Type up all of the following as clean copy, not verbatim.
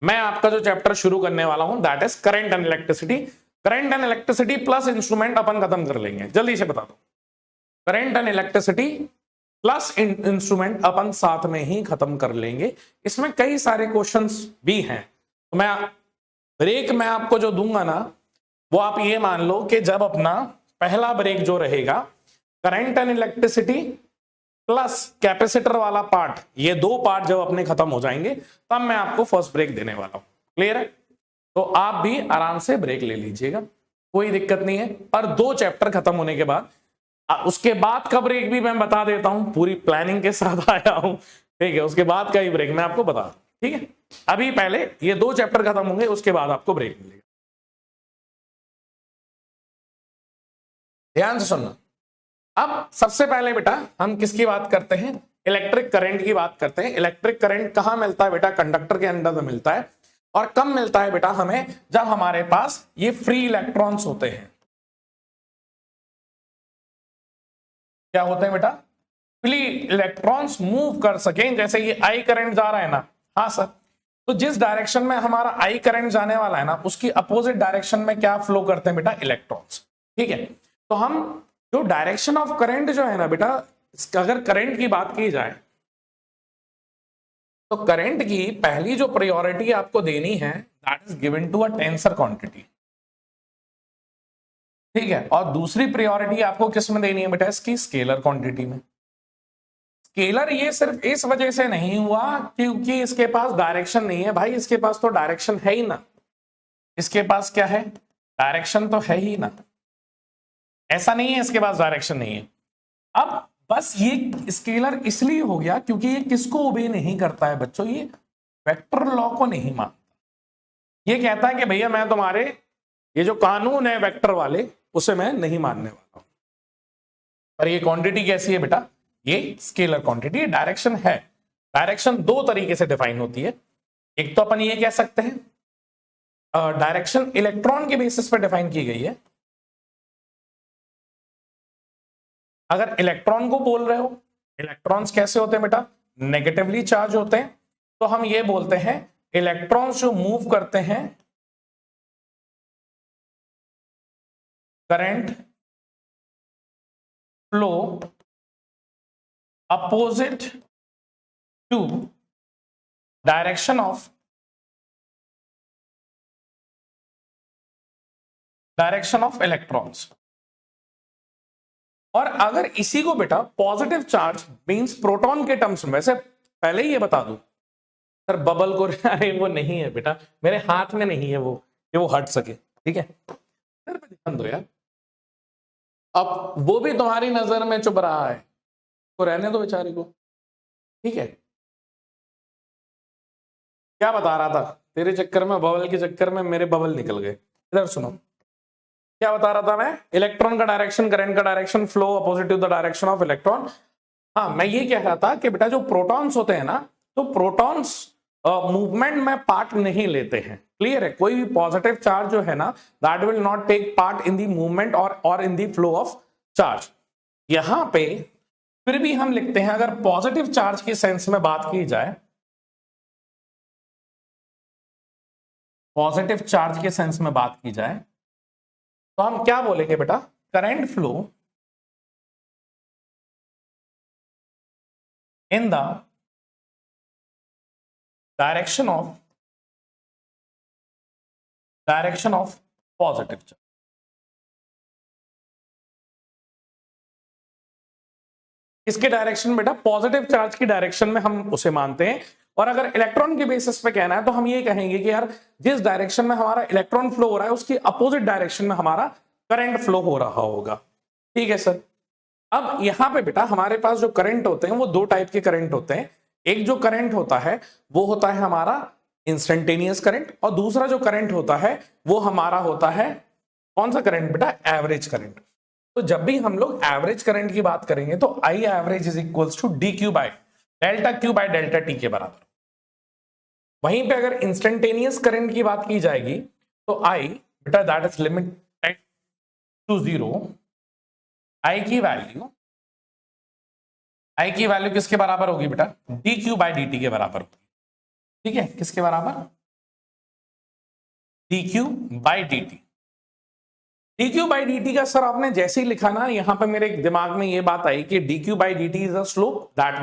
मैं आपका जो चैप्टर शुरू करने वाला हूं that is current and electricity. Current and electricity plus instrument अपन खत्म कर लेंगे, जल्दी से बता दो। Current and electricity plus instrument अपन साथ में ही खत्म कर लेंगे। इसमें कई सारे क्वेश्चंस भी हैं। तो मैं ब्रेक मैं आपको जो दूंगा ना, वो आप ये मान लो कि जब अपना पहला ब्रेक जो रहेगा current and electricity plus capacitor वाला पार्ट, ये दो पार्ट जब अपने खत्म हो जाएंगे तब मैं आपको फर्स्ट ब्रेक देने वाला हूं। क्लियर है? तो आप भी आराम से ब्रेक ले लीजिएगा, कोई दिक्कत नहीं है। पर दो चैप्टर खत्म होने के बाद उसके बाद का ब्रेक भी मैं बता देता हूं, पूरी प्लानिंग के साथ आया हूं। ठीक है, उसके बाद का ही ब्रेक मैं आपको बता दूं। ठीक है, अभी पहले ये दो चैप्टर खत्म होंगे, उसके बाद आपको ब्रेक मिलेगा। ध्यान से सुनना। अब सबसे पहले बेटा हम किसकी बात करते हैं? इलेक्ट्रिक करंट की बात करते हैं। इलेक्ट्रिक करंट कहां मिलता है बेटा? कंडक्टर के अंदर में मिलता है। और कब मिलता है बेटा हमें? जब हमारे पास ये फ्री इलेक्ट्रॉन्स होते हैं। क्या होते हैं बेटा? फ्री इलेक्ट्रॉन्स मूव कर सकें। जैसे ये आई करंट जा रहा है ना, हाँ सर, तो जिस डायरेक्शन में हमारा आई करंट जाने वाला है ना, उसकी अपोजिट डायरेक्शन में क्या फ्लो करते हैं बेटा? इलेक्ट्रॉन्स। ठीक है, तो हम जो डायरेक्शन ऑफ करंट जो है ना बेटा, अगर करंट की बात की जाए तो करंट की पहली जो प्रायोरिटी आपको देनी है that is given to a tensor quantity. ठीक है, और दूसरी प्रायोरिटी आपको किस में देनी है बेटा? इसकी स्केलर क्वांटिटी में। स्केलर ये सिर्फ इस वजह से नहीं हुआ क्योंकि इसके पास डायरेक्शन नहीं है भाई, इसके पास तो डायरेक्शन है ही ना। इसके पास क्या है? डायरेक्शन तो है ही ना। ऐसा नहीं है इसके पास डायरेक्शन नहीं है। अब बस ये स्केलर इसलिए हो गया क्योंकि ये किसको ओबे नहीं करता है बच्चों? ये वेक्टर लॉ को नहीं मानता। ये कहता है कि भैया मैं तुम्हारे ये जो कानून है वेक्टर वाले उसे मैं नहीं मानने वाला हूं। पर ये क्वांटिटी कैसी है बेटा? ये स्केलर क्वांटिटी। डायरेक्शन है। डायरेक्शन दो तरीके से डिफाइन होती है। एक तो अपन ये कह सकते हैं डायरेक्शन इलेक्ट्रॉन के बेसिस पर डिफाइन की गई है। अगर इलेक्ट्रॉन को बोल रहे हो, इलेक्ट्रॉन्स कैसे होते हैं बेटा? नेगेटिवली चार्ज होते हैं। तो हम ये बोलते हैं इलेक्ट्रॉन्स जो मूव करते हैं current flow opposite to direction of electrons. और अगर इसी को बेटा पॉजिटिव चार्ज मींस प्रोटॉन के टर्म्स में, वैसे पहले ही ये बता दूं सर बबल को अरे वो नहीं है बेटा, मेरे हाथ में नहीं है वो कि वो हट सके। ठीक है, सर पे ध्यान दो यार। अब वो भी तुम्हारी नजर में चुभ रहा है तो रहने दो बेचारे को। ठीक है, क्या बता रहा था? तेरे चक्कर में, बबल के चक्कर में मेरे बबल निकल गए। इधर सुनो, क्या बता रहा था मैं? इलेक्ट्रॉन का डायरेक्शन, करंट का direction, flow opposite to the direction of electron. हाँ, मैं ये कह रहा था कि बेटा जो प्रोटॉन्स होते हैं ना, तो प्रोटॉन्स मूवमेंट में पार्ट नहीं लेते हैं। क्लियर है? कोई भी पॉजिटिव चार्ज जो है ना that will not take part in the movement और in the flow of charge. यहां पे फिर भी हम लिखते हैं, अगर पॉजिटिव चार्ज की सेंस में बात की जाए, पॉजिटिव चार्ज के सेंस में बात की जाए तो हम क्या बोलेंगे बेटा? Current flow in the direction of positive charge. इसके डायरेक्शन बेटा पॉजिटिव चार्ज की डायरेक्शन में हम उसे मानते हैं। और अगर इलेक्ट्रॉन के बेसिस पे कहना है तो हम ये कहेंगे कि यार जिस डायरेक्शन में हमारा इलेक्ट्रॉन फ्लो हो रहा है उसकी अपोजिट डायरेक्शन में हमारा करंट फ्लो हो रहा होगा। ठीक है सर। अब यहां पे बेटा हमारे पास जो करंट होते हैं वो दो टाइप के करंट होते हैं। एक जो करंट होता है वो होता है हमारा इंस्टेंटेनियस करंट, और दूसरा जो करंट होता है वो हमारा होता है कौन सा करंट बेटा? Average current. तो जब भी हम लोग एवरेज करंट की बात करेंगे तो I average is equals to d Q by delta q by delta t के बराबर। वहीं पे अगर इंस्टेंटेनियस करंट की बात की जाएगी तो आई बेटा that is limit to zero, I की वैल्यू किसके बराबर होगी बेटा? D Q by D T के बराबर होगी। ठीक है, किसके बराबर? dq by dt। dq by dt का सर आपने जैसे ही लिखा ना, यहां पे मेरे दिमाग में ये बात आई कि dq by dt is a slope, that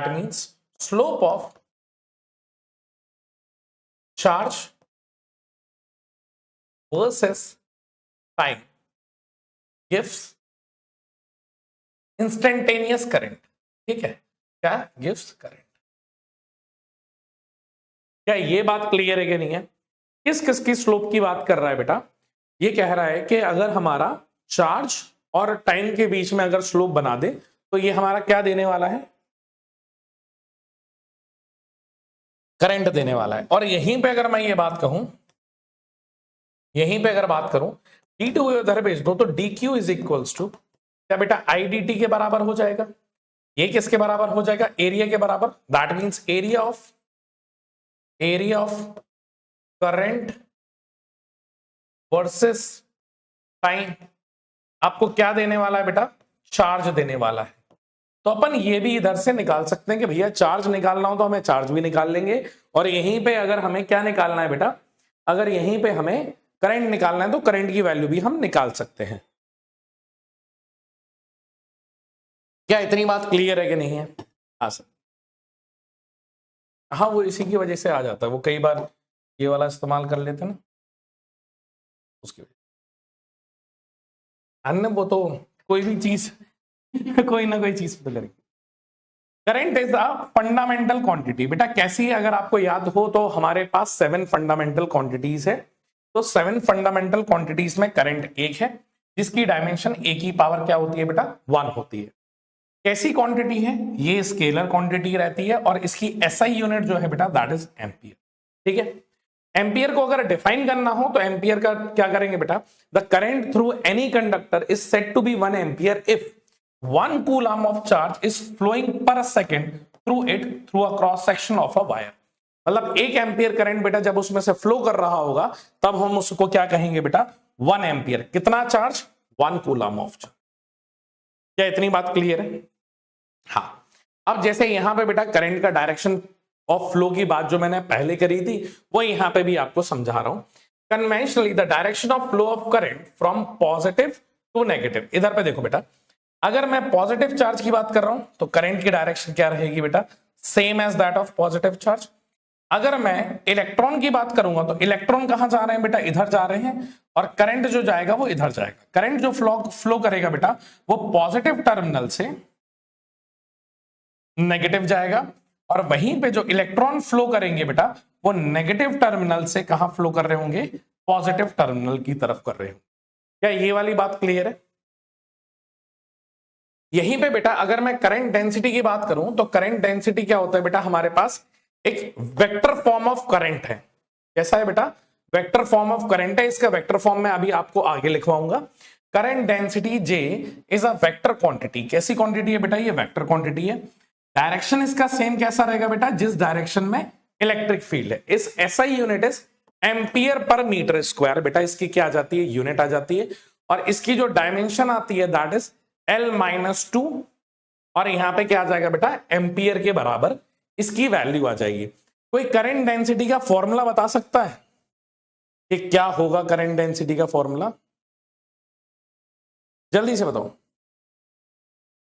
means slope of charge versus time gives instantaneous current। ठीक है, क्या gives current। क्या ये बात क्लियर है कि नहीं है? किस किस की स्लोप की बात कर रहा है बेटा? ये कह रहा है कि अगर हमारा चार्ज और टाइम के बीच में अगर स्लोप बना दे तो ये हमारा क्या देने वाला है? करंट देने वाला है। और यहीं पे अगर मैं ये बात कहूं, यहीं पे अगर बात करूं, डी2 उधर भेज दो तो dq इज इक्वल्स टू क्या बेटा, आई डी टी के बराबर हो जाएगा। ये किसके बराबर हो जाएगा? एरिया के बराबर। That means area of current versus time आपको क्या देने वाला है बेटा? चार्ज देने वाला है। तो अपन ये भी इधर से निकाल सकते हैं कि भैया चार्ज निकालना हो तो हमें चार्ज भी निकाल लेंगे, और यहीं पे अगर हमें क्या निकालना है बेटा, अगर यहीं पे हमें करंट निकालना है तो करंट की वैल्यू भी हम निकाल सकते हैं। क्या इतनी बात क्लियर है कि नहीं है? हाँ सर, हाँ वो इसी की वजह से आ जाता है, वो कई बार ये वाला इस्तेमाल कर लेते हैं ना, उसकी वजह। अन्य वो तो कोई भी चीज कोई ना कोई चीज तो करेगी। Current is a fundamental quantity. बेटा कैसी है, अगर आपको याद हो तो हमारे पास 7 फंडामेंटल क्वांटिटीज है। तो 7 फंडामेंटल क्वांटिटीज में करंट एक है, जिसकी डायमेंशन ए की पावर क्या होती है बेटा? 1 होती है। कैसी क्वांटिटी है? ये स्केलर क्वांटिटी रहती है, और इसकी एसआई यूनिट जो है बेटा दैट इज एम्पियर। ठीक है, एम्पियर को अगर डिफाइन करना हो तो एम्पियर का क्या करेंगे बेटा? The current through any conductor is said to be 1 ampere if 1 coulomb of charge is flowing per second through it through a cross section of a wire. मतलब 1 एम्पियर करंट बेटा जब उसमें से फ्लो कर रहा होगा तब हम उसको क्या कहेंगे बेटा? 1 एम्पियर। कितना चार्ज? 1 coulomb of charge. क्या इतनी बात क्लियर है? हाँ। अब जैसे यहां पे बेटा करंट का डायरेक्शन ऑफ फ्लो की बात जो मैंने पहले करी थी वो यहां पे भी आपको समझा रहा हूं। Conventionally the direction of flow of current from positive to negative. इधर पे देखो बेटा, अगर मैं पॉजिटिव चार्ज की बात कर रहा हूं तो करंट की डायरेक्शन क्या रहेगी बेटा? Same as that of positive charge. अगर मैं इलेक्ट्रॉन की बात करूंगा तो इलेक्ट्रॉन कहां जा रहे हैं बेटा? इधर जा रहे हैं, और करंट जो जाएगा वो इधर जाएगा। करंट जो फ्लो करेगा बेटा वो पॉजिटिव टर्मिनल से नेगेटिव जाएगा, और वहीं पे जो इलेक्ट्रॉन फ्लो करेंगे बेटा वो नेगेटिव टर्मिनल से कहां फ्लो कर रहे होंगे? पॉजिटिव टर्मिनल की तरफ कर रहे होंगे। क्या ये वाली बात क्लियर है? यहीं पे बेटा अगर मैं करंट डेंसिटी की बात करूं तो करंट डेंसिटी क्या होता है बेटा? हमारे पास एक वेक्टर फॉर्म ऑफ करंट है। कैसा है बेटा? वेक्टर फॉर्म ऑफ करंट है। इसका वेक्टर फॉर्म में अभी आपको आगे लिखवाऊंगा। Current density J is a vector quantity. कैसी क्वांटिटी है बेटा? ये वेक्टर क्वांटिटी है। डायरेक्शन इसका सेम कैसा रहेगा बेटा? जिस डायरेक्शन में इलेक्ट्रिक फील्ड है। इस SI unit is ampere per metre square. बेटा इसकी क्या आ जाती है? यूनिट आ जाती है, और इसकी जो डायमेंशन आती है दैट इज L-2, और यहां पे क्या आ जाएगा बेटा? एम्पियर के बराबर इसकी वैल्यू आ जाएगी। कोई करंट डेंसिटी का फॉर्मूला बता सकता है कि क्या होगा करंट डेंसिटी का फॉर्मूला? जल्दी से बताओ।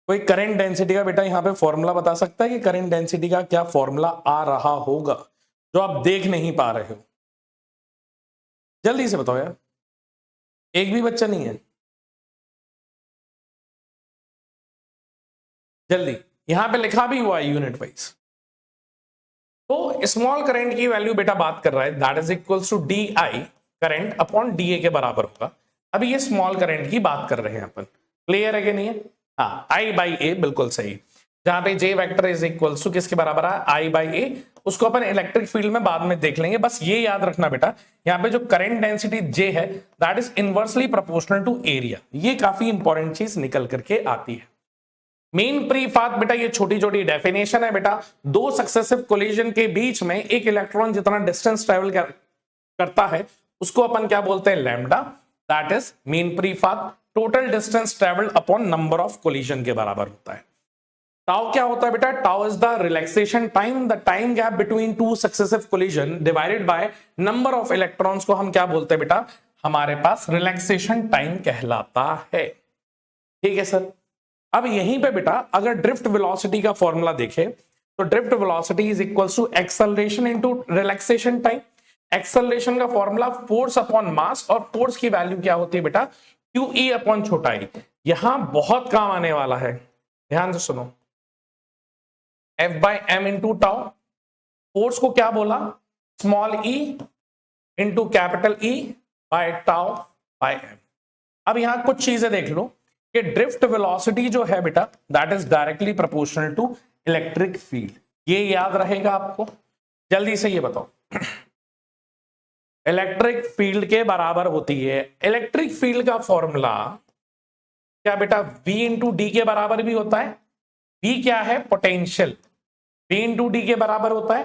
कोई करंट डेंसिटी का बेटा यहां पे फॉर्मूला बता सकता है कि करंट डेंसिटी का क्या फॉर्मूला आ रहा होगा जो आप देख नहीं पा रहे हो? जल्दी से बताओ यार, एक भी बच्चा नहीं है। जल्दी, यहां पे लिखा भी हुआ है यूनिट वाइज। तो स्मॉल करंट की वैल्यू बेटा बात कर रहा है that is equals to d I current upon d A के बराबर होगा। अभी ये स्मॉल करंट की बात कर रहे हैं अपन। क्लियर है कि नहीं है? हाँ, आई बाई ए बिल्कुल सही। जहां पे जे वेक्टर इज इक्वल्स टू किसके बराबर है? आई बाई ए। उसको अपन इलेक्ट्रिक फील्ड में बाद में देख लेंगे। बस ये याद रखना बेटा, यहाँ पे जो करंट डेंसिटी जे है that is inversely proportional to area. ये काफी इंपॉर्टेंट चीज निकल करके आती है। मेन प्री पाथ बेटा ये छोटी छोटी डेफिनेशन है बेटा। दो सक्सेसिव कोलिजन के बीच में एक इलेक्ट्रॉन जितना डिस्टेंस ट्रेवल करता है उसको अपन क्या बोलते हैं? Lambda. That is mean pre path total distance travelled upon number of collision के बराबर होता है। टाउ क्या होता है बेटा? Tau is the relaxation time, the time gap between two successive collision divided by number of electrons को हम क्या बोलते हैं बेटा? हमारे पास रिलैक्सेशन टाइम कहलाता है। ठीक है सर। अब यहीं पे बेटा अगर ड्रिफ्ट वेलोसिटी का फॉर्मूला देखें तो drift velocity is equals to acceleration into relaxation time. Acceleration का फॉर्मूला फोर्स अपॉन मास, और फोर्स की वैल्यू क्या होती है बेटा? क्यू ई अपॉन छोटा ई। यहां बहुत काम आने वाला है, ध्यान से सुनो। F by M into tau, force को क्या बोला? Small e into capital E by tau by m. अब यहां कुछ चीजें देख लो कि ड्रिफ्ट वेलोसिटी जो है बेटा that is directly proportional to electric field. ये याद रहेगा आपको। जल्दी से ये बताओ, इलेक्ट्रिक फील्ड के बराबर होती है। इलेक्ट्रिक फील्ड का फॉर्मूला क्या बेटा? V इंटू डी के बराबर भी होता है। V क्या है? पोटेंशियल। V इंटू डी के बराबर होता है।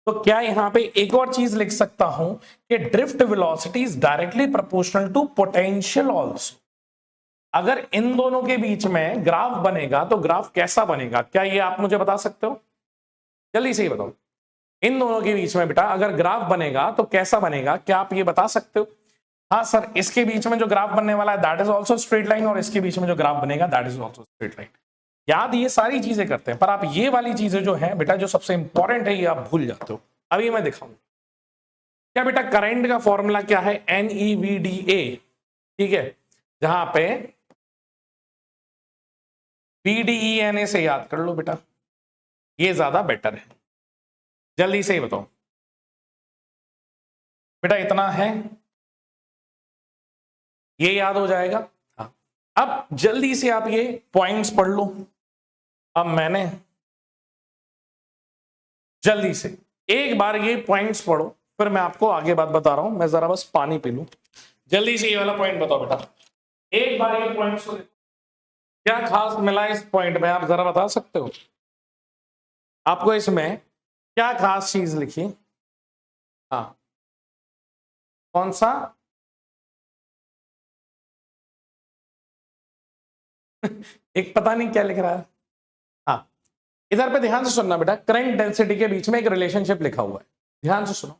तो क्या यहां पे एक और चीज लिख सकता हूं कि drift velocity is directly proportional to potential also. अगर इन दोनों के बीच में ग्राफ बनेगा तो ग्राफ कैसा बनेगा? क्या ये आप मुझे बता सकते हो? जल्दी से ही बताओ। इन दोनों के बीच में बेटा अगर ग्राफ बनेगा तो कैसा बनेगा? क्या आप ये बता सकते हो? हाँ सर, इसके बीच में जो ग्राफ बनने वाला है that is also straight line, और इसके बीच में जो ग्राफ बनेगा that is also straight line. याद ये सारी चीजें करते हैं, पर आप ये वाली चीजें जो है बेटा जो सबसे इंपॉर्टेंट है ये आप भूल जाते हो। अभी मैं दिखाऊंगा। क्या बेटा? करंट का फॉर्मूला क्या है? NEVDA। ठीक है, जहां पे VDENA से याद कर लो बेटा, ये ज्यादा बेटर है। जल्दी से ही बताओ बेटा, इतना है, ये याद हो जाएगा। हाँ, अब जल्दी से आप ये पॉइंट्स पढ़ लो। अब मैंने जल्दी से एक बार ये पॉइंट्स पढ़ो, फिर मैं आपको आगे बात बता रहा हूं। मैं जरा बस पानी पी लूं। जल्दी से ये वाला पॉइंट बताओ बेटा, एक बार ये पॉइंट्स को क्या खास मिला इस पॉइंट में, आप जरा बता सकते हो? आपको इसमें क्या खास चीज लिखी? हाँ, कौन सा? एक पता नहीं क्या लिख रहा है। हाँ, इधर पे ध्यान से सुनना बेटा, करंट डेंसिटी के बीच में एक रिलेशनशिप लिखा हुआ है, ध्यान से सुनो।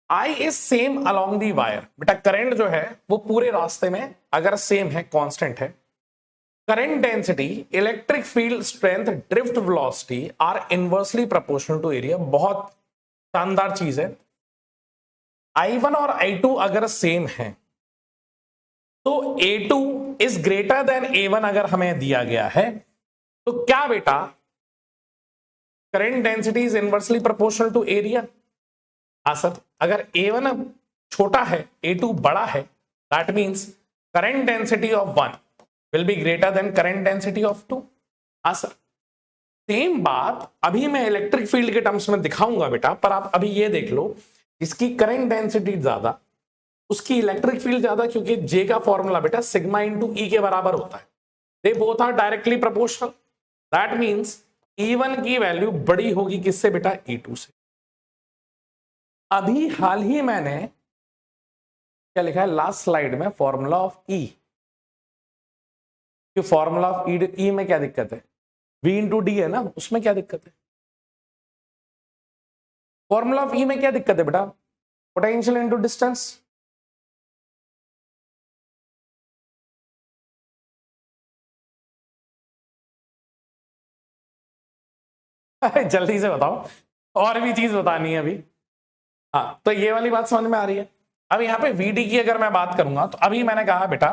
I is same along the wire. बेटा करंट जो है वो पूरे रास्ते में अगर सेम है, कांस्टेंट है, current density, electric field strength, drift velocity are inversely proportional to area. बहुत शानदार चीज है। I1 और I2 अगर सेम है तो A2 is greater than A1 अगर हमें दिया गया है तो क्या बेटा current density is inversely proportional to area? हाँ सर, अगर A1 छोटा है, A2 बड़ा है, that means current density of 1 will be greater than current density of 2। हाँ सर, सेम बात अभी मैं इलेक्ट्रिक फील्ड के टर्म्स में दिखाऊंगा बेटा, पर आप अभी ये देख लो, इसकी करंट डेंसिटी ज्यादा, उसकी इलेक्ट्रिक फील्ड ज्यादा, क्योंकि J का फॉर्मूला बेटा सिग्मा इंटू ई के बराबर होता है। They both are directly proportional, that means E1 की वैल्यू बड़ी होगी किससे बेटा? E2 से। अभी हाल ही मैंने क्या लिखा है लास्ट स्लाइड में? Formula of E। Formula of E में क्या दिक्कत है? V इंटू डी है ना, उसमें क्या दिक्कत है? फॉर्मूला ऑफ E में क्या दिक्कत है बेटा? Potential into distance. जल्दी से बताओ, और भी चीज बतानी है अभी। हाँ, तो ये वाली बात समझ में आ रही है। अब यहाँ पे VD की अगर मैं बात करूंगा तो अभी मैंने कहा बेटा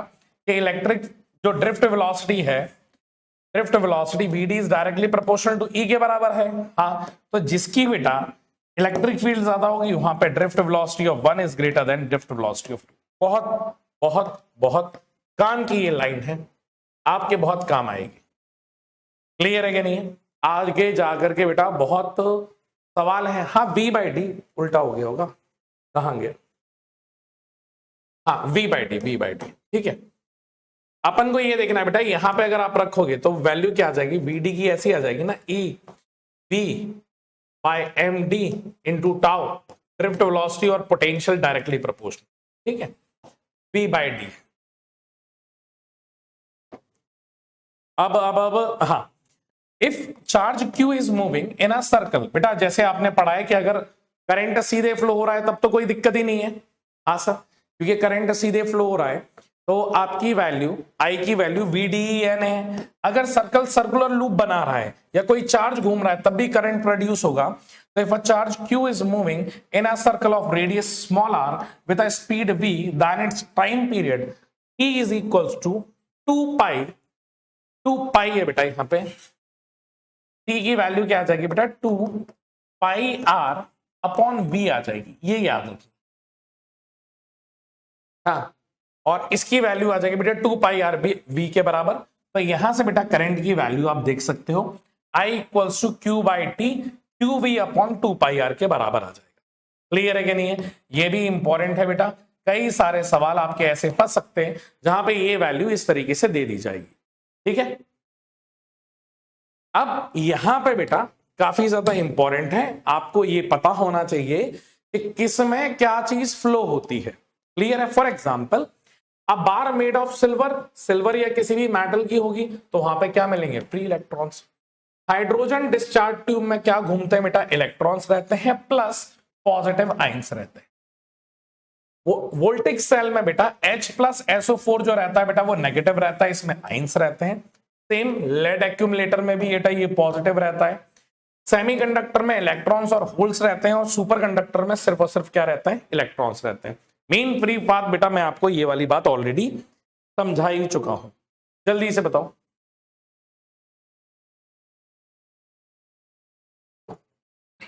कि इलेक्ट्रिक जो ड्रिफ्ट वेलोसिटी है, drift velocity VD is directly proportional to E के बराबर है। हाँ, तो जिसकी बेटा इलेक्ट्रिक फील्ड ज्यादा होगी वहां पे drift velocity of 1 is greater than drift velocity of 2। बहुत बहुत बहुत काम की ये लाइन है, आपके बहुत काम आएगी। क्लियर है कि नहीं? आगे जाकर के बेटा बहुत सवाल है। हाँ, V बाई डी उल्टा हो गया होगा, कहां गया? हाँ, V बाई डी, ठीक है। अपन को ये देखना है बेटा, यहां पे अगर आप रखोगे तो वैल्यू क्या आ जाएगी? VD की ऐसी आ जाएगी ना, E V by MD into tau, drift velocity और पोटेंशियल डायरेक्टली प्रोपोर्शनल, ठीक है, V बाय डी। अब हाँ, if charge Q is moving in a circle, बेटा जैसे आपने पढ़ा है कि अगर करंट सीधे फ्लो हो रहा है तब तो कोई दिक्कत ही नहीं है। हाँ सर, क्योंकि करंट सीधे फ्लो हो रहा है तो आपकी वैल्यू आई की वैल्यू VDEN है। अगर सर्कल सर्कुलर लूप बना रहा है या कोई चार्ज घूम रहा है तब भी करंट प्रोड्यूस होगा। तो if a charge Q is moving in a circle of radius small r with a speed v, then its time period T is equals to 2 pi है बेटा, यहाँ पे T की वैल्यू क्या आ जाएगी बेटा 2 pi r अपॉन v आ जाएगी, ये याद रखिए। हाँ, और इसकी वैल्यू आ जाएगी बेटा 2 पाई आर वी के बराबर। तो यहां से बेटा करंट की वैल्यू आप देख सकते हो I equals to Q by t, q v upon 2 pi r के बराबर आ जाएगा। क्लियर है कि नहीं है? ये भी इंपॉर्टेंट है बेटा, कई सारे सवाल आपके ऐसे फंस सकते हैं जहां पे ये वैल्यू इस तरीके से दे दी जाएगी। ठीक है, अब यहां पे बेटा काफी ज्यादा इंपॉर्टेंट है, आपको ये पता होना चाहिए कि किस में क्या चीज फ्लो होती है। क्लियर है? For example a bar made of silver या किसी भी मेटल की होगी तो वहां पे क्या मिलेंगे? Free electrons. Hydrogen discharge tube में क्या घूमते हैं बेटा? इलेक्ट्रॉन्स रहते हैं प्लस पॉजिटिव आयंस रहते हैं। वोल्टिक सेल में बेटा H प्लस SO4 जो रहता है बेटा वो नेगेटिव रहता है, इसमें आयंस रहते हैं। सेम लेड एक्यूमुलेटर में भी बेटा ये पॉजिटिव रहता है। सेमीकंडक्टर में इलेक्ट्रॉन्स और होल्स रहते हैं और सुपर कंडक्टर में सिर्फ और सिर्फ क्या रहता है? इलेक्ट्रॉन्स रहते हैं। मेन फ्री बात बेटा मैं आपको ये वाली बात ऑलरेडी समझा ही चुका हूं, जल्दी से बताओ।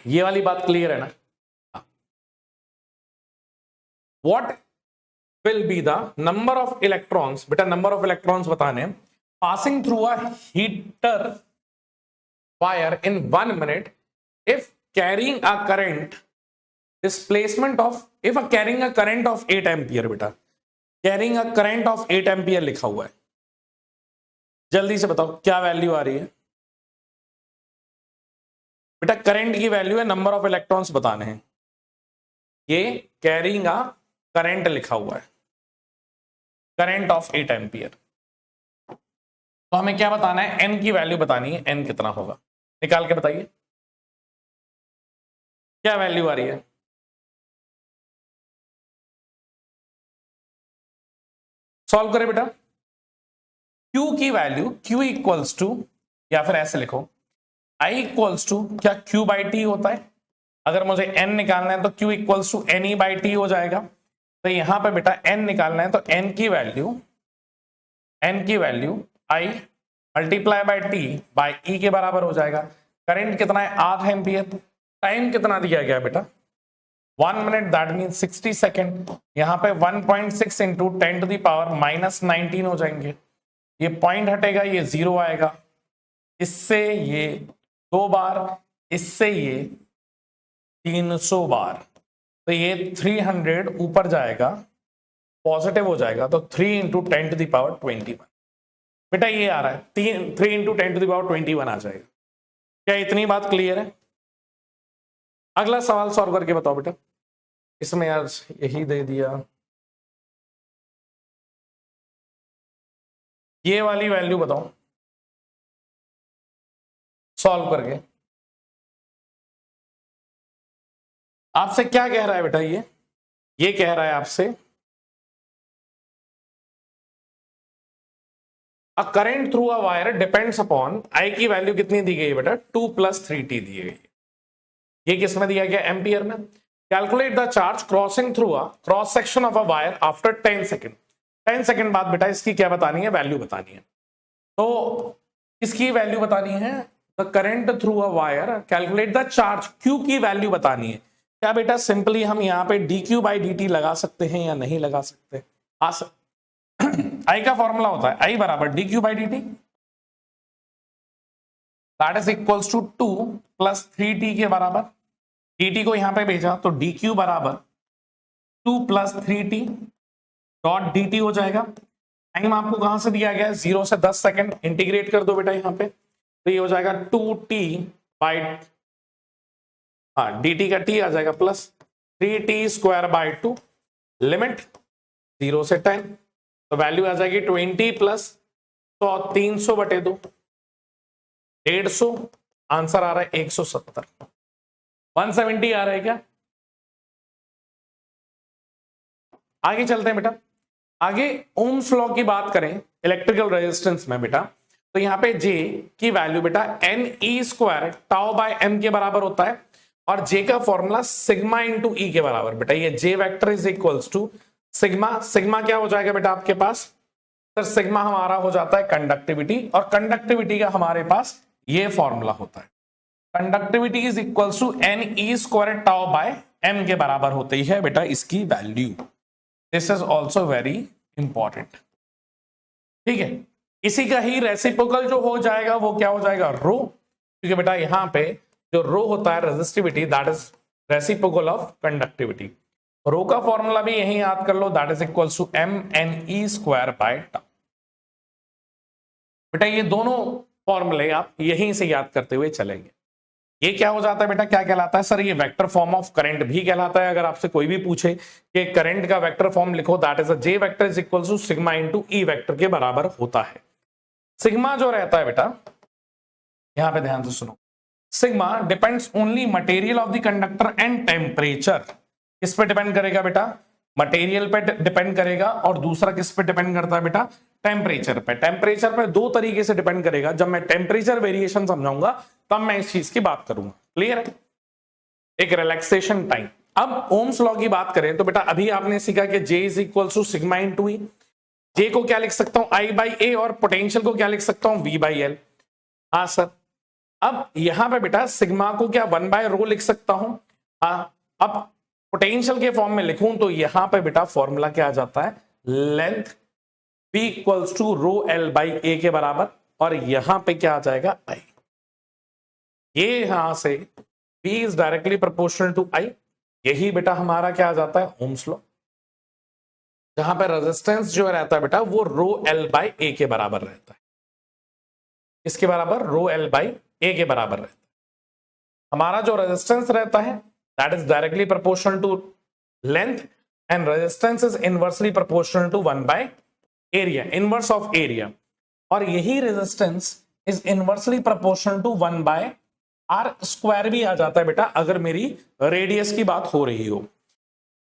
ये वाली बात क्लियर है ना? What will be the number of electrons, बेटा नंबर ऑफ इलेक्ट्रॉन्स बताने, passing through a heater wire in 1 minute if carrying a current displacement of carrying a current of 8 ampere. बेटा carrying a current of 8 ampere लिखा हुआ है, जल्दी से बताओ क्या वैल्यू आ रही है? बेटा करंट की वैल्यू है, नंबर ऑफ इलेक्ट्रॉन्स बताने हैं, ये कैरिंग अ करंट लिखा हुआ है, करंट ऑफ 8 एम्पियर। तो हमें क्या बताना है? एन की वैल्यू बतानी है, एन कितना होगा निकाल के बताइए, क्या वैल्यू आ रही है? सॉल्व करें बेटा। Q की वैल्यू Q इक्वल्स टू, या फिर ऐसे लिखो I इक्वल्स टू क्या Q बाई टी होता है? अगर मुझे N निकालना है तो Q equals to n e by t हो जाएगा। तो यहां पे बेटा N निकालना है तो N की value I multiply by T by E के बराबर हो जाएगा। करंट कितना है? 8 एम्पियर। टाइम कितना दिया गया बेटा? 1 मिनट, दैट मीन 60 सेकेंड। यहाँ पे 1.6 into 10 to the power minus 19 हो जाएंगे। ये पॉइंट हटेगा, ये 0 आएगा, इससे ये 2 बार, इससे ये 300 बार, तो ये 300 ऊपर जाएगा, पॉजिटिव हो जाएगा, तो 3 इंटू 10 टू द पावर 21। बेटा ये आ रहा है 3 इंटू 10 टू द पावर 21 आ जाएगा। क्या इतनी बात क्लियर है? अगला सवाल सॉल्व करके बताओ बेटा। इसमें यार यही दे दिया, ये वाली वैल्यू बताओ सॉल्व करके। आपसे क्या कह रहा है बेटा? ये कह रहा है आपसे a current through a wire depends upon, I की वैल्यू कितनी दी गई है बेटा? 2 + 3t दी गई है। ये किस में दिया गया? एम्पियर में। Calculate the charge crossing through a cross section of a wire after 10 second. 10 second बाद बेटा इसकी क्या बतानी है? वैल्यू बतानी है। तो इसकी वैल्यू बतानी है, the current through a wire, calculate the charge, Q की वैल्यू बतानी है। क्या बेटा सिंपली हम यहाँ पे dq बाई dt लगा सकते हैं या नहीं लगा सकते? I का फॉर्मूला होता है I बराबर dq by dt, that is equals to 2 + 3t के बराबर। dt को यहां पे भेजा तो dq बराबर 2 + 3t डॉट dt हो जाएगा। टाइम आपको कहां से दिया गया है? 0 से 10 सेकंड। इंटीग्रेट कर दो बेटा यहां पे, तो ये हो जाएगा 2t बाई, हाँ dt का t आ जाएगा प्लस 3t² बाई 2, लिमिट 0 से 10, तो वैल्यू आ जाएगी 20 प्लस 300/2। 150, आंसर आ रहा है 170। 170 आ रहा है क्या? आगे चलते हैं बेटा। आगे ओम्स लॉ की बात करें इलेक्ट्रिकल रेजिस्टेंस में बेटा, तो यहां पे J की वैल्यू बेटा NE² टाउ बाय M के बराबर होता है, और J का फॉर्मूला सिग्मा इंटू E के बराबर। बेटा ये J vector is equals to sigma, sigma क्या हो जाएगा बेटा आपके पास? सर सिग्मा हमारा हो जाता है कंडक्टिविटी, और कंडक्टिविटी का हमारे पास ये फॉर्मूला होता है, conductivity is equals to NE² tau by M के बराबर होती है बेटा इसकी value. This is also very important, ठीक है। इसी का ही रेसिप्रोकल जो हो जाएगा वो क्या हो जाएगा? रो, क्योंकि बेटा यहां पे जो रो होता है resistivity, that is reciprocal of conductivity. Rho का फॉर्मूला भी यही याद कर लो, that is equals to MNE² by tau. बेटा ये दोनों फॉर्मूले आप यहीं से याद करते हुए चलेंगे। ये क्या हो जाता है बेटा, क्या कहलाता है? सर ये वेक्टर फॉर्म ऑफ करंट भी कहलाता है। अगर आपसे कोई भी पूछे कि करंट का वेक्टर फॉर्म लिखो, that is J vector is equals to sigma into E vector के बराबर होता है। सिग्मा जो रहता है बेटा, यहां पे ध्यान से सुनो, sigma depends only material of the conductor and temperature. किस पे डिपेंड करेगा बेटा? मटेरियल पे डिपेंड करेगा, और दूसरा किस पे डिपेंड करता है बेटा? टेम्परेचर पे। टेम्परेचर पे दो तरीके से डिपेंड करेगा, जब मैं टेम्परेचर वेरिएशन समझाऊंगा तब मैं इस चीज की बात करूंगा। क्लियर है? एक रिलैक्सेशन टाइम। अब ओम्स लॉ की बात करें तो बेटा अभी आपने सीखा कि J is equal to sigma into E. J को क्या लिख सकता हूं? I बाई A, और पोटेंशियल को क्या लिख सकता हूं? V by L। हाँ सर। अब यहां पे बेटा सिग्मा को क्या 1 बाय रो लिख सकता हूं? हाँ। अब पोटेंशियल के फॉर्म में लिखूं तो यहां पे बेटा फॉर्मूला क्या आ जाता है? Length P equals to rho L by A के बराबर, और यहां पे क्या आ जाएगा? I। ये यहां से P is directly proportional to I। यही बेटा हमारा क्या आ जाता है? ओम्स लॉ, जहां पे रेजिस्टेंस जो रहता है बेटा वो रो L बाई A के बराबर रहता है। इसके बराबर रो L बाई A के बराबर रहता है। हमारा जो रेजिस्टेंस रहता है that is directly proportional to length, and resistance is inversely proportional to 1 by area, inverse of area. और यही resistance is inversely proportional to 1 by r square भी आ जाता है बेटा, अगर मेरी रेडियस की बात हो रही हो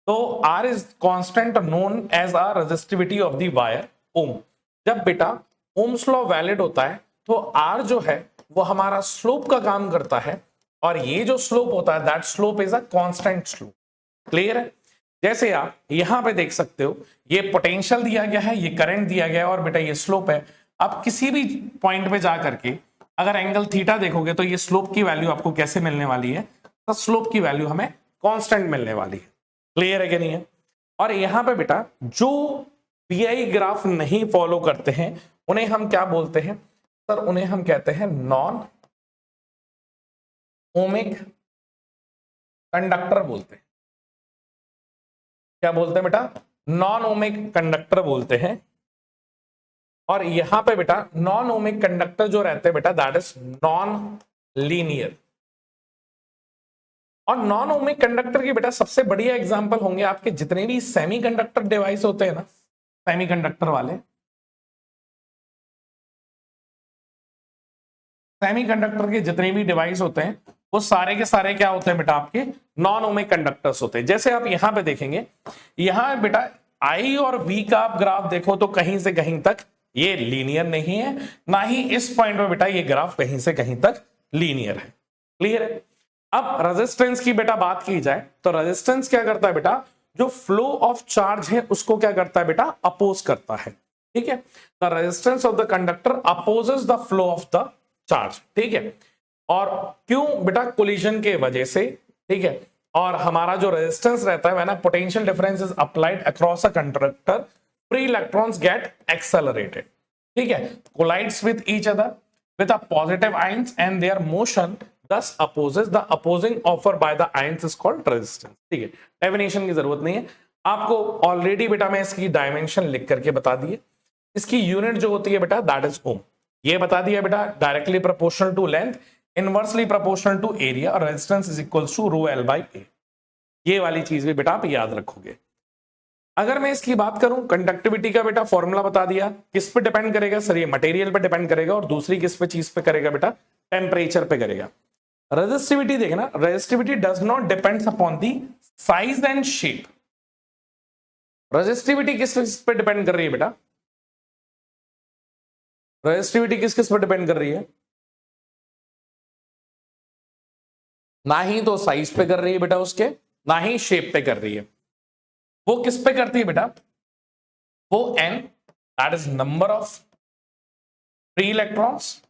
तो। R is constant known as a resistivity of the wire ohm. जब बेटा ओम्स लॉ वैलिड होता है तो आर जो है वो हमारा स्लोप का काम करता है, और ये जो स्लोप होता है that slope is a constant slope. Clear है? जैसे आप यहां पे देख सकते हो, ये पोटेंशियल दिया गया है, ये करंट दिया गया है, और बेटा ये स्लोप है। आप किसी भी पॉइंट पे जा करके अगर एंगल थीटा देखोगे तो ये स्लोप की वैल्यू आपको कैसे मिलने वाली है? तो स्लोप की वैल्यू हमें कांस्टेंट मिलने वाली है। क्लियर है कि नहीं है? और यहां पे बेटा जो पीआई ग्राफ नहीं फॉलो करते हैं उन्हें हम क्या बोलते हैं? सर उन्हें हम कहते हैं नॉन ओमिक कंडक्टर बोलते हैं। क्या बोलते हैं बेटा? नॉन ओमिक कंडक्टर बोलते हैं। और यहां पे बेटा नॉन ओमिक कंडक्टर जो रहते हैं बेटा दैट इज नॉन लीनियर। और नॉन ओमिक कंडक्टर की बेटा सबसे बढ़िया एग्जांपल होंगे आपके जितने भी सेमीकंडक्टर डिवाइस होते हैं ना, सेमीकंडक्टर वाले, सेमीकंडक्टर के जितने भी डिवाइस होते हैं वो सारे के सारे क्या होते हैं बेटा? आपके नॉन ओमिक कंडक्टर्स होते हैं। जैसे आप यहां पे देखेंगे, यहां बेटा I और V का आप ग्राफ देखो तो कहीं से कहीं तक ये लीनियर नहीं है, ना ही इस पॉइंट पे बेटा ये ग्राफ कहीं से कहीं तक लीनियर है। क्लियर है? अब रेजिस्टेंस की बेटा बात की जाए तो रेजिस्टेंस क्या करता है बेटा? जो फ्लो ऑफ चार्ज है उसको क्या करता है बेटा? अपोज करता है। ठीक है? The resistance of the conductor opposes the flow of the charge. ठीक है? और क्यों बेटा? कोलिजन के वजह से। ठीक है? और हमारा जो रेजिस्टेंस रहता है when a potential difference is applied across a conductor, free electrons get accelerated. ठीक है? Collides with each other with a positive ions and their motion thus opposes the opposing offer by the ions is called resistance। ठीक है? Definition की जरूरत नहीं है आपको, already बेटा मैं इसकी डायमेंशन लिख करके बता दिए। इसकी यूनिट जो होती है बेटा दैट इज ओम। ये बता दिया बेटा, directly proportional to length, inversely proportional to area, और resistance is equals to rho L by A. ये वाली चीज भी बेटा आप याद रखोगे। अगर मैं इसकी बात करूं, कंडक्टिविटी का बेटा फॉर्मूला बता दिया। किस पे डिपेंड करेगा? सर ये मटेरियल पे डिपेंड करेगा, और दूसरी किस पे चीज पे करेगा बेटा? टेम्परेचर पे करेगा। रेजिस्टिविटी देखना, resistivity does not depends upon the size and shape. Resistivity किस पे डिपेंड कर रही है बेटा? रेजिस्टिविटी किस किस पे डिपेंड कर रही है? ना ही तो साइज पे कर रही है बेटा उसके, ना ही शेप पे कर रही है। वो किस पे करती है बेटा? वो n, that is number of free electrons,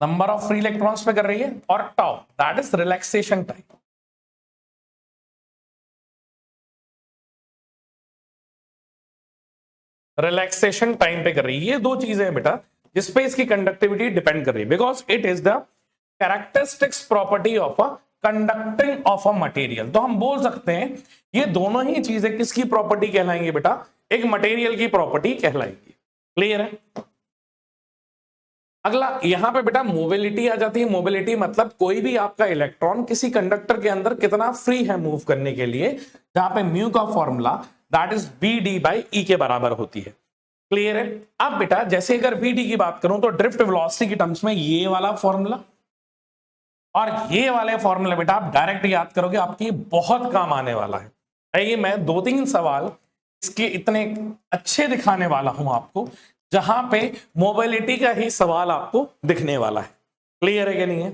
number of free electrons पे कर रही है, और tau that is relaxation time. Relaxation time पे कर रही है। ये दो चीजें हैं बेटा जिसपे इसकी कंडक्टिविटी डिपेंड कर रही है, because it is the characteristics property of a conducting of a material. तो हम बोल सकते हैं ये दोनों ही चीजें किसकी प्रॉपर्टी कहलाएंगी बेटा? एक मटेरियल की प्रॉपर्टी कहलाएगी। क्लियर है? अगला यहां पे बेटा मोबिलिटी आ जाती है। मोबिलिटी मतलब कोई भी आपका इलेक्ट्रॉन किसी कंडक्टर के अंदर कितना फ्री है मूव करने के लिए, जहां पे म्यू का formula that is bd by E के बराबर होती है। क्लियर है? अब बेटा जैसे अगर bd की बात करूं तो ड्रिफ्ट वेलोसिटी की टर्म्स में ये वाला फॉर्मूला और ये वाले फॉर्मूले बेटा आप डायरेक्ट याद करोगे, आपकी बहुत काम आने वाला है। आइए मैं 2-3 सवाल इसके इतने अच्छे दिखाने वाला हूं आपको, जहां पे मोबिलिटी का ही सवाल आपको दिखने वाला है। क्लियर है कि नहीं है?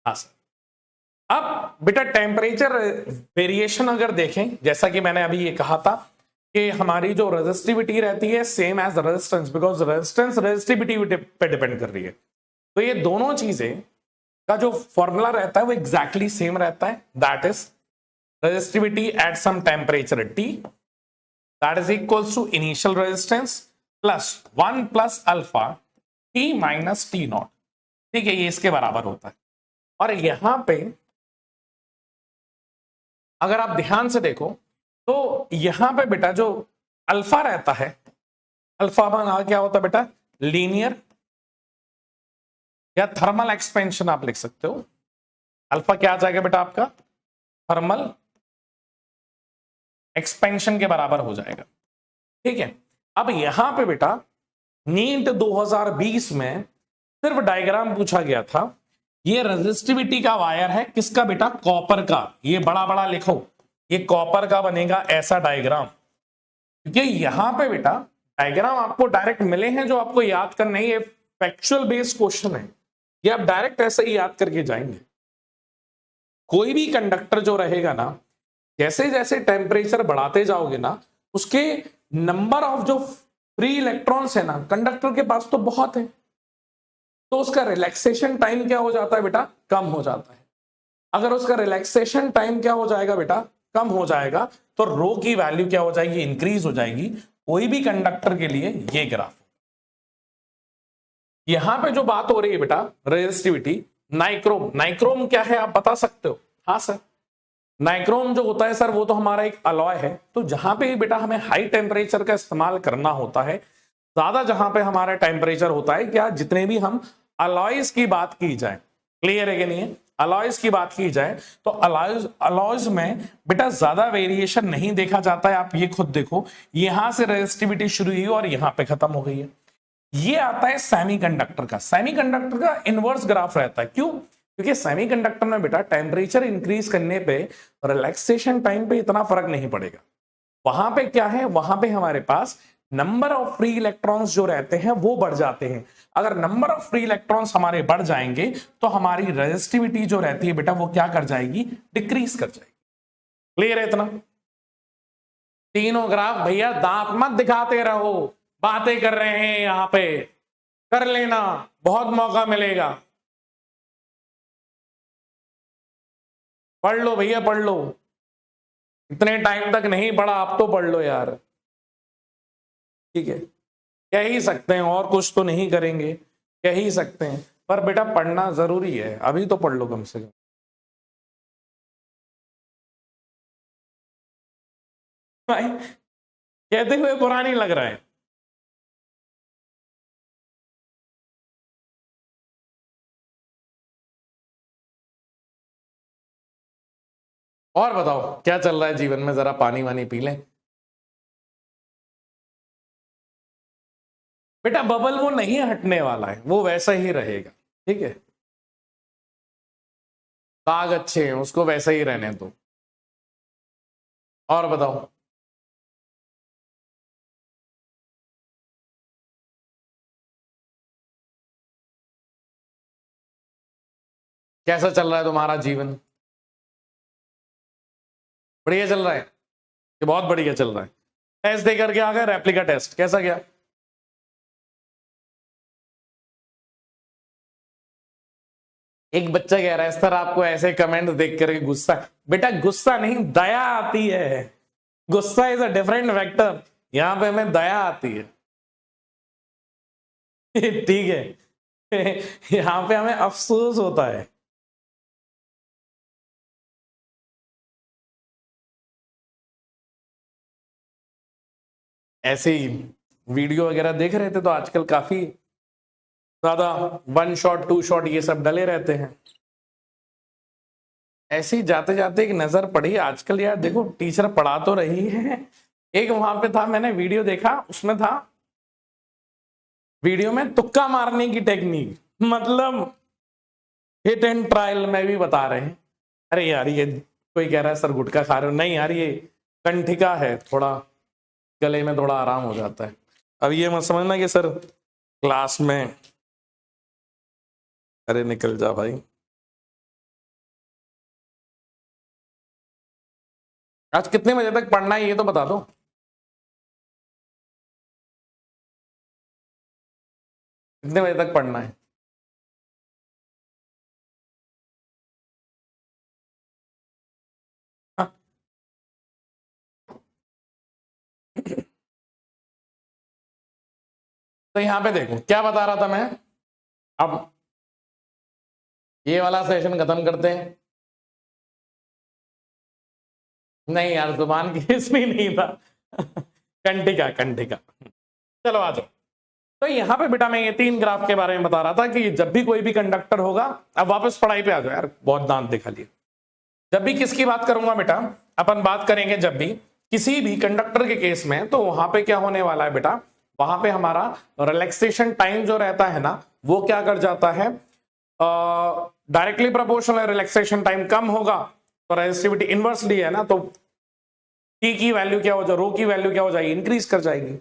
हाँ सर। अब बेटा टेम्परेचर वेरिएशन अगर देखें, जैसा कि मैंने अभी ये कहा था कि हमारी जो रेजिस्टिविटी रहती है same as resistance, because resistance resistivity पे डिपेंड कर रही है। तो ये दोनों चीजें का जो फॉर्मूला रहता है वो एग्जैक्टली सेम रहता है, that is resistivity at some temperature T that is equals to initial resistance plus 1 plus alpha T minus T naught. ठीक है, ये इसके बराबर होता है। और यहां पे अगर आप ध्यान से देखो तो यहां पे बेटा जो अल्फा रहता है, अल्फा माना क्या होता है बेटा? लीनियर या थर्मल एक्सपेंशन आप लिख सकते हो। अल्फा क्या आ जाएगा बेटा आपका? थर्मल एक्सपेंशन के बराबर हो जाएगा। ठीक है, अब यहां पे बेटा नीट 2020 में सिर्फ डायग्राम पूछा गया था। ये रेजिस्टिविटी का वायर है, किसका बेटा? कॉपर का। ये बड़ा बड़ा लिखो, ये कॉपर का बनेगा ऐसा डायग्राम। क्योंकि यहां पे बेटा डायग्राम आपको डायरेक्ट मिले हैं जो आपको याद करना है, ये फैक्चुअल बेस्ड क्वेश्चन है, ये आप डायरेक्ट ऐसे ही याद करके जाएंगे। कोई भी कंडक्टर जो रहेगा ना, जैसे जैसे टेम्परेचर बढ़ाते जाओगे ना, उसके नंबर ऑफ जो फ्री इलेक्ट्रॉन्स है ना कंडक्टर के पास तो बहुत है, तो उसका रिलैक्सेशन टाइम क्या हो जाता है बेटा? कम हो जाता है। अगर उसका रिलैक्सेशन टाइम क्या हो जाएगा बेटा? कम हो जाएगा, तो रो की वैल्यू क्या हो जाएगी? इंक्रीज हो जाएगी। कोई भी कंडक्टर के लिए ये ग्राफ। यहां पे जो बात हो रही है बेटा रेजिस्टिविटी, नाइक्रोम। नाइक्रोम क्या है आप बता सकते हो? हाँ सर, नाइक्रोम जो होता है सर वो तो हमारा एक अलॉय है। तो जहां पे बेटा हमें हाई टेम्परेचर का इस्तेमाल करना होता है, ज्यादा जहां पे हमारा टेम्परेचर होता है, क्या जितने भी हम अलॉयज की बात की जाए, क्लियर है कि नहीं है? अलॉयज की बात की जाए तो अलॉयज में बेटा ज्यादा वेरिएशन नहीं देखा जाता है। आप ये खुद देखो, यहां से रेजिस्टिविटी शुरू हुई और यहां पे खत्म हो गई है। ये आता है सेमीकंडक्टर का। सेमीकंडक्टर का इनवर्स ग्राफ रहता है। क्यों? क्योंकि सेमीकंडक्टर में बेटा टेम्परेचर इंक्रीज करने पे रिलैक्सेशन टाइम पे इतना फर्क नहीं पड़ेगा। वहां पे क्या है? वहां पे हमारे पास नंबर ऑफ फ्री इलेक्ट्रॉन्स जो रहते हैं वो बढ़ जाते हैं। अगर नंबर ऑफ फ्री इलेक्ट्रॉन्स हमारे बढ़ जाएंगे तो हमारी रेजिस्टिविटी जो रहती है बेटा वो क्या कर जाएगी? डिक्रीज कर जाएगी। क्लियर है इतना? तीनों ग्राफ भैया दांत मत दिखाते रहो, बातें कर रहे हैं यहां पे, कर लेना, बहुत मौका मिलेगा। पढ़ लो भैया, पढ़ लो। इतने टाइम तक नहीं पढ़ा, आप तो पढ़ लो यार। ठीक है, कह ही सकते हैं और कुछ तो नहीं करेंगे, कह ही सकते हैं, पर बेटा पढ़ना जरूरी है। अभी तो पढ़ लो कम से कम। भाई कहते हुए पुरानी लग रहा है। और बताओ क्या चल रहा है जीवन में, जरा पानी वानी पी लें। बेटा बबल वो नहीं हटने वाला है, वो वैसा ही रहेगा, ठीक है। दाग अच्छे हैं, उसको वैसा ही रहने दो। और बताओ, कैसा चल रहा है तुम्हारा जीवन? बढ़िया चल रहा है कि बहुत बढ़िया चल रहा है? टेस्ट दे करके आ गए, रेप्लिका टेस्ट कैसा गया? एक बच्चा कह रहा है सर आपको ऐसे कमेंट देख करके गुस्सा, बेटा गुस्सा नहीं दया आती है। गुस्सा इज अ डिफरेंट वेक्टर, यहां पे हमें दया आती है। ठीक है। यहां पे हमें अफसोस होता है। ऐसे ही वीडियो वगैरह देख रहे थे तो आजकल काफी ज्यादा 1 शॉट 2 शॉट ये सब डले रहते हैं। ऐसे ही जाते जाते एक नजर पड़ी आजकल, यार देखो टीचर पढ़ा तो रही है, एक वहां पे था, मैंने वीडियो देखा, उसमें था वीडियो में तुक्का मारने की टेक्निक, मतलब हिट एंड ट्रायल में भी बता रहे हैं। अरे यार ये कोई कह रहा है सर गुटखा खा रहे हो, नहीं यार ये कंठिका है, थोड़ा गले में थोड़ा आराम हो जाता है। अब ये मत समझना कि सर क्लास में, अरे निकल जा भाई। आज कितने बजे तक पढ़ना है ये तो बता दो। कितने बजे तक पढ़ना है? हाँ। तो यहां पे देखो क्या बता रहा था मैं। अब ये वाला सेशन खत्म करते हैं। नहीं यार जुबान की इसमें नहीं था। कंटिका कंटिका। चलो आ जाओ। तो यहाँ पे बेटा मैं ये 3 ग्राफ के बारे में बता रहा था कि जब भी कोई भी कंडक्टर होगा, अब वापस पढ़ाई पे आ जाओ यार, बहुत दांत दिखा लिए। जब भी किसकी बात करूंगा बेटा, अपन बात करेंगे जब भी किसी भी कंडक्टर के केस में, तो वहां पे क्या होने वाला है बेटा, वहां पे हमारा रिलैक्सेशन टाइम जो रहता है ना, वो क्या कर जाता है, डायरेक्टली प्रोपोर्शनल रिलैक्सेशन टाइम कम होगा तो रेजिस्टिविटी इनवर्सली है ना, तो टी की वैल्यू क्या हो जाए, रो की वैल्यू क्या हो जाएगी, इंक्रीज कर जाएगी।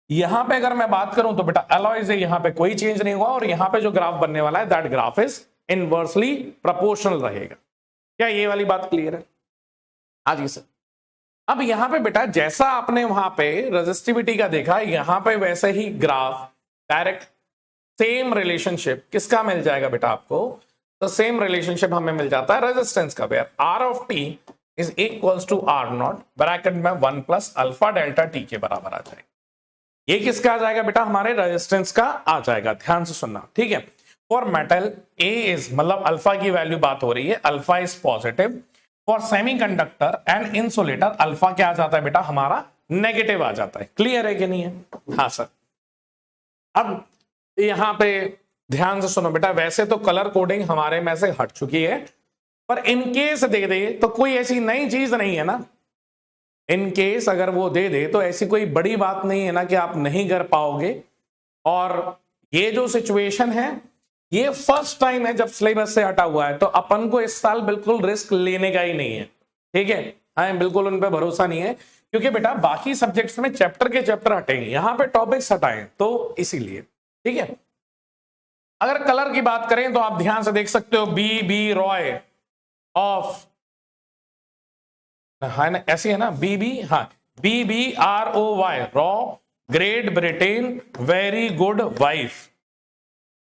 यहां पे अगर मैं बात करूं तो बेटा अलॉय से यहां पे कोई चेंज नहीं हुआ, और यहां पे जो ग्राफ बनने वाला है that graph is inversely proportional रहेगा। क्या ये वाली बात क्लियर है? हाँ जी सर। अब यहां पे बेटा जैसा आपने वहां पे रेजिस्टिविटी का देखा, यहां पे वैसे ही ग्राफ डायरेक्ट सेम रिलेशनशिप किसका मिल जाएगा बेटा आपको, तो सेम रिलेशनशिप हमें मिल जाता है रेजिस्टेंस का। R of T is equals to R naught bracket में 1 प्लस अल्फा डेल्टा टी के बराबर आ जाएगा। ये किसका आ जाएगा बेटा, हमारे रेजिस्टेंस का आ जाएगा। ध्यान से सुनना, ठीक है। फॉर मेटल ए इज, मतलब अल्फा की वैल्यू बात हो रही है, alpha is positive. For semiconductor and insulator alpha क्या आ जाता है बेटा, हमारा नेगेटिव आ जाता है। क्लियर है कि नहीं है? हाँ सर। अब यहां पे ध्यान से सुनो बेटा, वैसे तो कलर कोडिंग हमारे में से हट चुकी है, पर इनकेस दे दे तो कोई ऐसी नई चीज नहीं है ना। इनकेस अगर वो दे दे तो ऐसी कोई बड़ी बात नहीं है ना कि आप नहीं कर पाओगे। और ये जो सिचुएशन है ये फर्स्ट टाइम है जब सिलेबस से हटा हुआ है, तो अपन को इस साल बिल्कुल रिस्क लेने का ही नहीं है, ठीक है। हाँ बिल्कुल उन पे भरोसा नहीं है, क्योंकि बेटा बाकी सब्जेक्ट्स में चैप्टर के चैप्टर हटेंगे, यहां पे टॉपिक्स हटाएं, तो इसीलिए, ठीक है। अगर कलर की बात करें तो आप ध्यान से देख सकते हो, बी बी रॉय ऑफ, हाँ ना ऐसी है ना, बी बी, हाँ B B R O Y, raw Great Britain very good wife,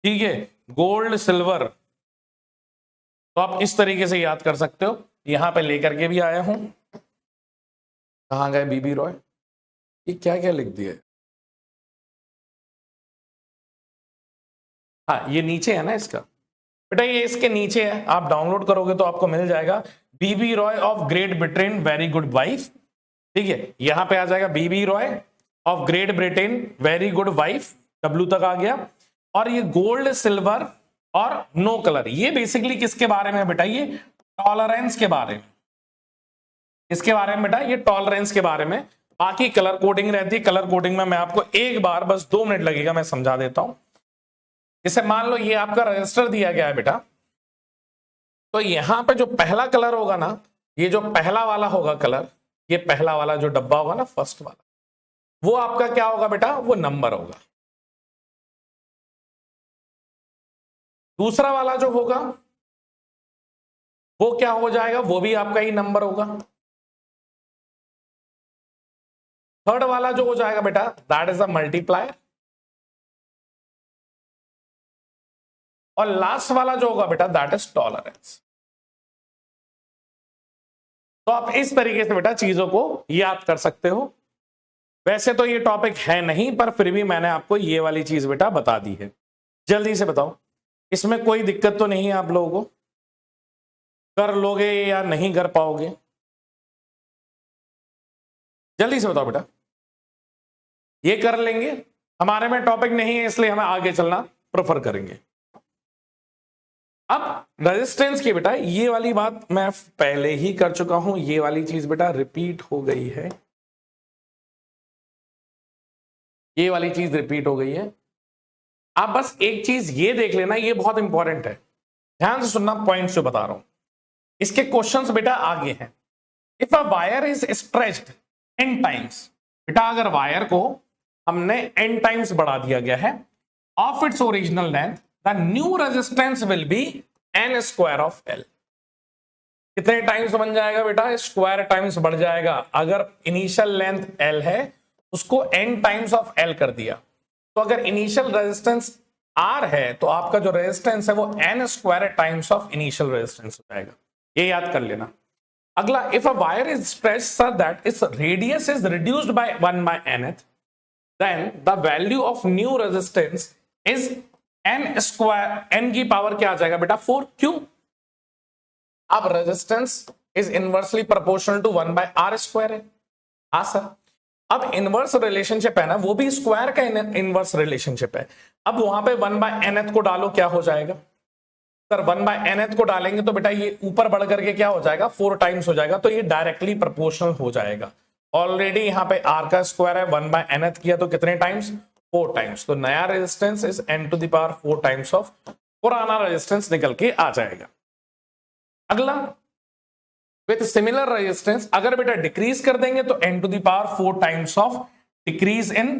ठीक है, गोल्ड सिल्वर। तो आप इस तरीके से याद कर सकते हो, यहां पे लेकर के भी आया हूं। कहां गए बीबी रॉय, ये क्या क्या लिख दिया है? हाँ ये नीचे है ना इसका, बेटा ये इसके नीचे है, आप डाउनलोड करोगे तो आपको मिल जाएगा, B B Roy of Great Britain very good wife, ठीक है। यहां पे आ जाएगा B B Roy of Great Britain very good wife, W तक आ गया। और ये गोल्ड सिल्वर और नो कलर, ये बेसिकली किसके बारे में बेटा, ये टॉलरेंस के बारे में। इसके बारे में बेटा ये टॉलरेंस के बारे में, बाकी कलर कोडिंग रहती है। कलर कोडिंग में मैं आपको एक बार बस 2 मिनट लगेगा, मैं समझा देता हूं। जैसे मान लो ये आपका रजिस्टर दिया गया है बेटा, तो यहां पे जो पहला कलर होगा ना, ये जो पहला वाला होगा कलर, ये पहला वाला जो डब्बा होगा ना, फर्स्ट वाला, वो आपका क्या होगा बेटा, वो नंबर होगा। दूसरा वाला जो होगा वो क्या हो जाएगा, वो भी आपका ही नंबर होगा। थर्ड वाला जो हो जाएगा बेटा, दैट इज अ मल्टीप्लायर। और लास्ट वाला जो होगा बेटा, दैट इज टॉलरेंस। तो आप इस तरीके से बेटा चीजों को याद कर सकते हो। वैसे तो ये टॉपिक है नहीं, पर फिर भी मैंने आपको ये वाली चीज बेटा बता दी है। जल्दी से बताओ, इसमें कोई दिक्कत तो नहीं है आप लोगों को? कर लोगे या नहीं कर पाओगे? जल्दी से बताओ बेटा। ये कर लेंगे? हमारे में टॉपिक नहीं है इसलिए हमें आगे चलना प्रेफर करेंगे। अब रेजिस्टेंस की बेटा ये वाली बात मैं पहले ही कर चुका हूं, ये वाली चीज बेटा रिपीट हो गई है, ये वाली चीज रिपीट हो गई है। आप बस एक चीज ये देख लेना, ये बहुत इंपॉर्टेंट है, ध्यान से सुनना पॉइंट्स जो बता रहा हूं। इसके क्वेश्चंस बेटा आगे हैं। If a wire is stretched n times, बेटा अगर वायर को हमने n टाइम्स बढ़ा दिया गया है of its original length, the new resistance will B n square of l। कितने टाइम्स बन जाएगा बेटा? स्क्वायर टाइम्स बढ़ जाएगा। अगर इनिशियल लेंथ l है, उसको n टाइम्स ऑफ l कर दिया, तो अगर इनिशियल रेजिस्टेंस r है तो आपका जो रेजिस्टेंस है वो n square times of initial resistance हो जाएगा। ये याद कर लेना। अगला, if a wire is stretched such that its radius is reduced by 1/nth, then the value of new resistance is n square, n की पावर क्या आ जाएगा बेटा? 4। क्यों? अब resistance is inversely proportional to 1/r² है। हाँ सर, अब इनवर्स रिलेशनशिप है ना, वो भी स्क्वायर का इनवर्स रिलेशनशिप है। अब वहां पे 1/nth को डालो, क्या हो जाएगा सर? 1/nth को डालेंगे तो बेटा ये ऊपर बढ़ करके क्या हो जाएगा? 4 टाइम्स हो जाएगा, तो ये डायरेक्टली प्रोपोर्शनल हो जाएगा। ऑलरेडी यहाँ पे r का स्क्वायर है, 1/nth किया तो कितने टाइम्स? 4 टाइम्स। तो नया resistance is n⁴ times of पुराना रेजिस्टेंस निकल के आ जाएगा। अगला, विथ सिमिलर रेजिस्टेंस अगर बेटा डिक्रीज कर देंगे तो n⁴ times of decrease in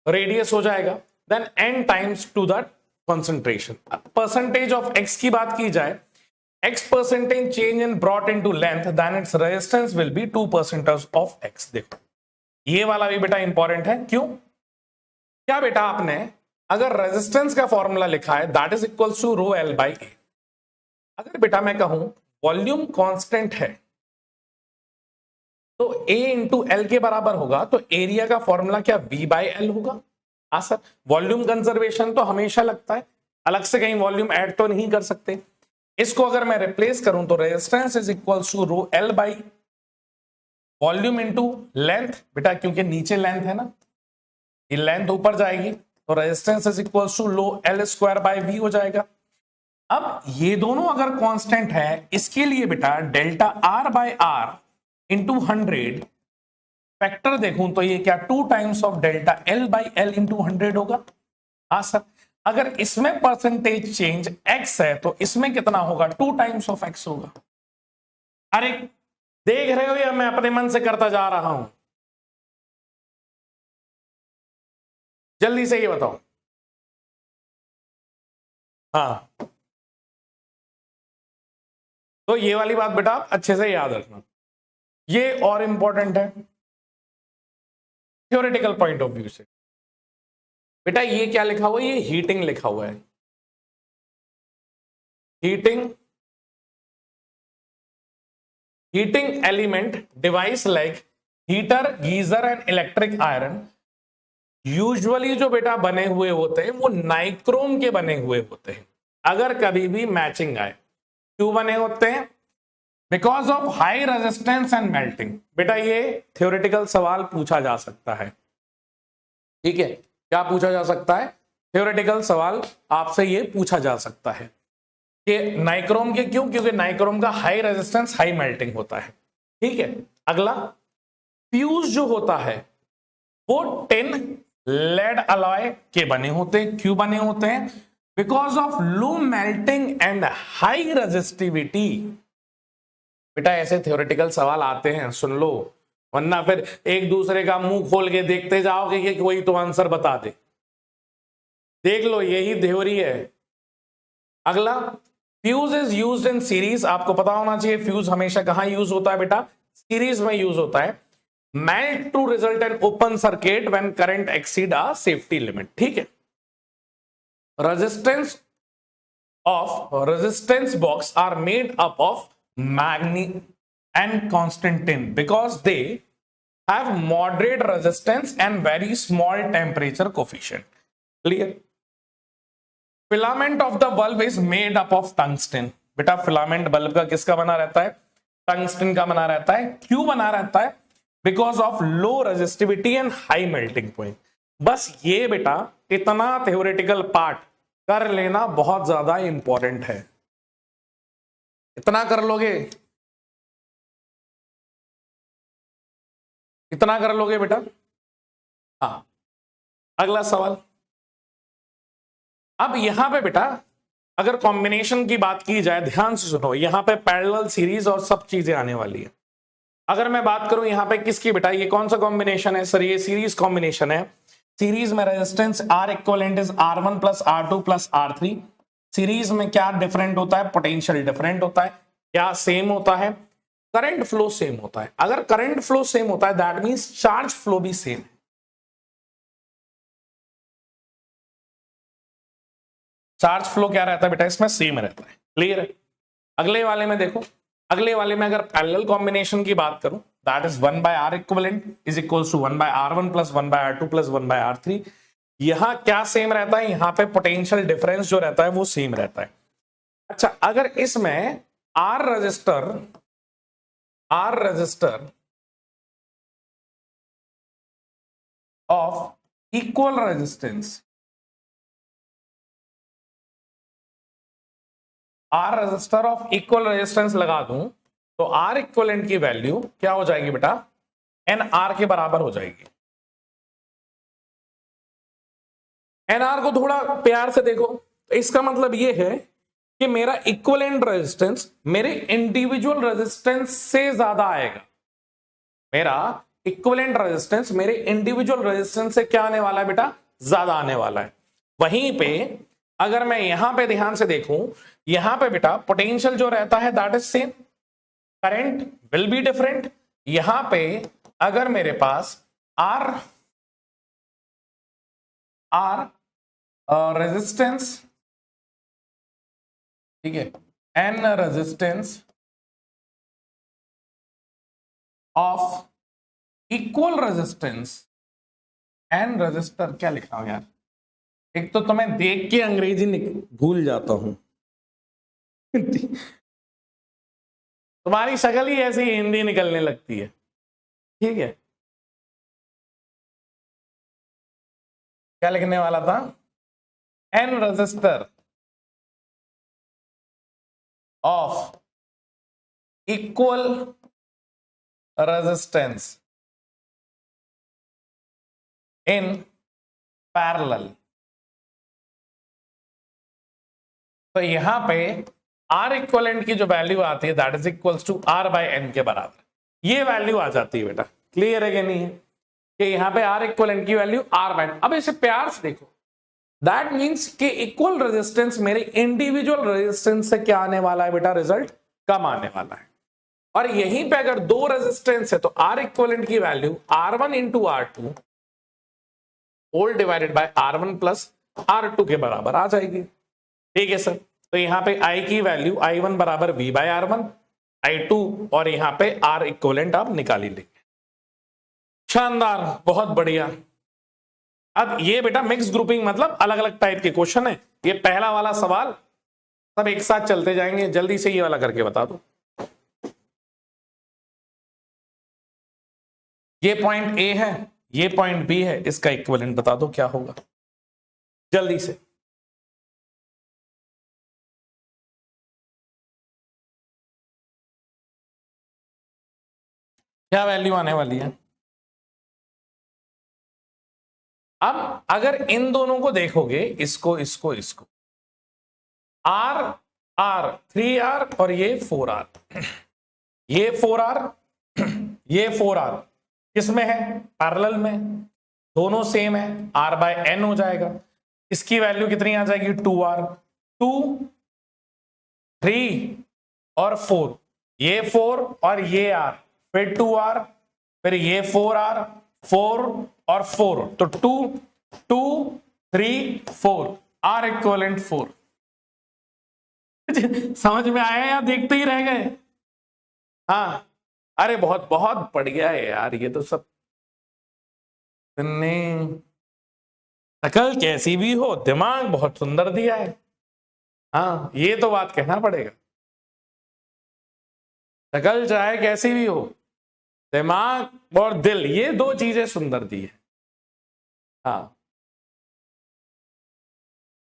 radius हो जाएगा, then n times to the concentration. Percentage of x की बात की जाए, x% change in brought into length, then its resistance will be 2% of x। देखो ये वाला भी बेटा इंपॉर्टेंट है। क्यों? क्या बेटा आपने अगर रेजिस्टेंस का फॉर्मूला लिखा है that is equals to ρl/a, अगर बेटा मैं कहूं वॉल्यूम कांस्टेंट है तो a इंटू एल के बराबर होगा, तो एरिया का फॉर्मूला क्या v/l होगा? हाँ सर, वॉल्यूम कंजर्वेशन तो हमेशा लगता है, अलग से कहीं वॉल्यूम ऐड तो नहीं कर सकते। इसको अगर मैं रिप्लेस करूं तो resistance is equals to ρl by volume into length, बेटा क्योंकि नीचे लेंथ है ना, ये लेंथ ऊपर जाएगी तो resistance is equals to l² / v हो जाएगा। अब ये दोनों अगर कांस्टेंट है, इसके लिए बेटा डेल्टा r/r इंटू 100 फैक्टर देखूं तो ये क्या 2 times of delta l/l into 100 होगा। हाँ सर, अगर इसमें परसेंटेज चेंज x है तो इसमें कितना होगा? 2 टाइम्स ऑफ x होगा। अरे देख रहे हो या मैं अपने मन से करता जा रहा हूं? जल्दी से ये बताओ। हाँ, तो ये वाली बात बेटा आप अच्छे से याद रखना, ये और इंपॉर्टेंट है थ्योरेटिकल पॉइंट ऑफ व्यू से। बेटा ये क्या लिखा हुआ है? ये हीटिंग लिखा हुआ है। Heating element device like heater, geyser and electric iron usually जो बेटा बने हुए होते हैं वो नाइक्रोम के बने हुए होते हैं। अगर कभी भी मैचिंग आए, क्यों बने होते हैं? Because of high resistance and melting. बेटा ये थ्योरेटिकल सवाल पूछा जा सकता है, ठीक है? क्या पूछा जा सकता है? थ्योरेटिकल सवाल आपसे ये पूछा जा सकता है कि नाइक्रोम के क्यों? क्योंकि नाइक्रोम का हाई रेजिस्टेंस हाई मेल्टिंग होता है, ठीक है? अगला, फ्यूज जो होता है वो टिन लेड अलॉय के बने होते हैं। क्यों बने होते हैं? Because of low melting and high resistivity. बेटा ऐसे थ्योरेटिकल सवाल आते हैं, सुन लो, वरना फिर एक दूसरे का मुंह खोल के देखते जाओगे कि कोई तो आंसर बता दे। देख लो, यही थ्योरी है। अगला, fuse is used in series. आपको पता होना चाहिए फ्यूज हमेशा कहां यूज होता है बेटा? सीरीज में यूज होता है। Melt to result in open circuit when current exceed a safety limit. ठीक है। Resistance box are made up of manganin and constantan because they have moderate resistance and very small temperature coefficient. Clear? Filament of the bulb is made up of tungsten. बेटा filament bulb का किसका बना रहता है? Tungsten का बना रहता है। क्यों बना रहता है? Because of low resistivity and high melting point. बस ये बेटा इतना थ्योरेटिकल पार्ट कर लेना बहुत ज्यादा इंपॉर्टेंट है। इतना कर लोगे, इतना कर लोगे बेटा। हाँ, अगला सवाल। अब यहां पे बेटा अगर कॉम्बिनेशन की बात की जाए, ध्यान से सुनो, यहां पे पैरेलल सीरीज और सब चीजें आने वाली है। अगर मैं बात करूं यहां पे किसकी बेटा, ये कौन सा कॉम्बिनेशन है सर? ये सीरीज कॉम्बिनेशन है। सीरीज में resistance R equivalent is R1 plus R2 plus R3। Series में क्या डिफरेंट होता है? पोटेंशियल डिफरेंट होता है। क्या सेम होता है? करंट फ्लो सेम होता है। अगर करंट फ्लो सेम होता है दैट मींस चार्ज फ्लो भी सेम है। चार्ज फ्लो क्या रहता है बेटा इसमें? सेम रहता है। क्लियर है? अगले वाले में देखो, अगले वाले में अगर पैरेलल कॉम्बिनेशन की बात करूं that is 1 by R equivalent is equals to 1 by R1 plus 1 by R2 plus 1 by R3। यहां क्या सेम रहता है? यहां पे पोटेंशियल डिफरेंस जो रहता है वो सेम रहता है। अच्छा, अगर इसमें R resistor of equal resistance, R resistor of equal resistance लगा दूं तो आर इक्वलेंट की वैल्यू क्या हो जाएगी बेटा? एन आर के बराबर हो जाएगी। एन आर को थोड़ा प्यार से देखो, तो इसका मतलब यह है कि मेरा इक्वलेंट रेजिस्टेंस मेरे इंडिविजुअल रेजिस्टेंस से ज्यादा आएगा। मेरा इक्विवेलेंट रेजिस्टेंस मेरे इंडिविजुअल रेजिस्टेंस से क्या आने वाला है बेटा? ज्यादा आने वाला है। वहीं पे अगर मैं यहां पे ध्यान से देखूं, यहां पे बेटा पोटेंशियल जो रहता है that is same, current will be different. यहां पे अगर मेरे पास आर रेजिस्टेंस, ठीक है, n resistance of equal resistance and resistor, क्या लिखा हूं यार, एक तो तुम्हें देख के अंग्रेजी भूल जाता हूं तुम्हारी शक्ल ही ऐसी हिंदी निकलने लगती है। ठीक है, क्या लिखने वाला था? N resistor of equal resistance in parallel. तो यहां पे आर इक्वलेंट की जो वैल्यू आती है that is equals to R by n के बराबर। ये वैल्यू आ जाती है बेटा। क्लियर है कि नहीं है? कि यहां पे आर इक्वलेंट की वैल्यू आर बाय एन। अब इसे प्यार से देखो, दैट मींस कि इक्वल रेजिस्टेंस मेरे इंडिविजुअल रेजिस्टेंस से क्या आने वाला है बेटा? रिजल्ट कम आने वाला है। और यहीं पे अगर दो रेजिस्टेंस है तो आर इक्वलेंट की value R1 into R2 whole divided by R1 plus R2 के बराबर आ जाएगी। ठीक है सर, तो यहां पे I की वैल्यू I1 बराबर V बाय R1, I2 और यहां पे R इक्वलेंट आप निकाल ही लेंगे। शानदार, बहुत बढ़िया। अब ये बेटा मिक्स ग्रुपिंग मतलब अलग अलग टाइप के क्वेश्चन है। ये पहला वाला सवाल सब एक साथ चलते जाएंगे, जल्दी से ये वाला करके बता दो। ये पॉइंट ए है, ये पॉइंट बी है, इसका इक्विवेलेंट बता दो क्या होगा जल्दी से। क्या वैल्यू आने वाली है? अब अगर इन दोनों को देखोगे, इसको इसको इसको, आर आर 3R और ये 4R, ये 4R ये 4R किसमें है? पैरेलल में, दोनों सेम है, R/N हो जाएगा। इसकी वैल्यू कितनी आ जाएगी? 2R, 2 3 और 4, ये 4 और ये R, फिर 2R, फिर ये 4R, 4 और 4, तो 2 2 3 4, R इक्विवेलेंट 4। समझ में आया या देखते ही रह गए? हाँ, अरे बहुत बहुत बढ़िया है यार, ये तो सब शक्ल कैसी भी हो, दिमाग बहुत सुंदर दिया है। हाँ, ये तो बात कहना पड़ेगा, शक्ल चाहे कैसी भी हो, दिमाग और दिल, ये दो चीजें सुंदर दी है। हाँ,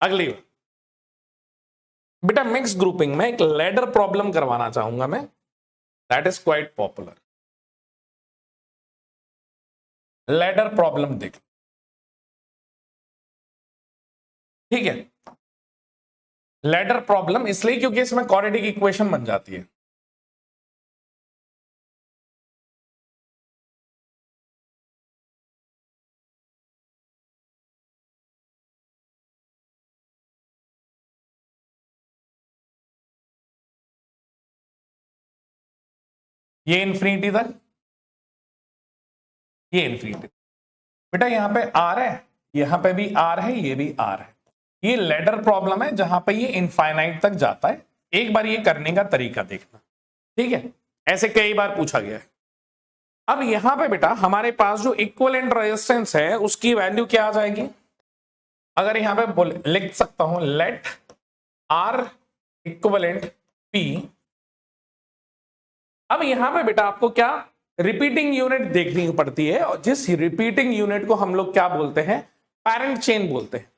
अगली बात बेटा, मिक्स ग्रुपिंग में एक लैडर प्रॉब्लम करवाना चाहूंगा मैं, that is quite popular. Ladder problem देख, ठीक है। लैडर प्रॉब्लम इसलिए क्योंकि इसमें क्वाड्रेटिक इक्वेशन बन जाती है। ये इंफिनिटी तक, ये इंफिनिटी, बेटा यहां पे आर है, यहां पे भी आर है, ये भी आर है। ये लैडर प्रॉब्लम है जहां पे ये इनफाइनाइट तक जाता है। एक बार ये करने का तरीका देखना, ठीक है, ऐसे कई बार पूछा गया है। अब यहां पे बेटा हमारे पास जो इक्विवेलेंट रेजिस्टेंस है उसकी वैल्यू क्या आ जाएगी? अगर यहां पे लिख सकता हूं, लेट आर इक्विवेलेंट पी। अब यहां पे बेटा आपको क्या रिपीटिंग यूनिट देखनी पड़ती है, और जिस रिपीटिंग यूनिट को हम लोग क्या बोलते हैं? पैरेंट चेन बोलते हैं।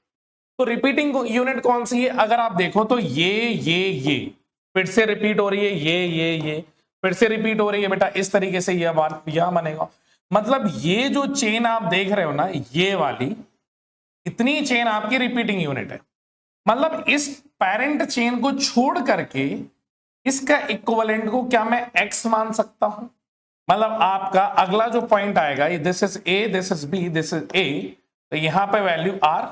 तो रिपीटिंग यूनिट कौन सी है? अगर आप देखो तो ये फिर से रिपीट हो रही है, ये फिर से रिपीट हो रही है बेटा, इस तरीके से यह बात यह बनेगा। मतलब ये जो चेन आप देख रहे हो ना, ये वाली इतनी चेन आपकी रिपीटिंग यूनिट है। मतलब इस पेरेंट चेन को छोड़ करके इसका इक्विवेलेंट को क्या मैं x मान सकता हूं? मतलब आपका अगला जो पॉइंट आएगा, this is A, this is B, this is A, तो यहां पे वैल्यू R,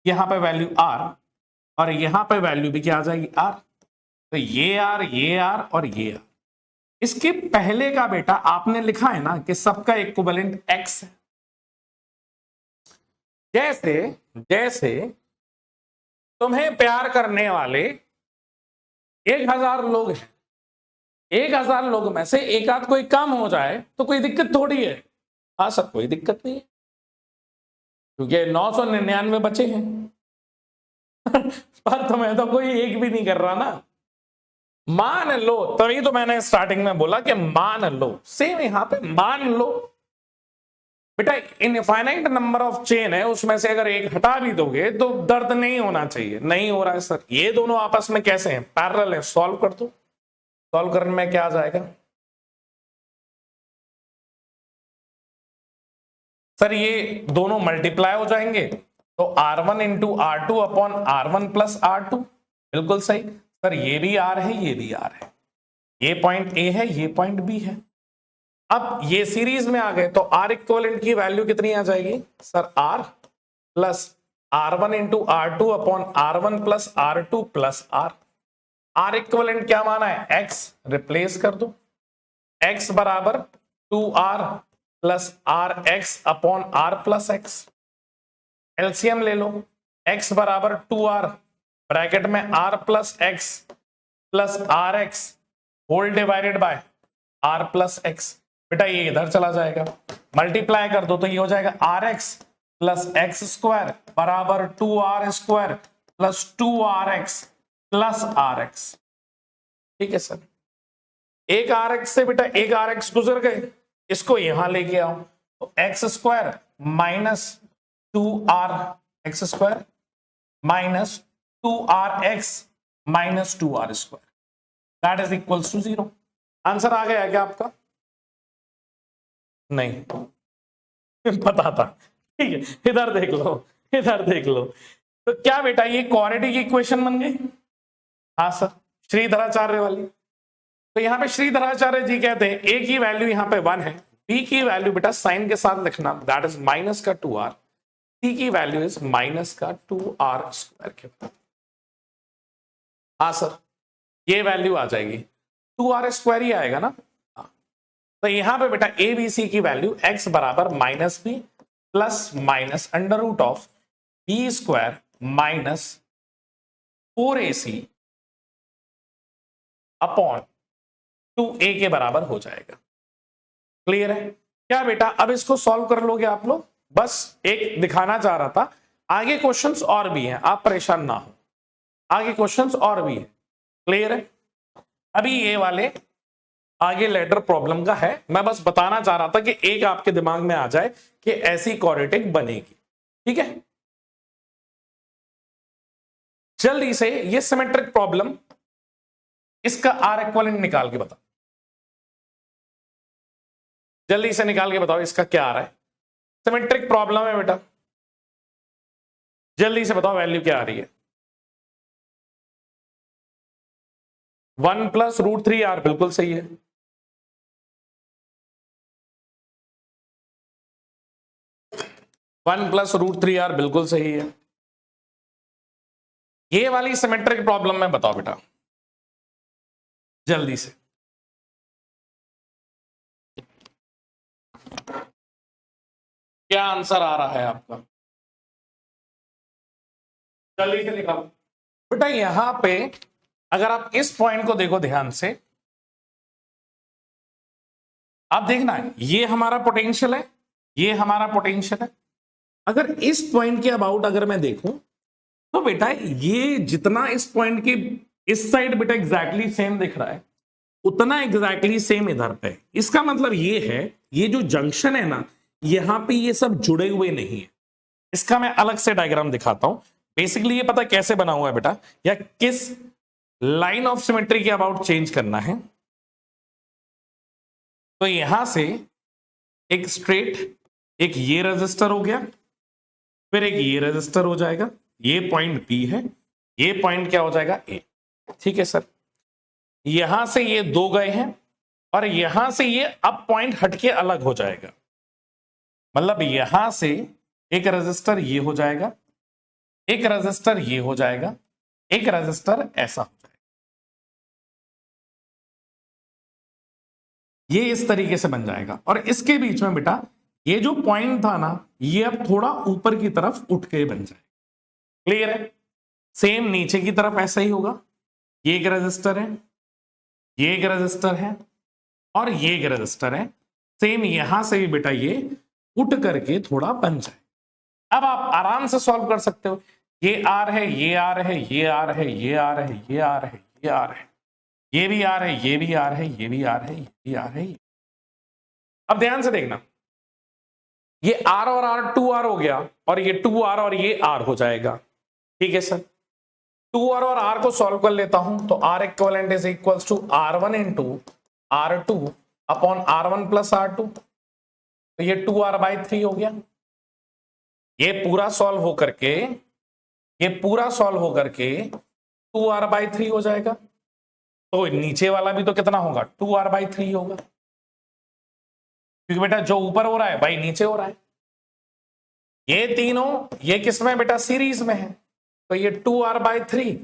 यहां पे वैल्यू R, और यहां पे वैल्यू भी क्या आ जाएगी? R। तो ये R और ये R। इसके पहले का बेटा आपने लिखा है ना कि सबका इक्विवेलेंट x है। जैसे जैसे तुम्हें प्यार करने वाले 1000 लोग हैं, 1000 लोग में से एक आध कोई कम हो जाए तो कोई दिक्कत थोड़ी है। हाँ सर, कोई दिक्कत नहीं है, क्योंकि 999 बचे हैं। पर तुम्हें तो कोई एक भी नहीं कर रहा ना। मान लो, तभी तो मैंने स्टार्टिंग में बोला कि मान लो, सेम यहां पे मान लो बेटा, इनफाइनाइट नंबर ऑफ चेन है, उसमें से अगर एक हटा भी दोगे तो दर्द नहीं होना चाहिए। नहीं हो रहा है सर, ये दोनों आपस में कैसे हैं? पैरेलल है। सॉल्व कर दो, सॉल्व करने में क्या आ जाएगा सर? ये दोनों मल्टीप्लाई हो जाएंगे, तो R1 into R2 upon R1 plus R2, बिल्कुल सही सर। ये भी R है, ये भी R है, ये पॉइंट A है, ये पॉइंट B है। अब ये सीरीज में आ गए तो R इक्विवेलेंट की वैल्यू कितनी आ जाएगी sir? R plus R1 into R2 upon R1 plus R2 plus R। R equivalent क्या माना है? X, रिप्लेस कर दो, X बराबर 2R plus RX upon R plus X। LCM ले लो, X बराबर 2R ब्रैकेट में R plus X plus RX whole divided by R plus X। बेटा ये इधर चला जाएगा, मल्टीप्लाई कर दो तो ये हो जाएगा RX प्लस एक्स स्क्वायर बराबर 2R square plus 2RX plus RX। ठीक है सर, एक RX से बेटा एक RX गुजर गए, इसको यहां लेके आओ तो X square minus 2RX square minus 2RX minus 2R square that is equals to 0। Answer आ गया क्या आपका? नहीं पता था, ठीक है, इधर देख लो, इधर देख लो। तो क्या बेटा ये क्वाड्रेटिक इक्वेशन बन गई? हाँ सर, श्रीधराचार्य वाली। तो यहाँ पे श्रीधराचार्य जी कहते हैं ए की वैल्यू यहाँ पे 1 है, बी की वैल्यू बेटा साइन के साथ लिखना, दैट इज माइनस का 2r, सी की वैल्यू इज माइनस का 2r स्क्वायर के बराबर। हाँ सर, ये वैल्यू आ जाएगी, 2r स्क्वायर ही आएगा ना। हाँ। तो यहां पे बेटा ए बी सी की वैल्यू x बराबर minus B plus minus under root of B square minus 4ac upon 2a के बराबर हो जाएगा। क्लियर है क्या बेटा? अब इसको सॉल्व कर लोगे आप लोग, बस एक दिखाना चाह रहा था। आगे क्वेश्चंस और भी हैं, आप परेशान ना हो, आगे क्वेश्चंस और भी हैं। क्लियर है? अभी ये वाले आगे लेटर प्रॉब्लम का है, मैं बस बताना चाह रहा था कि एक आपके दिमाग में आ जाए कि ऐसी क्वाड्रेटिक बनेगी। ठीक है, जल्दी से ये सिमेट्रिक प्रॉब्लम, इसका आर इक्विवेलेंट निकाल के बताओ, जल्दी से निकाल के बताओ इसका क्या आ रहा है। सिमेट्रिक प्रॉब्लम है बेटा, जल्दी से बताओ वैल्यू क्या आ रही है। 1 प्लस रूट 3r बिल्कुल सही है, वन प्लस रूट 3r बिल्कुल सही है। ये वाली सिमेट्रिक प्रॉब्लम में बताओ बेटा जल्दी से, क्या आंसर आ रहा है आपका, जल्दी से निकालो बेटा। यहां पे अगर आप इस पॉइंट को देखो ध्यान से, आप देखना ये हमारा पोटेंशियल है, ये हमारा पोटेंशियल है। अगर इस पॉइंट के अबाउट अगर मैं देखूं तो बेटा ये जितना इस पॉइंट की इस साइड बेटा एग्जैक्टली सेम दिख रहा है, उतना एग्जैक्टली सेम इधर पे। इसका मतलब ये है, ये जो जंक्शन है ना, यहां पे ये सब जुड़े हुए नहीं है। इसका मैं अलग से डायग्राम दिखाता हूं। बेसिकली ये पता कैसे बना हुआ है बेटा, या किस लाइन ऑफ सिमेट्री के अबाउट चेंज करना है। तो यहां से एक स्ट्रेट, एक ये रजिस्टर हो गया, फिर एक ये रजिस्टर हो जाएगा, ये पॉइंट बी है, ये पॉइंट क्या हो जाएगा ए। ठीक है सर, यहां से ये दो गए हैं और यहां से ये अब पॉइंट हटके अलग हो जाएगा। मतलब यहां से एक रजिस्टर ये हो जाएगा, एक रजिस्टर ये हो जाएगा, एक रजिस्टर ऐसा हो जाएगा। ये इस तरीके से बन जाएगा और इसके बीच में बेटा ये जो पॉइंट था ना, ये अब थोड़ा ऊपर की तरफ उठ के बन जाएगा। क्लियर है? सेम नीचे की तरफ ऐसा ही होगा। ये एक रजिस्टर है, ये एक रजिस्टर है और ये एक रजिस्टर है। सेम यहां से भी बेटा ये उठ करके थोड़ा बन जाए। अब आप आराम से सॉल्व कर सकते हो। ये आर है, ये आर है, ये आर है, ये आर है, ये आर है, ये आर है, ये भी आर है, ये भी आर है, ये भी आर है, ये भी आर है। अब ध्यान से देखना, ये आर और आर 2r हो गया और ये 2r और ये r हो जाएगा। ठीक है सर, 2r और r को सॉल्व कर लेता हूं तो r equivalent is equals to r1 into r2 upon r1 plus r2। तो ये 2r/3 हो गया। ये पूरा सॉल्व हो करके, ये पूरा सॉल्व हो करके 2r/3 हो जाएगा। तो नीचे वाला भी तो कितना होगा, 2r/3 होगा, क्योंकि बेटा जो ऊपर हो रहा है भाई नीचे हो रहा है। ये तीनों ये किसमें बेटा, सीरीज में है। तो ये 2r/3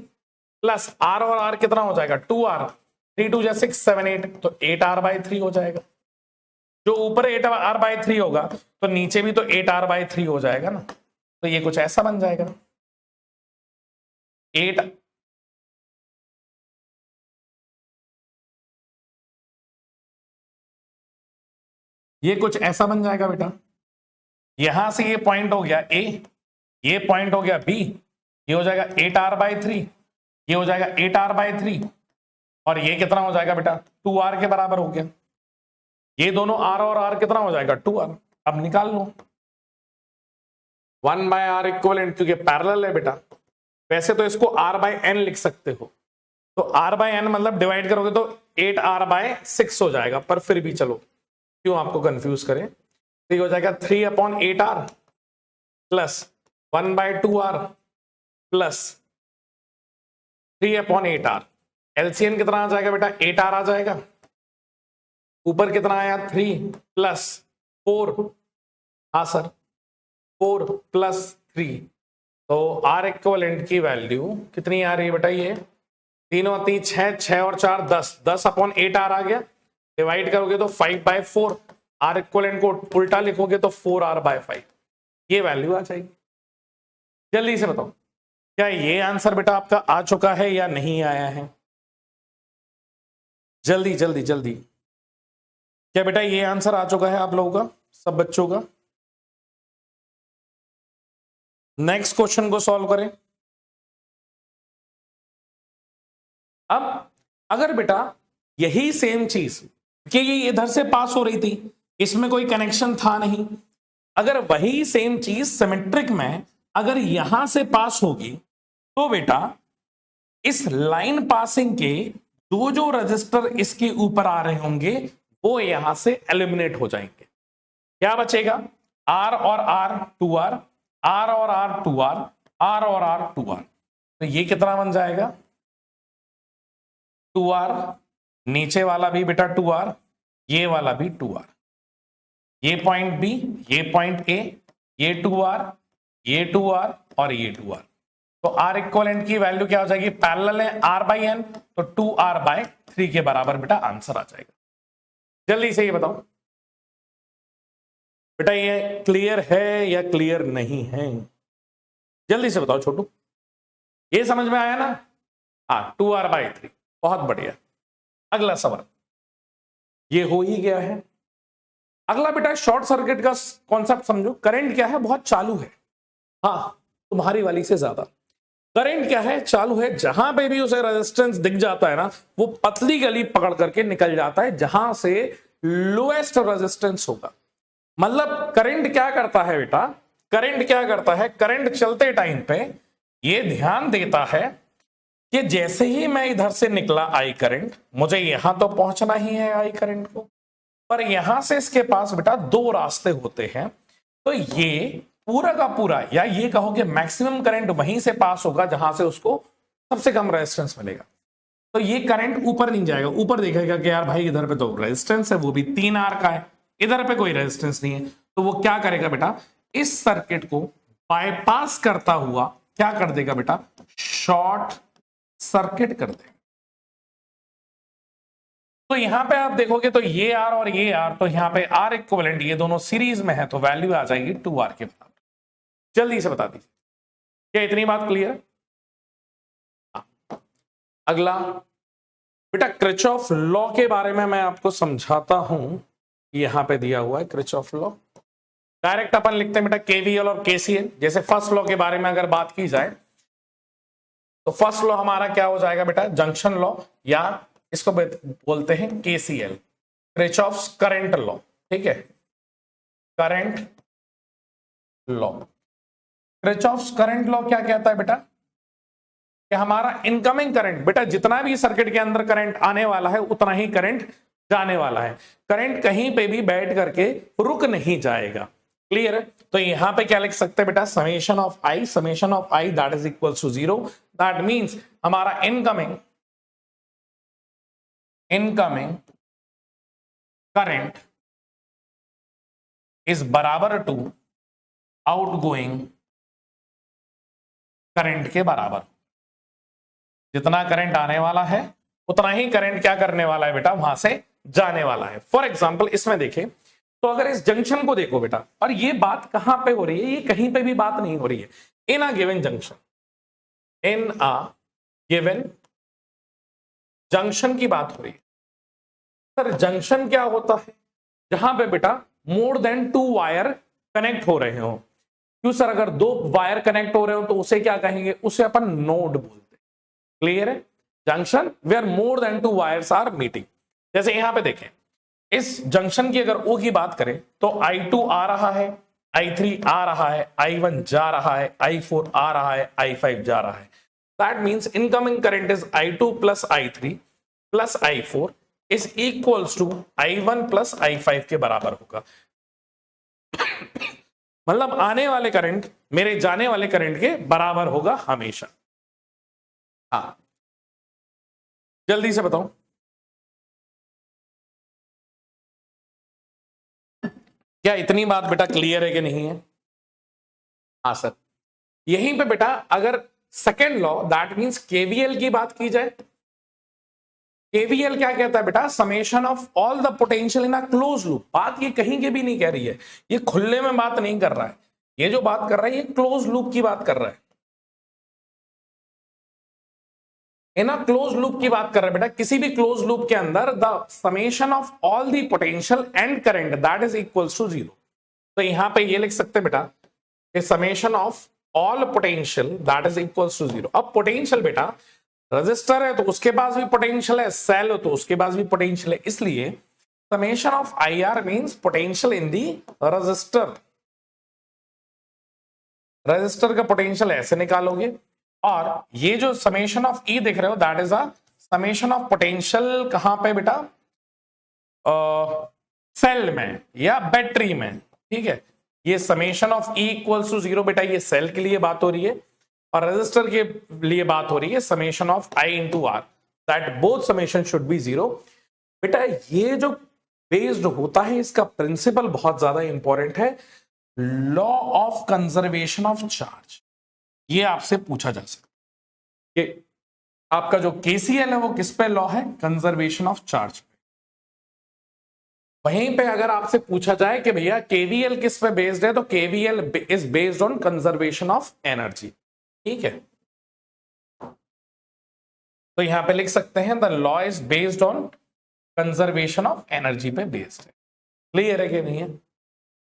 प्लस r और r कितना हो जाएगा, 2r, 3 2 6 7 8, तो 8r/3 हो जाएगा। जो ऊपर 8r/3 होगा तो नीचे भी तो 8r/3 हो जाएगा ना। तो ये कुछ ऐसा बन जाएगा, 8 ये कुछ ऐसा बन जाएगा बेटा। यहां से ये पॉइंट हो गया ए, ये पॉइंट हो गया बी, ये हो जाएगा 8r/3, ये हो जाएगा 8r/3 और ये कितना हो जाएगा बेटा, 2r के बराबर हो गया। ये दोनों r और r कितना हो जाएगा, 2r। अब निकाल लो 1/r इक्विवेलेंट, क्योंकि पैरेलल है बेटा। वैसे तो इसको r/n लिख सकते हो, तो r/n मतलब डिवाइड करोगे तो 8r/6 हो जाएगा, पर फिर भी चलो क्यों आपको कंफ्यूज करें। तो ये हो जाएगा 3/8r plus 1/2r plus 3/8r। LCM कितना आ जाएगा बेटा? 8r आ जाएगा। ऊपर कितना आया? 3 प्लस 4, हाँ सर 4 प्लस 3, तो आर इक्विवेलेंट की वैल्यू कितनी आ रही है बेटा? ये 3 और 3 6, 6 और 4 10, 10/8r आ गया। डिवाइड करोगे तो 5/4, आर इक्विवेलेंट को उल्टा लिखोगे तो 4r/5, ये वैल्यू आ जाएगी। जल्दी से बताओ क्या ये आंसर बेटा आपका आ चुका है या नहीं आया है? जल्दी जल्दी जल्दी, क्या बेटा ये आंसर आ चुका है आप लोगों का, सब बच्चों का? नेक्स्ट क्वेश्चन को सॉल्व करें। अब अगर बेटा यही सेम चीज कि ये इधर से पास हो रही थी, इसमें कोई कनेक्शन था नहीं, अगर वही सेम चीज सिमेट्रिक में अगर यहां से पास होगी तो बेटा इस लाइन पासिंग के जो रजिस्टर इसके ऊपर आ रहे होंगे वो यहां से एलिमिनेट हो जाएंगे। क्या बचेगा? R और R 2R, R और R 2R, R और R 2R। तो ये कितना बन जाएगा? 2R, नीचे वाला भी बेटा 2R, ये वाला भी 2R, ये पॉइंट B, ये पॉइंट A, ये 2R, ये 2R और ये 2R। तो R इक्विवेलेंट की वैल्यू क्या हो जाएगी? पैरेलल है R/n, तो 2R/3 के बराबर बेटा आंसर आ जाएगा। जल्दी से ये बताओ बेटा ये क्लियर है या क्लियर नहीं है? जल्दी से बताओ छोटू, ये समझ में आया ना? हाँ 2R/3, बहुत बढ़िया। अगला सवाल ये हो ही गया है। अगला बेटा शॉर्ट सर्किट का कॉन्सेप्ट समझो। करंट क्या है? बहुत चालू है, हाँ तुम्हारी वाली से ज्यादा। करंट क्या है? चालू है। जहां पे भी उसे रेजिस्टेंस दिख जाता है ना, वो पतली गली पकड़ करके निकल जाता है जहां से लोएस्ट रेजिस्टेंस होगा। मतलब करंट क्या करता है बेटा? करंट क्या करता है? करंट चलते टाइम पे ये ध्यान देता है कि जैसे ही मैं इधर से निकला आई करंट, मुझे यहां तो पहुंचना ही है आई करंट को, पर यहां से इसके पास बेटा 2 रास्ते होते हैं। तो ये पूरा का पूरा, या ये कहो कि मैक्सिमम करंट वहीं से पास होगा जहां से उसको सबसे कम रेजिस्टेंस मिलेगा। तो ये करंट ऊपर नहीं जाएगा, ऊपर देखेगा कि यार भाई इधर पे तो रेजिस्टेंस है, वो भी 3R का है, इधर पे कोई रेजिस्टेंस नहीं है, तो वो क्या करेगा बेटा? इस सर्किट को बाईपास करता हुआ क्या कर देगा बेटा? शॉर्ट सर्किट कर देगा। तो यहां पे आप देखोगे तो ये R और ये R, तो यहां पे R इक्विवेलेंट ये दोनों सीरीज में है, तो वैल्यू आ जाएगी 2R के बराबर। जल्दी से बता दीजिए, क्या इतनी बात क्लियर है? अगला बेटा किरचॉफ लॉ के बारे में मैं आपको समझाता हूं। यहां पे दिया हुआ है किरचॉफ लॉ। डायरेक्ट अपन लिखते हैं बेटा केवीएल और केसीएल। जैसे फर्स्ट लॉ के बारे में अगर बात की जाए तो फर्स्ट लॉ हमारा क्या हो जाएगा बेटा? जंक्शन लॉ, या इसको बोलते हैं केसीएल, किरचॉफ्स करंट लॉ। ठीक है, current law. Kirchhoff's current law क्या कहता है बेटा? कि हमारा इनकमिंग करंट बेटा, जितना भी सर्किट के अंदर करंट आने वाला है उतना ही करंट जाने वाला है। करंट कहीं पे भी बैठ करके रुक नहीं जाएगा। क्लियर है? तो यहां पे क्या लिख सकते हैं बेटा? Summation of I that is equal to 0। That means हमारा इनकमिंग करंट इज बराबर टू आउटगोइंग करंट के बराबर। जितना करंट आने वाला है उतना ही करंट क्या करने वाला है बेटा? वहां से जाने वाला है। फॉर एग्जाम्पल इसमें देखें तो अगर इस जंक्शन को देखो बेटा, और ये बात कहां पे हो रही है? ये कहीं पे भी बात नहीं हो रही है। In a given junction, in a given junction की बात हो रही है। सर जंक्शन क्या होता है? जहां पे बेटा मोर देन 2 वायर कनेक्ट हो रहे हो। क्यों सर? अगर 2 वायर कनेक्ट हो रहे हो तो उसे क्या कहेंगे? उसे अपन नोड बोलते हैं। क्लियर है? Junction where more than 2 wires are meeting. जैसे यहां पे देखें, इस जंक्शन की अगर O की बात करें तो I2 आ रहा है, I3 आ रहा है, I1 जा रहा है, I4 आ रहा है, I5 जा रहा है। That means incoming current is I2 plus I3 plus I4 is equals to I1 plus I5 के बराबर होगा। मतलब आने वाले करंट मेरे जाने वाले करंट के बराबर होगा हमेशा। हाँ, जल्दी से बताओ। क्या इतनी बात बेटा क्लियर है कि नहीं है? हाँ सर, यहीं पे बेटा अगर second law that means KVL की बात की जाए, केवीएल क्या कहता है बेटा? Summation of all the potential in a close loop. बात ये कहीं के भी नहीं कह रही है, ये खुले में बात नहीं कर रहा है, ये जो बात कर रहा है ये क्लोज लूप की बात कर रहा है, इन अ क्लोज लूप की बात कर रहा है बेटा। किसी भी क्लोज लूप के अंदर the summation of all the potential and current that is equals to zero. तो यहां पे ये लिख सकते हैं बेटा कि summation of all potential that is equals to zero. अब पोटेंशियल बेटा रजिस्टर है तो उसके पास भी पोटेंशियल है, सेल हो तो उसके पास भी पोटेंशियल है, इसलिए summation of I R means potential in the register. Register का पोटेंशियल ऐसे निकालोगे, और ये जो समेशन ऑफ ई दिख रहे हो that is a summation of potential कहां पे बेटा? सेल में या बैटरी में, ठीक है। ये summation of E equals to zero बेटा, ये सेल के लिए बात हो रही है, और रेजिस्टर के लिए बात हो रही है summation of I into R, that both summation should be zero. बेटा ये जो बेस्ड होता है इसका प्रिंसिपल बहुत ज्यादा इंपॉर्टेंट है, law of conservation of charge. ये आपसे पूछा जा सकता है कि आपका जो केसीएल है वो किस पे लॉ है? कंजर्वेशन ऑफ चार्ज पे। वहीं पे अगर आपसे पूछा जाए कि भैया केवीएल किस पे बेस्ड है, तो KVL is based on conservation of energy, ठीक है। तो यहां पे लिख सकते हैं the law is based on conservation of energy पे बेस्ड है। क्लियर है कि नहीं है?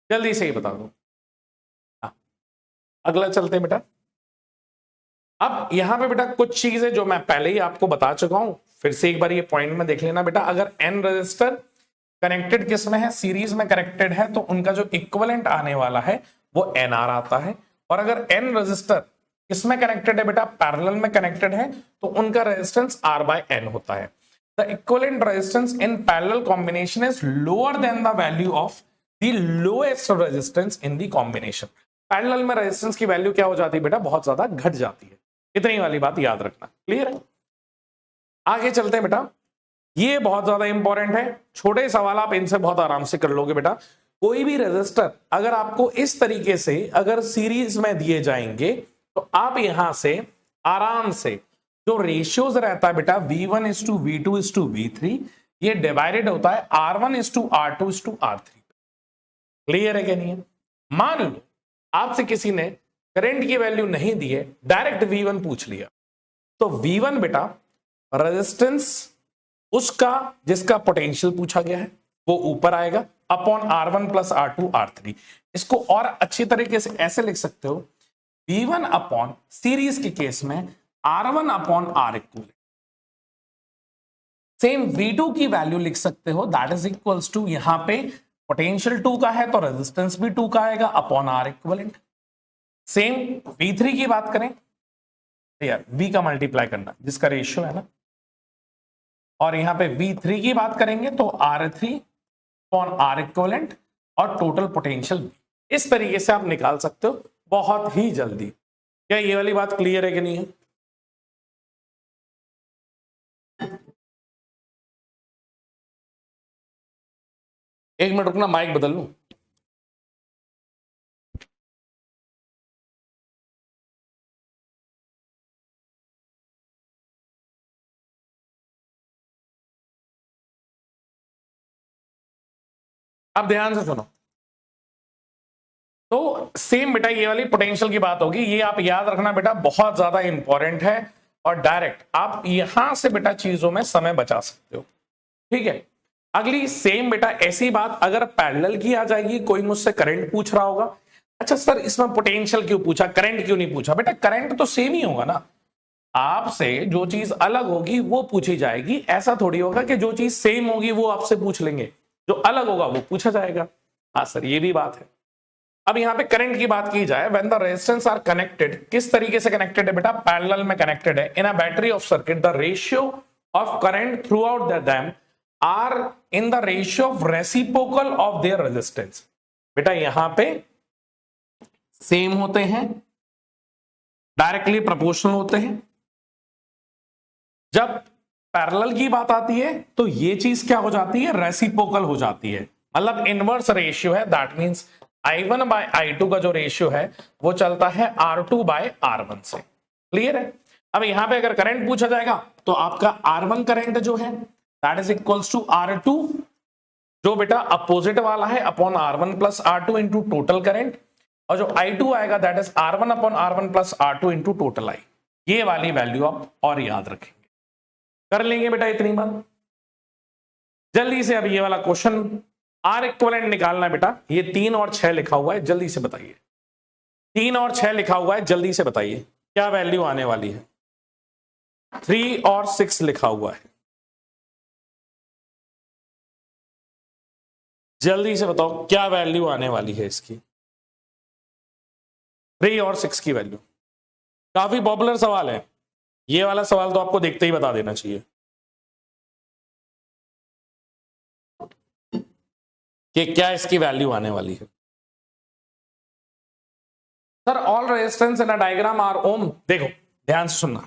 जल्दी से ही बता दो। अगला चलते हैं बेटा। अब यहां पे बेटा कुछ चीजें जो मैं पहले ही आपको बता चुका हूं, फिर से एक बार ये पॉइंट में देख लेना बेटा। अगर एन रजिस्टर कनेक्टेड किस में है? सीरीज में कनेक्टेड है, तो उनका जो इक्विवेलेंट आने वाला है वो एनआर आता है। और अगर एन रजिस्टर किसमें कनेक्टेड है बेटा? पैरेलल में कनेक्टेड है, तो उनका रेजिस्टेंस आर बाय एन होता है। The equivalent resistance in parallel combination is lower than the value of the lowest resistance in the combination. Parallel में रेजिस्टेंस की वैल्यू क्या हो जाती है बेटा? बहुत ज्यादा घट जाती है। इतनी वाली बात याद रखना। क्लियर है? आगे चलते हैं बेटा। ये बहुत ज्यादा इंपॉर्टेंट है, छोटे सवाल आप इनसे बहुत आराम से कर लोगे बेटा। कोई भी रेजिस्टर अगर आपको इस तरीके से अगर सीरीज में दिए जाएंगे, तो आप यहां से आराम से जो रेशियोज रहता है बेटा V1 is to V2 is to V3, ये डिवाइडेड होता है R1 is to R2 is to R3। Clear है क्या नहीं है? मान लो आपसे किसी ने करंट की वैल्यू नहीं दी है, डायरेक्ट V1 पूछ लिया, तो V1 बेटा रेजिस्टेंस उसका जिसका पोटेंशियल पूछा गया है वो ऊपर आएगा upon R1 plus R2 R3। इसको और अच्छी तरीके से ऐसे लिख सकते हो, V1 अपॉन सीरीज के केस में R1 upon R equal. Same V2 की वैल्यू लिख सकते हो दैट इज इक्वल्स टू, यहां पे पोटेंशियल 2 का है तो रेजिस्टेंस भी 2 का आएगा upon R equivalent. Same V3 की बात करें यार, V का मल्टीप्लाई करना जिसका रेशियो है ना, और यहां पे V3 की बात करेंगे तो R3 अपॉन R इक्विवेलेंट और टोटल पोटेंशियल। इस तरीके से आप निकाल सकते हो बहुत ही जल्दी। क्या ये वाली बात क्लियर है कि नहीं है? एक मिनट रुकना, माइक बदल लूं। अब ध्यान से सुनो। तो सेम बेटा ये वाली पोटेंशियल की बात होगी, ये आप याद रखना बेटा, बहुत ज्यादा इंपॉर्टेंट है, और डायरेक्ट आप यहां से बेटा चीजों में समय बचा सकते हो। ठीक है, अगली सेम बेटा ऐसी बात अगर पैरेलल की आ जाएगी, कोई मुझसे करंट पूछ रहा होगा, अच्छा सर इसमें पोटेंशियल क्यों पूछा, करंट क्यों नहीं पूछा? बेटा करंट तो सेम ही होगा ना, आपसे जो चीज अलग होगी वो पूछी जाएगी। ऐसा थोड़ी होगा कि जो चीज सेम होगी वो आपसे पूछ लेंगे, जो अलग होगा वो पूछा जाएगा। हाँ सर ये भी बात है। अब यहां पे करंट की बात की जाए, when the resistance are connected, किस तरीके से कनेक्टेड है बेटा? पैरेलल में कनेक्टेड है। In a battery of circuit the ratio of current throughout them are in the ratio of reciprocal of their resistance. बेटा यहां पे सेम होते हैं, डायरेक्टली प्रोपोर्शनल होते हैं। जब पैरेलल की बात आती है तो ये चीज क्या हो जाती है, रेसिप्रोकल हो जाती है, मतलब इनवर्स रेशियो है। That means I1 by I2 का जो रेशियो है वो चलता है R2 बाय R1 से। क्लियर है? अब यहां पे अगर करंट पूछा जाएगा तो आपका R1 करंट जो है that is equals to R2 जो बेटा अपोजिट वाला है upon R1 plus R2 into total current, और जो I2 आएगा that is R1 upon R1 plus R2 into total I। ये वाली वैल्यू आप और याद रखेंगे, कर लेंगे बेटा इतनी बात। जल्दी से अब ये वाला क्वेश्चन आर इक्विवेलेंट निकालना है बेटा। ये 3 और 6 लिखा हुआ है, जल्दी से बताइए। 3 और 6 लिखा हुआ है, जल्दी से बताइए क्या वैल्यू आने वाली है। 3 और 6 लिखा हुआ है, जल्दी से बताओ क्या वैल्यू आने वाली है इसकी। 3 और 6 की वैल्यू काफी पॉपुलर सवाल है, ये वाला सवाल तो आपको देखते ही बता देना चाहिए कि क्या इसकी वैल्यू आने वाली है। Sir all resistance in a diagram are ohm. देखो ध्यान से सुनना,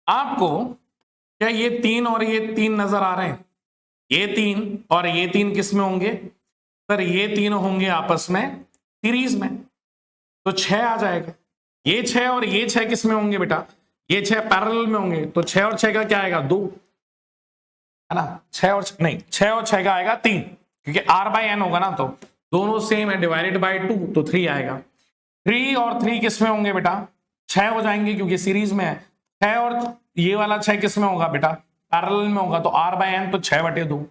आपको क्या ये 3 और ये 3 नजर आ रहे हैं? ये 3 और ये 3 किस में होंगे? सर ये 3 होंगे आपस में सीरीज में, तो 6 आ जाएगा। ये 6 और ये 6 किस में होंगे बेटा? ये 6 पैरेलल में होंगे, तो 6 और 6 का क्या आएगा? 2, है ना? 6 और नहीं, 6 और 6 का आएगा 3, क्योंकि R बाई N होगा ना, तो दोनों सेम है, डिवाइडेड बाय 2 तो 3 आएगा। 3 और 3 किस में होंगे बेटा? 6 हो जाएंगे क्योंकि सीरीज में है। 6 और ये वाला 6 किस में होगा बेटा? पैरेलल में होगा, तो R बाई N तो 6/2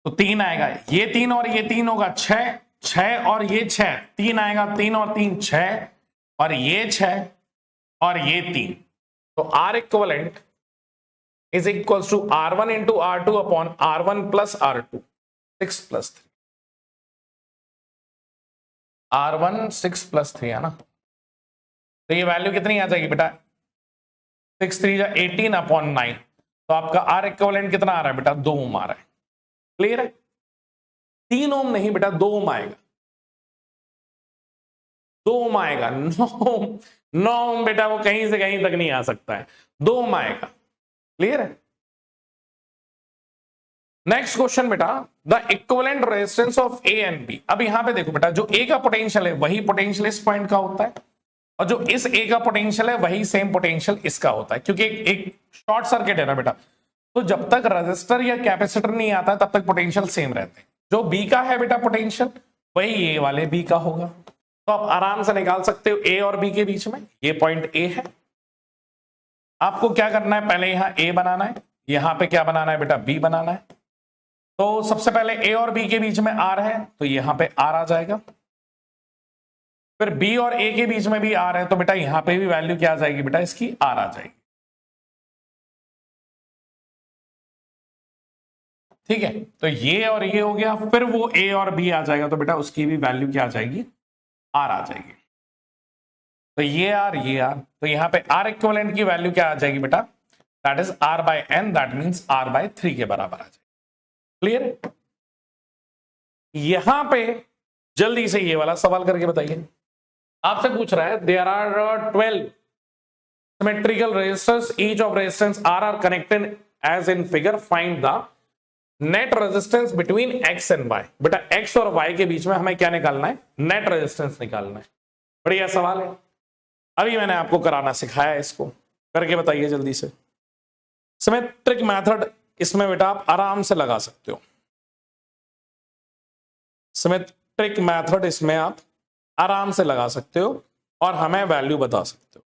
तो 3 आएगा। ये 3 और ये 3 होगा 6, 6 और ये 6 3 आएगा, 3 और 3 6, और ये 6 और ये 3, तो R equivalent is equals to R1 into R2 upon R1 plus R2, 6 plus 3, R1 6 plus 3 है ना, तो ये वैल्यू कितनी आ जाएगी बेटा? 6 3 18 अपॉन 9, तो आपका R इक्विवेलेंट कितना आ रहा है बेटा? 2 ओम आ रहा है। क्लियर है? 3 ओम नहीं बेटा, 2 ओम आएगा, 2 ओम आएगा। 9 ओम बेटा वो कहीं से कहीं तक नहीं आ सकता है, 2 ओम आएगा। क्लियर है? नेक्स्ट क्वेश्चन बेटा, the equivalent resistance of A and B. अब यहां पे देखो बेटा, जो ए का पोटेंशियल है वही पोटेंशियल इस पॉइंट का होता है, और जो इस ए का पोटेंशियल है वही सेम पोटेंशियल इसका होता है, क्योंकि एक शॉर्ट सर्किट है ना बेटा, तो जब तक रेजिस्टर या कैपेसिटर नहीं आता तब तक पोटेंशियल सेम रहते हैं। जो बी का है बेटा पोटेंशियल, वही ए वाले बी का होगा, तो आप आराम से निकाल सकते हो ए और बी के बीच में। ये पॉइंट ए है, आपको क्या करना है, पहले यहां ए बनाना है, यहां पे क्या बनाना है बेटा? बी बनाना है। तो सबसे पहले ए और बी के बीच में आर है, तो यहां पे आर आ जाएगा। फिर बी और ए के बीच में भी आर है, तो बेटा यहां पे भी वैल्यू क्या आ जाएगी बेटा? इसकी आर आ जाएगी। ठीक है, तो ये और ये हो गया, फिर वो ए और बी आ जाएगा, तो बेटा उसकी भी वैल्यू क्या आ जाएगी? आर आ जाएगी। तो ये आर, तो यहां पे आर इक्विवेलेंट की वैल्यू क्या आ जाएगी बेटा? That is R by n, that means R by 3 के बराबर आ जाएगी। क्लियर है? यहां पे जल्दी से ये वाला सवाल करके बताइए। आपसे पूछ रहा है there are 12 symmetrical resistors, each of resistance are connected as in figure, find the net resistance between X and Y. बेटा एक्स और वाई के बीच में हमें क्या निकालना है? नेट रेजिस्टेंस निकालना है। बढ़िया सवाल है, अभी मैंने आपको कराना सिखाया है, इसको करके बताइए जल्दी से। सिमेट्रिक मेथड इसमें बेटा आप आराम से लगा सकते हो, सिमेट्रिक मेथड इसमें आप आराम से लगा सकते हो और हमें वैल्यू बता सकते हो।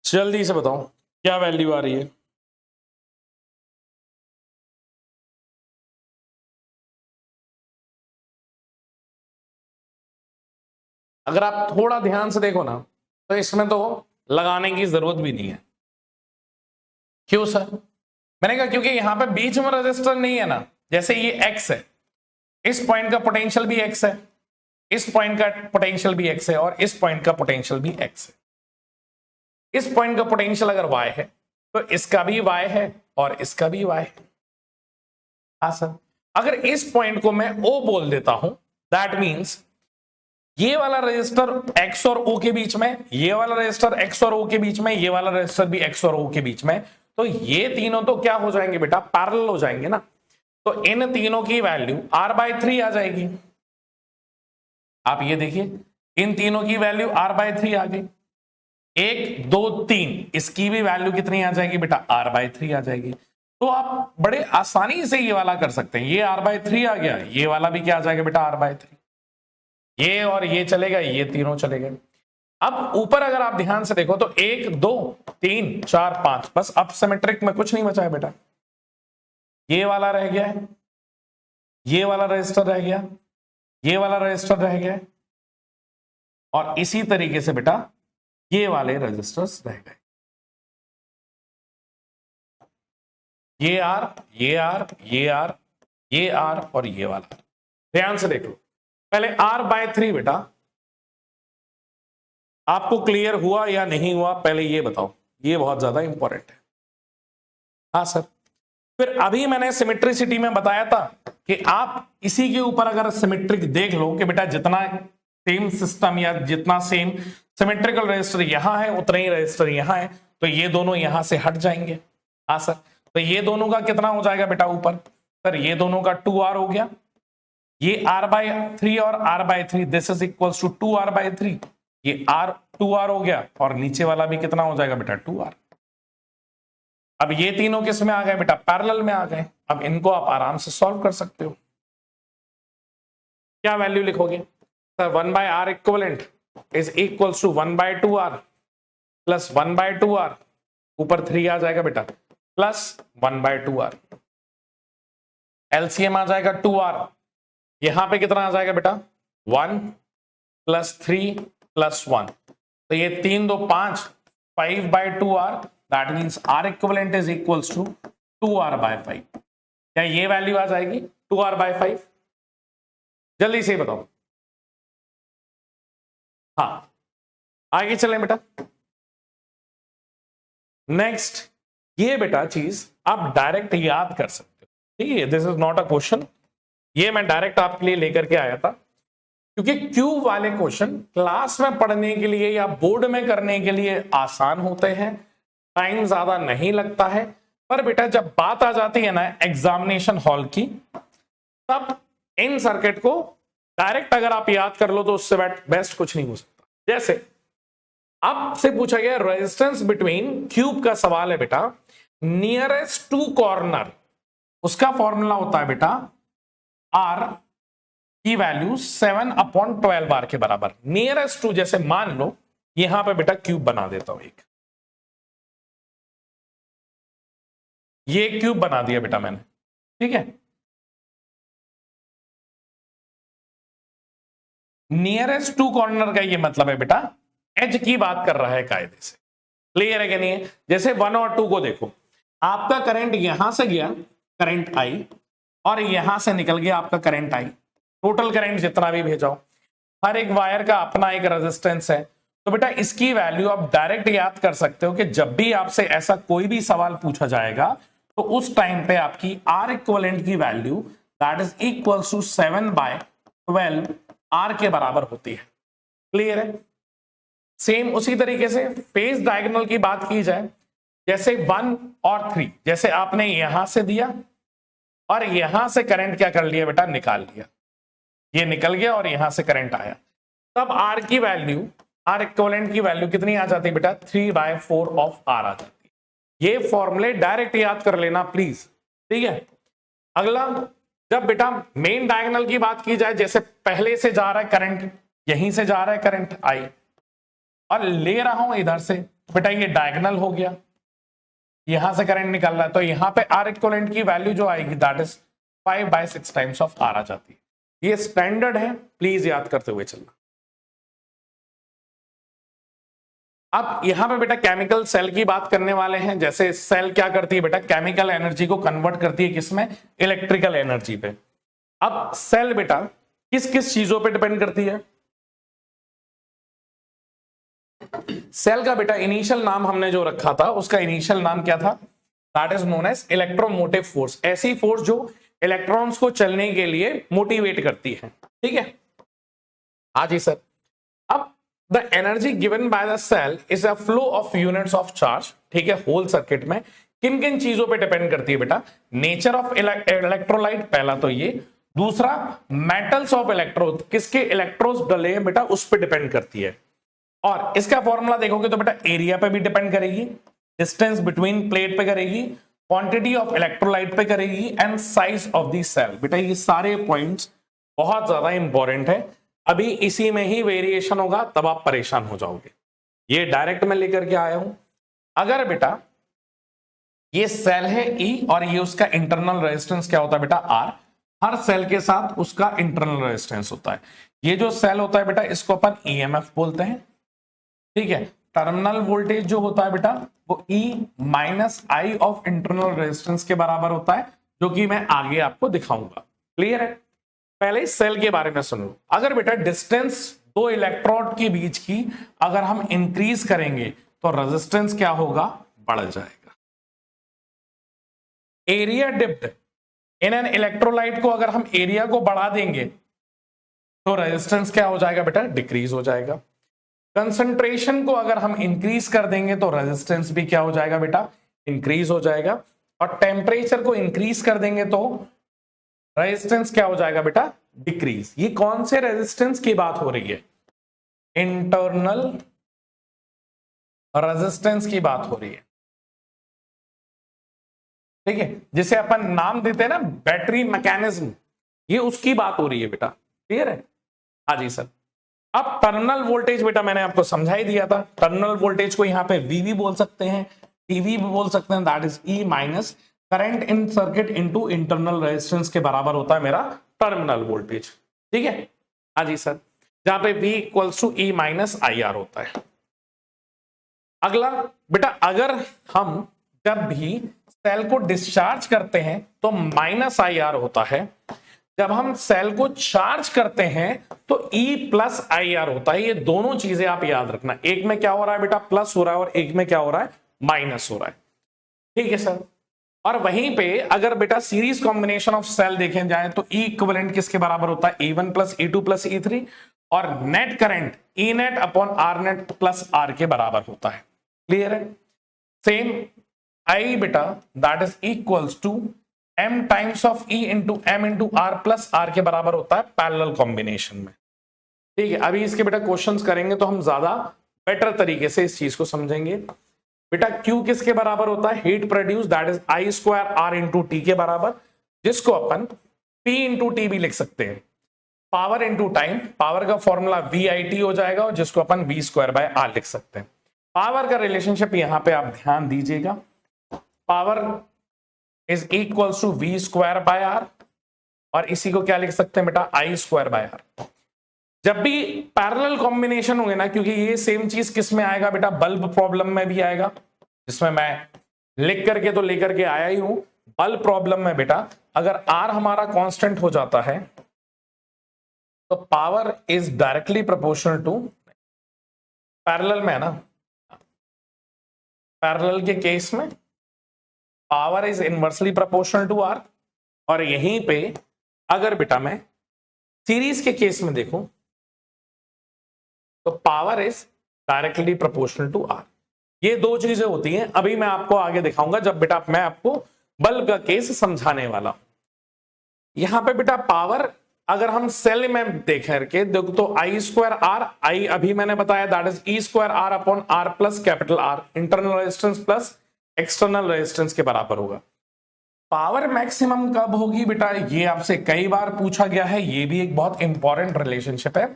जल्दी से बताओ क्या वैल्यू आ रही है? अगर आप थोड़ा ध्यान से देखो ना, तो इसमें तो लगाने की जरूरत भी नहीं है। क्यों सर? मैंने कहा क्योंकि यहां पे बीच में रेजिस्टर नहीं है ना, जैसे ये एक्स है, इस पॉइंट का पोटेंशियल भी एक्स है, इस पॉइंट का पोटेंशियल भी एक्स है, और इस पॉइंट का पोटेंशियल भी एक्स है। इस पॉइंट का पोटेंशियल अगर वाई है तो इसका भी वाई है और इसका भी वाई है। हाँ सर, अगर इस पॉइंट को मैं O बोल देता हूं, दैट मींस ये वाला रजिस्टर X और O के बीच में, ये वाला रजिस्टर X और O के बीच में, ये वाला रजिस्टर भी X और O के बीच में, तो ये तीनों तो क्या हो जाएंगे बेटा, पैरेलल हो जाएंगे ना। तो इन तीनों की वैल्यू R/3 आ जाएगी। आप ये देखिए, इन तीनों की वैल्यू R/3 आ गई। 1 2 3, इसकी भी वैल्यू कितनी आ जाएगी बेटा, R/3 आ जाएगी। तो आप बड़े आसानी से ये वाला कर सकते हैं, ये R/3 आ गया, ये वाला भी क्या आ जाएगा बेटा, R/3। ये और ये चलेगा, ये तीनों चले गए। अब ऊपर अगर आप ध्यान से देखो तो 1 2 3 4 5, बस अब सिमेट्रिक में कुछ नहीं बचा है बेटा। ये वाला रह गया है, ये वाला रजिस्टर रह गया, ये वाला रजिस्टर रह गया, और इसी तरीके से बेटा ये वाले रजिस्टर्स रह गए। ये आर, ये आर, ये आर, ये आर और ये वाला। ध्यान से देख लो, पहले R/3 बेटा, आपको क्लियर हुआ या नहीं हुआ, पहले ये बताओ, ये बहुत ज्यादा इंपॉर्टेंट है। हाँ सर, फिर अभी मैंने सिमेट्रिसिटी में बताया था कि आप इसी के ऊपर अगर सिमेट्रिक देख लो कि बेटा जितना सेम सिस्टम या जितना सेम सिमेट्रिकल रजिस्टर यहां है उतना ही रजिस्टर यहां है, तो ये दोनों यहां से हट जाएंगे। हाँ सर, तो ये दोनों का कितना हो जाएगा बेटा ऊपर, सर ये दोनों का 2R हो गया, ये R/3 और R/3, this is equals to 2R/3, ये R 2R हो गया, और नीचे वाला भी कितना हो जाएगा बेटा, 2R। अब ये तीनों किस में आ गए बेटा, पैरेलल में आ गए। अब इनको आप आराम से सॉल्व कर सकते हो। क्या वैल्यू लिखोगे, sir 1/R equivalent is equals to 1/2R plus 1/2R, ऊपर 3 आ जाएगा बेटा, प्लस 1/2R। एलसीएम आ जाएगा 2R, यहां पे कितना आ जाएगा बेटा, 1 प्लस 3 प्लस 1, तो ये 3 2 5, 5/2R, that means R equivalent is equals to 2R/5। क्या ये वैल्यू आ जाएगी 2R/5? जल्दी से बताओ। हाँ, आगे चलें बेटा। नेक्स्ट, ये बेटा चीज आप डायरेक्ट याद कर सकते हो, ठीक है, this is not a question, ये मैं डायरेक्ट आपके लिए लेकर के आया था, क्योंकि क्यूब वाले क्वेश्चन क्लास में पढ़ने के लिए या बोर्ड में करने के लिए आसान होते हैं, टाइम ज्यादा नहीं लगता है, पर बेटा जब बात आ जाती है ना एग्जामिनेशन हॉल की, तब इन सर्किट को डायरेक्ट अगर आप याद कर लो तो उससे बेस्ट कुछ नहीं हो सकता। जैसे आपसे पूछा गया रेजिस्टेंस बिटवीन क्यूब का सवाल है बेटा, नियरेस्ट टू कॉर्नर, उसका फॉर्मूला होता है बेटा R की वैल्यू 7/12R के बराबर। नियरेस्ट टू, जैसे मान लो यहां पे बेटा क्यूब बना देता हूं, एक ये क्यूब बना दिया बेटा मैंने, ठीक है। नियरेस्ट टू कॉर्नर का ये मतलब है बेटा एज की बात कर रहा है कायदे से, क्लियर है कि नहीं है। जैसे 1 और 2 को देखो, आपका करंट यहां से गया करंट I, और यहां से निकल गया आपका करंट I, टोटल करंट जितना भी भेजाओ, हर एक वायर का अपना एक रेजिस्टेंस है। तो बेटा इसकी वैल्यू आप डायरेक्ट याद कर सकते हो कि जब भी आपसे ऐसा कोई भी सवाल पूछा जाएगा तो उस टाइम पे आपकी R इक्विवेलेंट की value that is equals to 7/12 R के बराबर होती है, क्लियर है। सेम उसी तरीके से फेज डायगोनल की बात की जाए, जैसे 1 और 3, जैसे आपने यहां से दिया और यहां से करंट क्या कर लिया बेटा, निकाल लिया, ये निकल गया और यहां से करंट आया, तब R की वैल्यू, R इक्विवेलेंट की वैल्यू कितनी आ जाती है बेटा, 3/4 ऑफ R आ जाती है। ये फॉर्मूले डायरेक्ट याद कर लेना प्लीज, ठीक है। अगला, जब बेटा मेन डायगोनल की बात की जाए, जैसे पहले से जा रहा है करंट, यहीं से जा रहा है करंट I और ले रहा हूं इधर से, बेटा ये डायगोनल हो गया, यहां से करंट निकल रहा है, तो यहां पे R इक्विवेलेंट की वैल्यू जो आएगी that is 5/6 times of R आ जाती है। ये स्टैंडर्ड है, प्लीज याद करते हुए चलना। अब यहां पे बेटा केमिकल सेल की बात करने वाले हैं। जैसे सेल क्या करती है बेटा, केमिकल एनर्जी को कन्वर्ट करती है किसमें, इलेक्ट्रिकल एनर्जी पे। अब सेल बेटा किस किस चीजों पे डिपेंड करती है, सेल का बेटा इनिशियल नाम हमने जो रखा था उसका इनिशियल नाम क्या था, that is known as electromotive force. ऐसी फोर्स जो इलेक्ट्रॉन्स को चलने के लिए मोटिवेट करती है। ठीक है, हाँ जी सर। अब the energy given by the cell is a flow of units of charge. ठीक है, होल सर्किट में किन किन चीजों पे डिपेंड करती है बेटा? नेचर ऑफ इलेक्ट्रोलाइट, पहला तो ये। दूसरा, मेटल्स ऑफ इलेक्ट्रोड, किसके इलेक्ट्रोड्स डले हैं बेटा, उस पर डिपेंड करती है। और इसका फॉर्मूला देखोगे तो बेटा एरिया पे भी डिपेंड करेगी, डिस्टेंस बिटवीन प्लेट पे करेगी, क्वांटिटी ऑफ इलेक्ट्रोलाइट पे करेगी, and size of the cell. बेटा ये सारे पॉइंट्स बहुत ज्यादा इंपॉर्टेंट है। अभी इसी में ही वेरिएशन होगा, तब आप परेशान हो जाओगे। ये डायरेक्ट में लेकर के आया हूं। अगर बेटा ये सेल है ई और ये उसका इंटरनल रेजिस्टेंस क्या होता है बेटा? आर। हर सेल के साथ उसका इंटरनल रेजिस्टेंस होता है। ये जो सेल होता है बेटा इसको अपन ईएमएफ बोलते हैं। ठीक है, टर्मिनल वोल्टेज जो होता है बेटा वो E minus I of internal resistance के बराबर होता है, जो कि मैं आगे आपको दिखाऊंगा। क्लियर है? पहले सेल के बारे में सुन लो। अगर बेटा डिस्टेंस दो इलेक्ट्रोड के बीच की अगर हम इंक्रीज करेंगे तो रेजिस्टेंस क्या होगा? बढ़ जाएगा। Area dipped in an electrolyte को अगर हम एरिया को बढ़ा देंगे तो रेजिस्टेंस क्या हो जाएगा बेटा? डिक्रीज हो जाएगा। कंसंट्रेशन को अगर हम इंक्रीज कर देंगे तो रेजिस्टेंस भी क्या हो जाएगा बेटा? इंक्रीज हो जाएगा। और टेम्परेचर को इंक्रीज कर देंगे तो रेजिस्टेंस क्या हो जाएगा बेटा? डिक्रीज। ये कौन से रेजिस्टेंस की बात हो रही है? इंटरनल रेजिस्टेंस की बात हो रही है। ठीक है, जिसे अपन नाम देते हैं ना बैटरी मैकेनिज्म, ये उसकी बात हो रही है बेटा। क्लियर है? हाँ जी सर। अब टर्मिनल वोल्टेज बेटा मैंने आपको समझा ही दिया था। टर्मिनल वोल्टेज को यहां पे वी भी बोल सकते हैं, टीवी भी बोल सकते हैं, that is E minus current in circuit into internal resistance के बराबर होता है मेरा टर्मिनल वोल्टेज। ठीक है, हाँ जी सर, जहां पे V equals to E minus I R होता है। अगला बेटा, अगर हम जब भी सेल को डिस्चार्ज करते हैं तो माइनस आई आर होता है, जब हम सेल को चार्ज करते हैं तो E प्लस आई आर होता है। ये दोनों चीजें आप याद रखना, एक में क्या हो रहा है बेटा? प्लस हो रहा है, और एक में क्या हो रहा है? माइनस हो रहा है। ठीक है सर। और वहीं पे अगर बेटा सीरीज कॉम्बिनेशन ऑफ सेल देखें जाए तो E इक्विवेलेंट किसके बराबर होता है? E1 plus E2 plus E3, और net current E net upon R net plus R के बराबर होता है। क्लियर है? सेम I बेटा that is equals to M times of E into M into R plus R के बराबर होता है पैरेलल कॉम्बिनेशन में। ठीक है, अभी इसके बेटा क्वेश्चंस करेंगे तो हम ज्यादा बेटर तरीके से इस चीज को समझेंगे। बेटा Q किसके बराबर होता है? Heat produce, that is I square R into T के बराबर, जिसको अपन P इंटू टी भी लिख सकते हैं। पावर इंटू टाइम, पावर का फॉर्मूला VIT हो जाएगा, और जिसको अपन V स्क्वायर बाय R लिख सकते हैं। पावर का रिलेशनशिप यहां पे आप ध्यान दीजिएगा, power is equals to V square by R, और इसी को क्या लिख सकते हैं बेटा? I square by R। जब भी पैरेलल कॉम्बिनेशन होंगे ना, क्योंकि ये सेम चीज किस में आएगा बेटा? बल्ब प्रॉब्लम में भी आएगा, जिसमें मैं लिख करके तो लेकर के आया ही हूं। बल्ब प्रॉब्लम में बेटा अगर R हमारा कांस्टेंट हो जाता है तो power is directly proportional to, parallel में है ना, पैरेलल के केस में power is inversely proportional to R, और यहीं पे अगर बेटा मैं सीरीज के केस में देखूं तो power is directly proportional to R। ये दो चीजें होती हैं, अभी मैं आपको आगे दिखाऊंगा जब बेटा मैं आपको बल्ब का केस समझाने वाला हूं। यहां पे बेटा पावर अगर हम सेल में देख करके देखो तो I स्क्वायर R, I अभी मैंने बताया that is E square R upon R plus capital R, internal resistance plus external resistance के बराबर होगा। पावर मैक्सिमम कब होगी बेटा? ये आपसे कई बार पूछा गया है, ये भी एक बहुत इंपॉर्टेंट रिलेशनशिप है।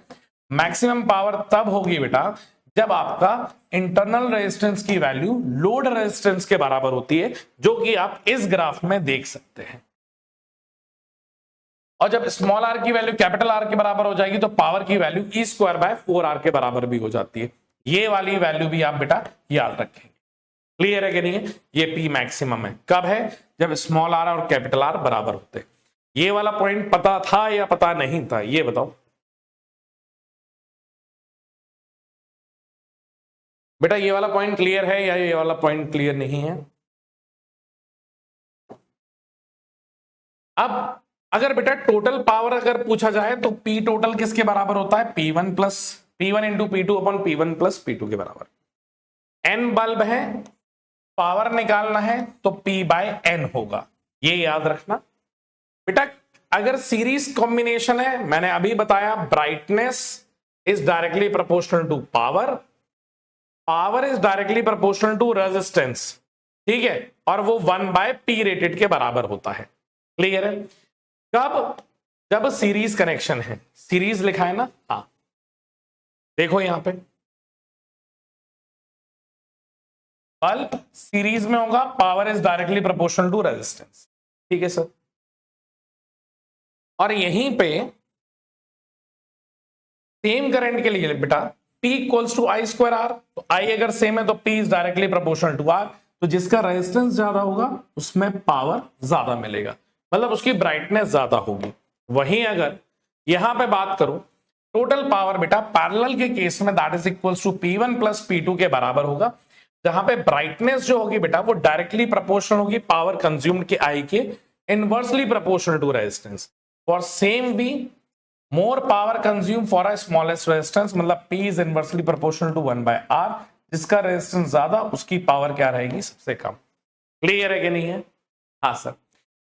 मैक्सिमम पावर तब होगी बेटा जब आपका इंटरनल रेजिस्टेंस की वैल्यू लोड रेजिस्टेंस के बराबर होती है, जो कि आप इस ग्राफ में देख सकते हैं। और जब स्मॉल r की वैल्यू कैपिटल R के बराबर हो जाएगी तो पावर की value E square by 4R के बराबर भी हो जाती है। ये वाली वैल्यू भी आप बेटा याद रखेंगे। क्लियर है कि नहीं है? ये P मैक्सिमम है, कब है? जब स्मॉल r और कैपिटल R बराबर होते। ये वाला पॉइंट पता था या पता नहीं था, ये बताओ बेटा। ये वाला पॉइंट क्लियर है या ये वाला पॉइंट क्लियर नहीं है? अब अगर बेटा टोटल पावर अगर पूछा जाए तो P टोटल किसके बराबर होता है, P1 plus P1 into P2 upon P1 plus P2 के बराबर। N बल्ब है, पावर निकालना है तो P बाय N होगा, ये याद रखना बेटा। अगर सीरीज कॉम्बिनेशन है, मैंने अभी बताया brightness is directly proportional to power, power is directly proportional to resistance, ठीक है, और वो 1 बाय P रेटेड के बराबर होता है। क्लियर है? कब? जब सीरीज कनेक्शन है, सीरीज लिखा है ना, हाँ देखो यहां पे बल्ब सीरीज में होगा, power is directly proportional to resistance, ठीक है सर। और यहीं पे सेम करंट के लिए बेटा P equals to I square R, तो I अगर सेम है तो P is directly proportional to R, तो जिसका रेजिस्टेंस ज्यादा होगा उसमें पावर ज्यादा मिलेगा, मतलब उसकी ब्राइटनेस ज्यादा होगी। वहीं अगर यहां पे बात करूं टोटल पावर बेटा पैरेलल के केस में that is equals to P1 plus P2 के बराबर होगा, जहां पे ब्राइटनेस जो होगी बेटा वो डायरेक्टली प्रोपोर्शनल होगी पावर कंज्यूम्ड के I के inversely proportional to resistance. For same V more power consume for a smallest resistance, मतलब P is inversely proportional to 1 by R, जिसका रेजिस्टेंस ज्यादा उसकी पावर क्या रहेगी, सबसे कम। क्लियर है कि नहीं है? हाँ सर।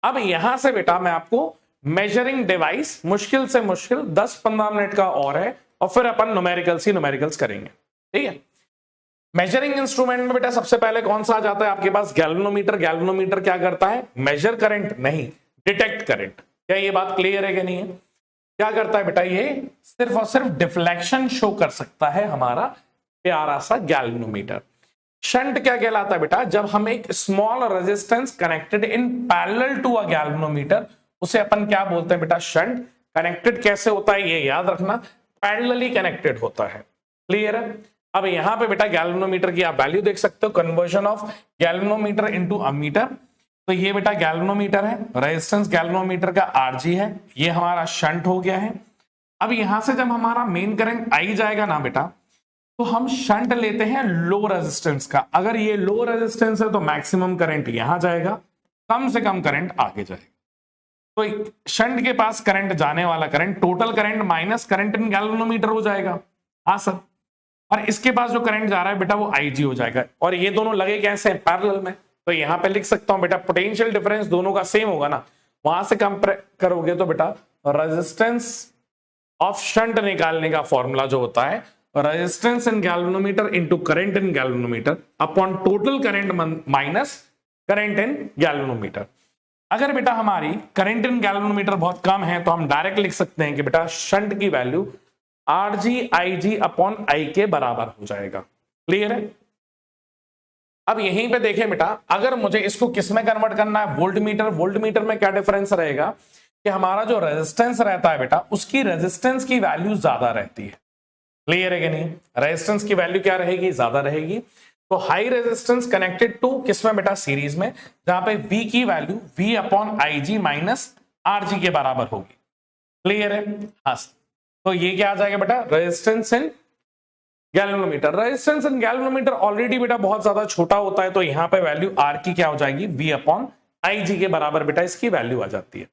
अब यहां से बेटा मैं आपको मेजरिंग डिवाइस मुश्किल से मुश्किल 10-15 मिनट का और है, और फिर अपन न्यूमेरिकल्स करेंगे, ठीक है। मेजरिंग इंस्ट्रूमेंट में बेटा सबसे पहले कौन सा आ जाता है आपके पास, गैल्वेनोमीटर। गैल्वेनोमीटर क्या करता है, मेजर करंट नहीं, डिटेक्ट करंट। क्या ये बात क्लियर है कि नहीं है? क्या करता है बेटा, ये सिर्फ और सिर्फ डिफ्लेक्शन शो कर सकता है हमारा प्यारा सा गैल्वेनोमीटर। शंट क्या कहलाता है बेटा, जब हम एक small resistance connected in parallel to a galvanometer, उसे अपन क्या बोलते हैं बेटा, शंट। कनेक्टेड कैसे होता है ये याद रखना, पैरेलली कनेक्टेड होता है। क्लियर है? अब यहां पे बेटा गैल्वेनोमीटर की आप वैल्यू देख सकते हो, conversion of galvanometer into ammeter. तो ये बेटा गैल्वेनोमीटर है, रेजिस्टेंस गैल्वेनोमीटर का Rg है, ये हमारा शंट हो गया है। अब यहां से जब हमारा मेन करंट आई जाएगा ना बेटा, तो हम शंट लेते हैं लो रेजिस्टेंस का। अगर ये लो रेजिस्टेंस है तो मैक्सिमम करंट यहां जाएगा, कम से कम करंट आगे जाएगा। तो शंट के पास करंट जाने वाला current total current minus current in galvanometer हो जाएगा। हाँ सर। और इसके पास जो करंट जा रहा है बेटा वो Ig हो जाएगा, और ये दोनों लगे कैसे हैं, पैरेलल में। तो यहां पे लिख सकता हूं बेटा पोटेंशियल डिफरेंस दोनों का सेम होगा ना, वहां से कंपेयर करोगे तो बेटा रेजिस्टेंस ऑफ शंट निकालने का फॉर्मूला जो होता है, resistance in galvanometer into current in galvanometer upon total current minus current in galvanometer. अगर बेटा हमारी करंट इन गैल्वेनोमीटर बहुत कम है तो हम डायरेक्ट लिख सकते हैं कि बेटा शंट की value Rg Ig upon I के बराबर हो जाएगा। क्लियर है? अब यहीं पे देखें बेटा, अगर मुझे इसको किस में कन्वर्ट करना है, वोल्टमीटर। वोल्टमीटर में क्या डिफरेंस रहेगा कि हमारा जो रेजिस्टेंस रहता है बेटा, उसकी रेजिस्टेंस की वैल्यू ज्यादा रहती है। क्लियर है कि नहीं? रेजिस्टेंस की वैल्यू क्या रहेगी, ज्यादा रहेगी। तो हाई रेजिस्टेंस कनेक्टेड टू किसमें बेटा, सीरीज में, जहां पे V की value V upon Ig minus Rg के बराबर होगी। क्लियर है? हाँ। तो ये क्या आ जाएगा बेटा, resistance in galvanometer. Resistance in galvanometer already बेटा बहुत ज्यादा छोटा होता है, तो यहां पे वैल्यू R की क्या हो जाएगी, V अपॉन Ig के बराबर बेटा इसकी वैल्यू आ जाती है।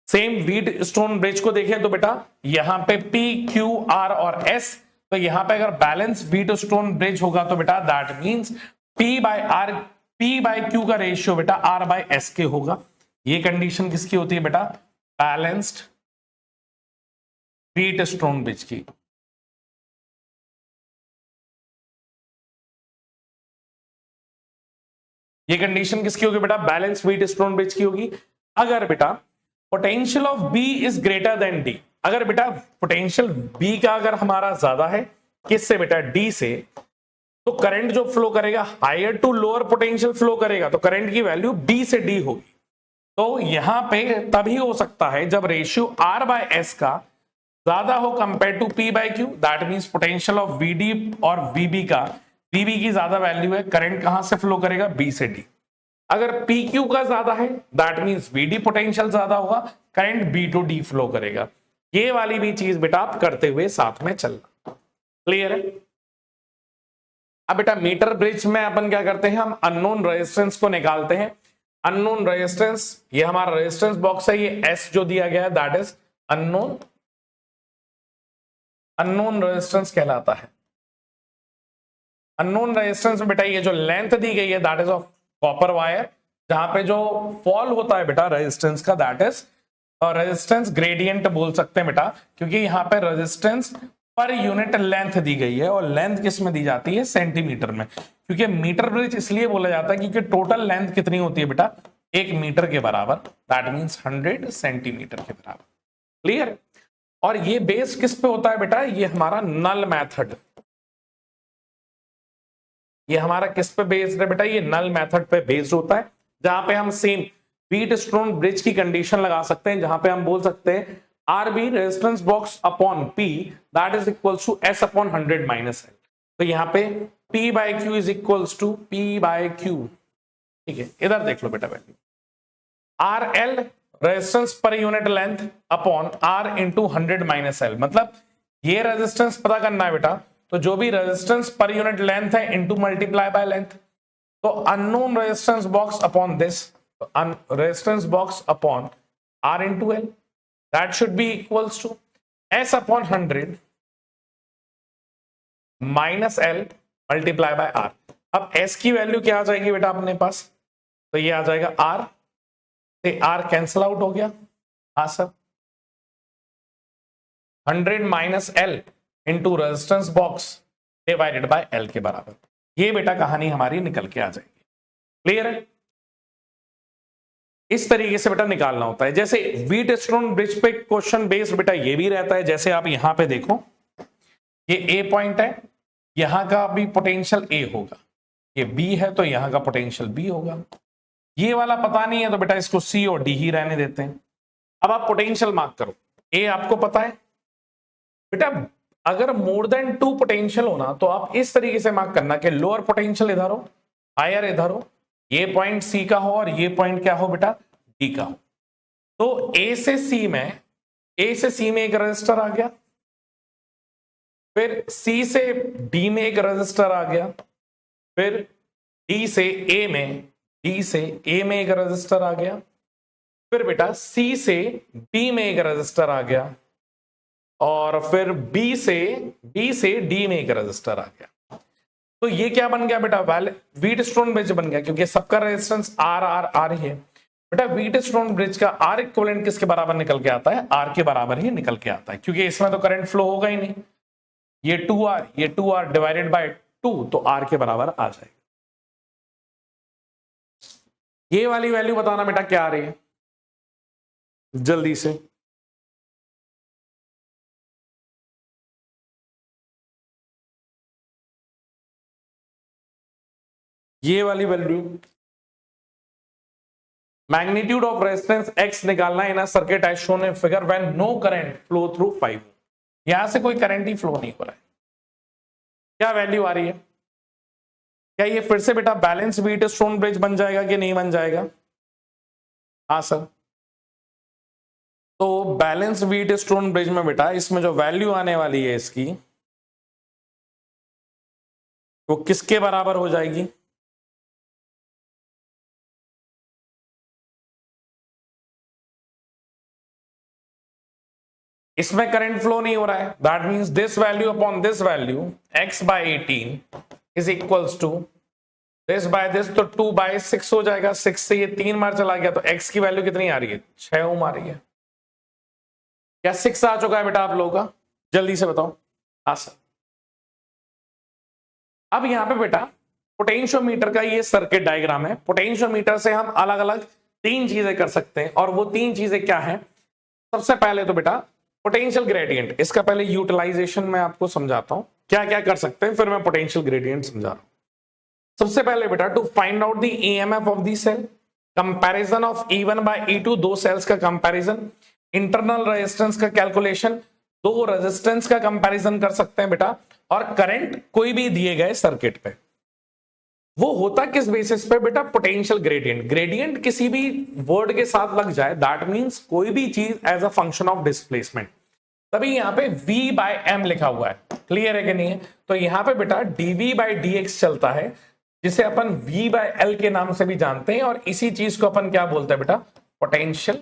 सेम व्हीट स्टोन ब्रिज को देखें तो बेटा यहां पे P, Q, R और S, तो यहां पे अगर बैलेंस व्हीट स्टोन ब्रिज होगा तो बेटा that means P by Q का रेशियो बेटा R बाय S के होगा। ये कंडीशन किसकी होती है बेटा, बैलेंस्ड व्हीट स्टोन ब्रिज की। ये कंडीशन किसकी होगी बेटा, बैलेंस व्हीट स्टोन ब्रिज की होगी। अगर बेटा potential of B is greater than D, अगर बेटा पोटेंशियल B का अगर हमारा ज्यादा है किससे बेटा, D से, तो करंट जो फ्लो करेगा higher to lower potential flow करेगा, तो करंट की वैल्यू B से D होगी। तो यहां पे तभी हो सकता है जब रेशियो R बाय S का ज्यादा हो compare to P by Q, that means potential of VD और VB का, VB की ज्यादा वैल्यू है, करंट कहां से फ्लो करेगा, B से D। अगर PQ का ज्यादा है दैट मींस VD पोटेंशियल ज्यादा होगा, current B to D flow करेगा। ये वाली भी चीज बेटा आप करते हुए साथ में चलना। क्लियर है? अब बेटा मीटर ब्रिज में अपन क्या करते हैं, हम अननोन रेजिस्टेंस को निकालते हैं। अननोन रेजिस्टेंस, ये हमारा रेजिस्टेंस बॉक्स है, ये एस जो दिया गया है that is unknown, unknown resistance कहलाता है। अननोन रेजिस्टेंस में बेटा ये जो लेंथ दी गई है that is of copper wire, जहां पे जो फॉल होता है बेटा रेजिस्टेंस का दैट इज रेजिस्टेंस ग्रेडियंट बोल सकते हैं बेटा, क्योंकि यहाँ पे रेजिस्टेंस पर यूनिट लेंथ दी गई है और लेंथ किस में दी जाती है, सेंटीमीटर में, क्योंकि मीटर ब्रिज इसलिए बोला जाता है क्योंकि टोटल लेंथ कितनी होती है बेटा, 1 मीटर के बराबर, दैट मींस 100 सेंटीमीटर के बराबर। क्लियर? और ये बेस किस पे होता है बेटा, ये हमारा नल मेथड, ये हमारा किस पे बेस्ड है बेटा, ये नल मेथड पे बेस्ड होता है, जहां पे हम सेम व्हीटस्टोन ब्रिज की कंडीशन लगा सकते हैं, जहां पे हम बोल सकते हैं RB resistance box upon P that is equals to S upon 100 minus L. तो यहाँ पे P by Q is equals to P by Q. ठीक है, इधर देख लो बेटा value, R L resistance per unit length upon R into 100 minus L, मतलब ये रेजिस्टेंस पता करना है बेटा, तो जो भी रेजिस्टेंस पर यूनिट लेंथ है इंटू मल्टीप्लाई बाय लेंथ, तो unknown resistance box upon this, resistance box upon R into L, that should be equals to S upon 100 minus L multiply by R. अब S की value क्या आ जाएगी बेटा अपने पास, तो ये आ जाएगा आर से आर कैंसिल आउट हो गया, हाँ sir, 100 minus L into resistance box divided by L के बराबर। ये बेटा कहानी हमारी निकल के आ जाएगी। क्लियर है? इस तरीके से बेटा निकालना होता है। जैसे व्हीटस्टोन ब्रिज पे क्वेश्चन बेस्ड बेटा ये भी रहता है, जैसे आप यहां पे देखो, ये ए पॉइंट है, यहां का भी पोटेंशियल ए होगा, ये बी है तो यहां का पोटेंशियल बी होगा, ये वाला पता नहीं है तो बेटा इसको सी और डी ही रहने देते हैं। अब आप पोटेंशियल मार्क करो, ए आपको पता है बेटा, अगर मोर देन 2 पोटेंशियल होना तो आप इस तरीके से मार्क करना कि लोअर पोटेंशियल इधर हो, हायर इधर हो, ये पॉइंट सी का हो और ये पॉइंट क्या हो बेटा, डी का हो। तो ए से सी में, ए से सी में एक रेजिस्टर आ गया, फिर सी से डी में एक रेजिस्टर आ गया, फिर डी से ए में, डी से ए में एक रेजिस्टर आ गया, फिर बेटा सी से बी में एक रेजिस्टर आ गया, और फिर बी से डी में एक रेजिस्टर आ गया। तो ये क्या बन गया बेटा, व्हीटस्टोन ब्रिज बन गया, क्योंकि सबका रेजिस्टेंस आर आर आर ही है बेटा। व्हीटस्टोन ब्रिज का आर इक्विवेलेंट किसके बराबर निकल के आता है, आर के बराबर ही निकल के आता है, क्योंकि इसमें तो करंट फ्लो होगा ही नहीं, ये 2R डिवाइडेड बाय 2, तो आर के बराबर आ जाएगा। ये वाली वैल्यू बताना बेटा क्या आ रही है जल्दी से, ये वाली value, magnitude of resistance X निकालना है ना, circuit as shown in figure when no current flow through 5। यहां से कोई करंट ही फ्लो नहीं हो रहा है, क्या वैल्यू आ रही है, क्या ये फिर से बेटा बैलेंस व्हीटस्टोन ब्रिज बन जाएगा कि नहीं बन जाएगा, हाँ सर। तो बैलेंस व्हीटस्टोन ब्रिज में बेटा इसमें जो वैल्यू आने वाली है इसकी, वो किसके बराबर हो जाएगी, इसमें करंट फ्लो नहीं हो रहा है, that means this value upon this value x by 18 is equals to this by this, तो 2 बाय 6 हो जाएगा, 6 से ये 3 बार चला गया, तो x की वैल्यू कितनी आ रही है, 6 ओम आ रही है। क्या 6 आ चुका है बेटा आप लोगों का, जल्दी से बताओ, हाँ सर। अब यहां पे बेटा पोटेंशियोमीटर का ये सर्किट डायग्राम है, पोटेंशियोमीटर से हम अलग अलग 3 चीजें कर सकते हैं, और वो 3 चीजें क्या है, सबसे पहले तो बेटा पोटेंशियल ग्रेडियंट, इसका पहले यूटिलाइजेशन में आपको समझाता हूं क्या क्या कर सकते हैं, फिर मैं पोटेंशियल ग्रेडियंट समझा रहा हूं। सबसे पहले बेटा to find out the EMF of the cell, comparison of E1 by E2, 2 cells का कंपैरिजन, इंटरनल रेजिस्टेंस का कैलकुलेशन, 2 रेजिस्टेंस का कंपैरिजन कर सकते हैं बेटा, और करंट कोई भी दिए गए सर्किट पे। वो होता किस बेसिस पे बेटा, पोटेंशियल ग्रेडियंट। ग्रेडियंट किसी भी वर्ड के साथ लग जाए दैट मींस कोई भी चीज as a function of displacement, तभी यहां पे v बाय m लिखा हुआ है, क्लियर है कि नहीं है। तो यहां पे बेटा dv बाय dx चलता है, जिसे अपन V बाय एल के नाम से भी जानते हैं, और इसी चीज को अपन क्या बोलते हैं बेटा, पोटेंशियल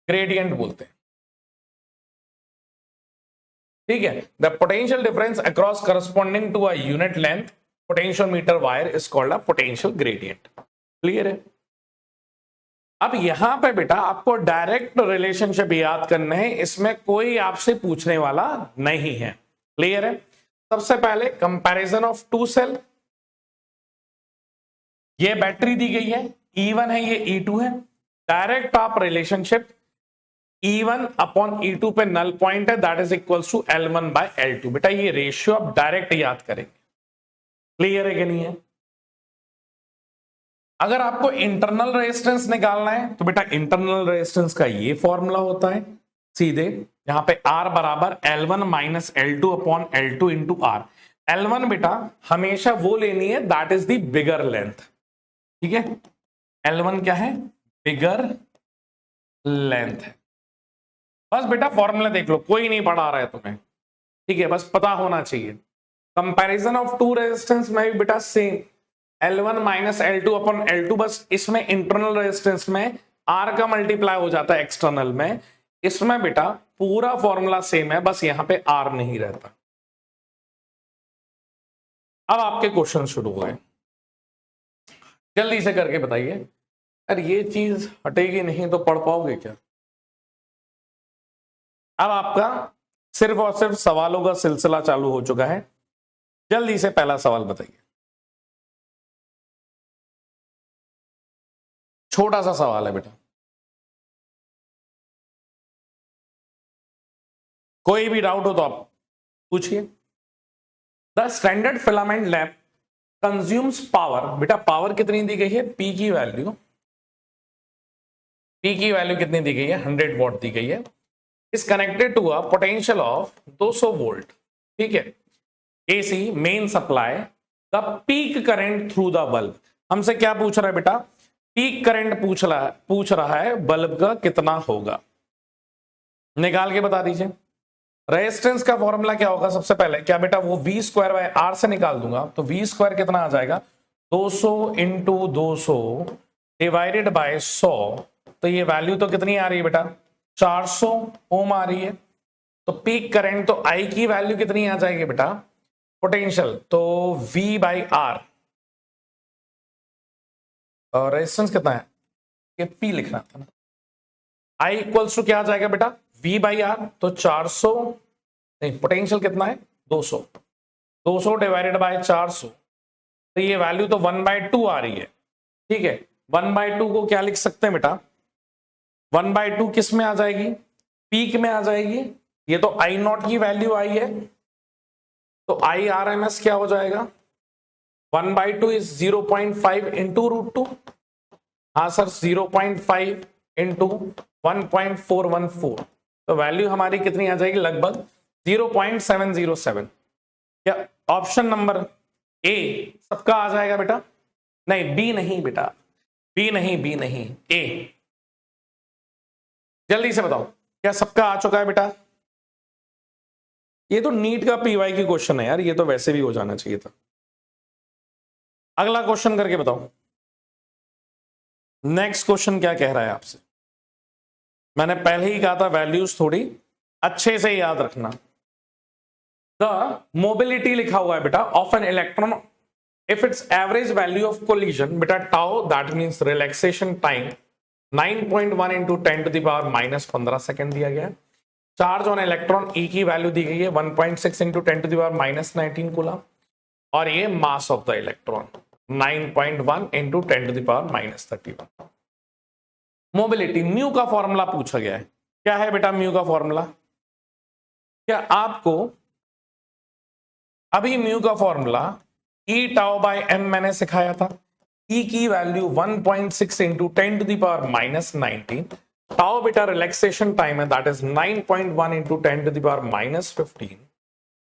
ग्रेडियंट बोलते हैं। ठीक है, the potential difference across corresponding to a unit length potentiometer wire is called a potential gradient. Clear है? अब यहां पे बेटा आपको डायरेक्ट रिलेशनशिप याद करना है, इसमें कोई आपसे पूछने वाला नहीं है। क्लियर है? सबसे पहले कंपैरिजन ऑफ टू सेल, ये बैटरी दी गई है, E1 है, ये E2 है। डायरेक्ट आप रिलेशनशिप E1 अपॉन E2 पे नल पॉइंट है, that is equals to L1 by L2। बेटा ये रेशियो आप डायरेक्ट याद करेंगे। क्लियर है कि नहीं है? अगर आपको इंटरनल रेजिस्टेंस निकालना है तो बेटा इंटरनल रेजिस्टेंस का ये फॉर्मूला होता है सीधे, यहां पे R बराबर L1 minus L2 upon L2 into R। L1 बेटा हमेशा वो लेनी है that is the bigger length. ठीक है, L1 क्या है? बिगर लेंथ है। बस बेटा फॉर्मूला देख लो, कोई नहीं पढ़ा रहा है तुम्हें। ठीक है, बस पता होना चाहिए। कंपैरिजन ऑफ टू रेजिस्टेंस में भी बेटा same, L1 minus L2 upon L2, बस इसमें इंटरनल रेजिस्टेंस में R का मल्टीप्लाई हो जाता है एक्सटर्नल में। इसमें बेटा पूरा फॉर्मूला सेम है, बस यहां पे R नहीं रहता। अब आपके क्वेश्चन शुरू हो गए, जल्दी से करके बताइए। अरे ये चीज हटेगी नहीं तो पढ़ पाओगे क्या? अब आपका सिर्फ और सिर्फ सवालों का सिलसिला चालू हो चुका है। जल्दी से पहला सवाल बताइए। छोटा सा सवाल है बेटा, कोई भी डाउट हो तो आप पूछिए। The standard filament lamp consumes power, बेटा पावर कितनी दी गई है? P की वैल्यू, P की वैल्यू कितनी दी गई है? 100 वॉट दी गई है। Is connected to a potential of 200 volt. ठीक है, AC main supply, the peak current through the bulb. हमसे क्या पूछ रहा है बेटा? पीक करंट पूछ रहा है, बल्ब का कितना होगा, निकाल के बता दीजिए। रेजिस्टेंस का फॉर्मूला क्या होगा? सबसे पहले क्या बेटा, वो V स्क्वायर बाय R से निकाल दूंगा, तो V स्क्वायर कितना आ जाएगा? 200 इंटू 200 डिवाइडेड बाय 100, तो ये वैल्यू तो कितनी आ रही है बेटा? 400 ओम आ रही है। तो पीक करंट, तो I की वैल्यू कितनी आ जाएगी बेटा? पोटेंशियल, तो V बाई R, और रेजिस्टेंस कितना है? ये P लिखना था ना। I इक्वल्स टू क्या आ जाएगा बेटा? V बाई R, तो 400, नहीं पोटेंशियल कितना है? 200, 200 डिवाइडेड बाय 400, तो ये वैल्यू तो 1/2 आ रही है। ठीक है, 1/2 को क्या लिख सकते हैं बेटा? 1/2 किस में आ जाएगी? पीक में आ जाएगी। ये तो I नॉट की वैल्यू आई है, तो IRMS क्या हो जाएगा? 1/2 इज 0.5 इंटू √2। हाँ सर, 0.5 इंटू 1.414, तो वैल्यू हमारी कितनी आ जाएगी? लगभग 0.707। क्या ऑप्शन नंबर A सबका आ जाएगा बेटा? नहीं, B नहीं बेटा, B नहीं, A। जल्दी से बताओ, क्या सबका आ चुका है बेटा? ये तो नीट का PY की क्वेश्चन है यार, ये तो वैसे भी हो जाना चाहिए था। अगला क्वेश्चन करके बताओ। नेक्स्ट क्वेश्चन क्या कह रहा है आपसे? मैंने पहले ही कहा था वैल्यूज थोड़ी अच्छे से याद रखना। द मोबिलिटी लिखा हुआ है बेटा of an electron if its average value of collision, बेटा tau that means relaxation time 9.1 into 10 to the power minus 15 second दिया गया है। चार्ज ऑन इलेक्ट्रॉन E की वैल्यू दी गई है 1.6 into 10 to the power minus 19 coulomb, और ये mass of the electron 9.1 into 10 to the power minus 31। Mobility, mu का फॉर्मूला पूछा गया है। क्या है बेटा म्यू का फॉर्मूला? क्या आपको अभी म्यू का formula E tau by m मैंने सिखाया था। E की value 1.6 into 10 to the power minus 19, tau बेटा रिलैक्सेशन टाइम है that is 9.1 into 10 to the power minus 15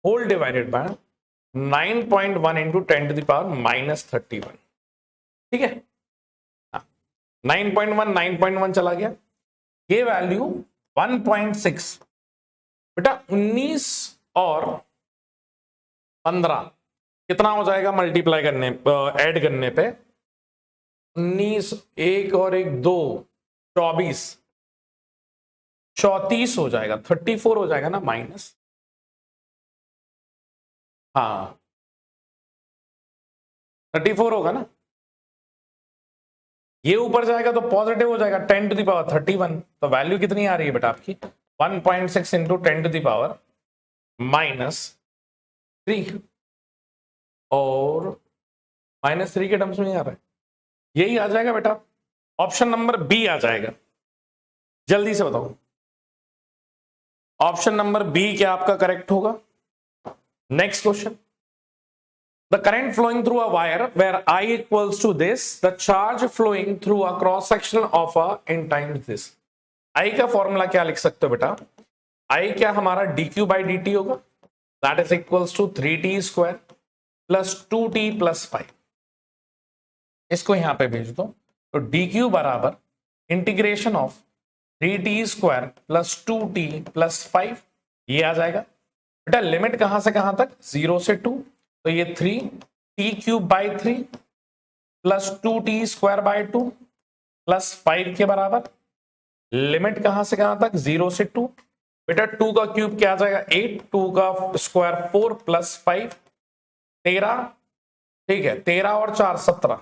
whole divided by 9.1 into 10 to the power minus 31। ठीक है, 9.1 चला गया, ये वैल्यू 1.6 बेटा 19 और 15 कितना हो जाएगा मल्टीप्लाई करने ऐड करने पे? 19, एक और एक 2, 24, 34 हो जाएगा, 34 हो जाएगा ना माइनस। हाँ 34 होगा ना, ये ऊपर जाएगा तो पॉजिटिव हो जाएगा 10 टू द पावर 31। तो वैल्यू कितनी आ रही है बेटा आपकी? 1.6 इंटू 10 टू द पावर -3 और -3 के टर्म्स में आ रहा है, यही आ जाएगा बेटा। ऑप्शन नंबर बी आ जाएगा। जल्दी से बताओ ऑप्शन नंबर बी क्या आपका करेक्ट होगा? Next question, the current flowing through a wire where I equals to this, the charge flowing through a cross section of a in times this। I का formula क्या लिख सकते हो बेटा? I क्या हमारा dq by dt होगा, that is equals to 3t square plus 2t plus 5। इसको यहां पे भेज दो, तो dq बराबर integration of 3t square plus 2t plus 5, ये आ जाएगा बेटा। लिमिट कहां से कहां तक? 0 से 2, तो ये 3t³ by 3 plus 2t square by 2 plus 5 के बराबर। लिमिट कहां से कहां तक? 0 से 2, बेटा 2 का क्यूब क्या आ जाएगा? 8, 2 का स्क्वायर 4 प्लस 5 13, ठीक है 13 और 4 17,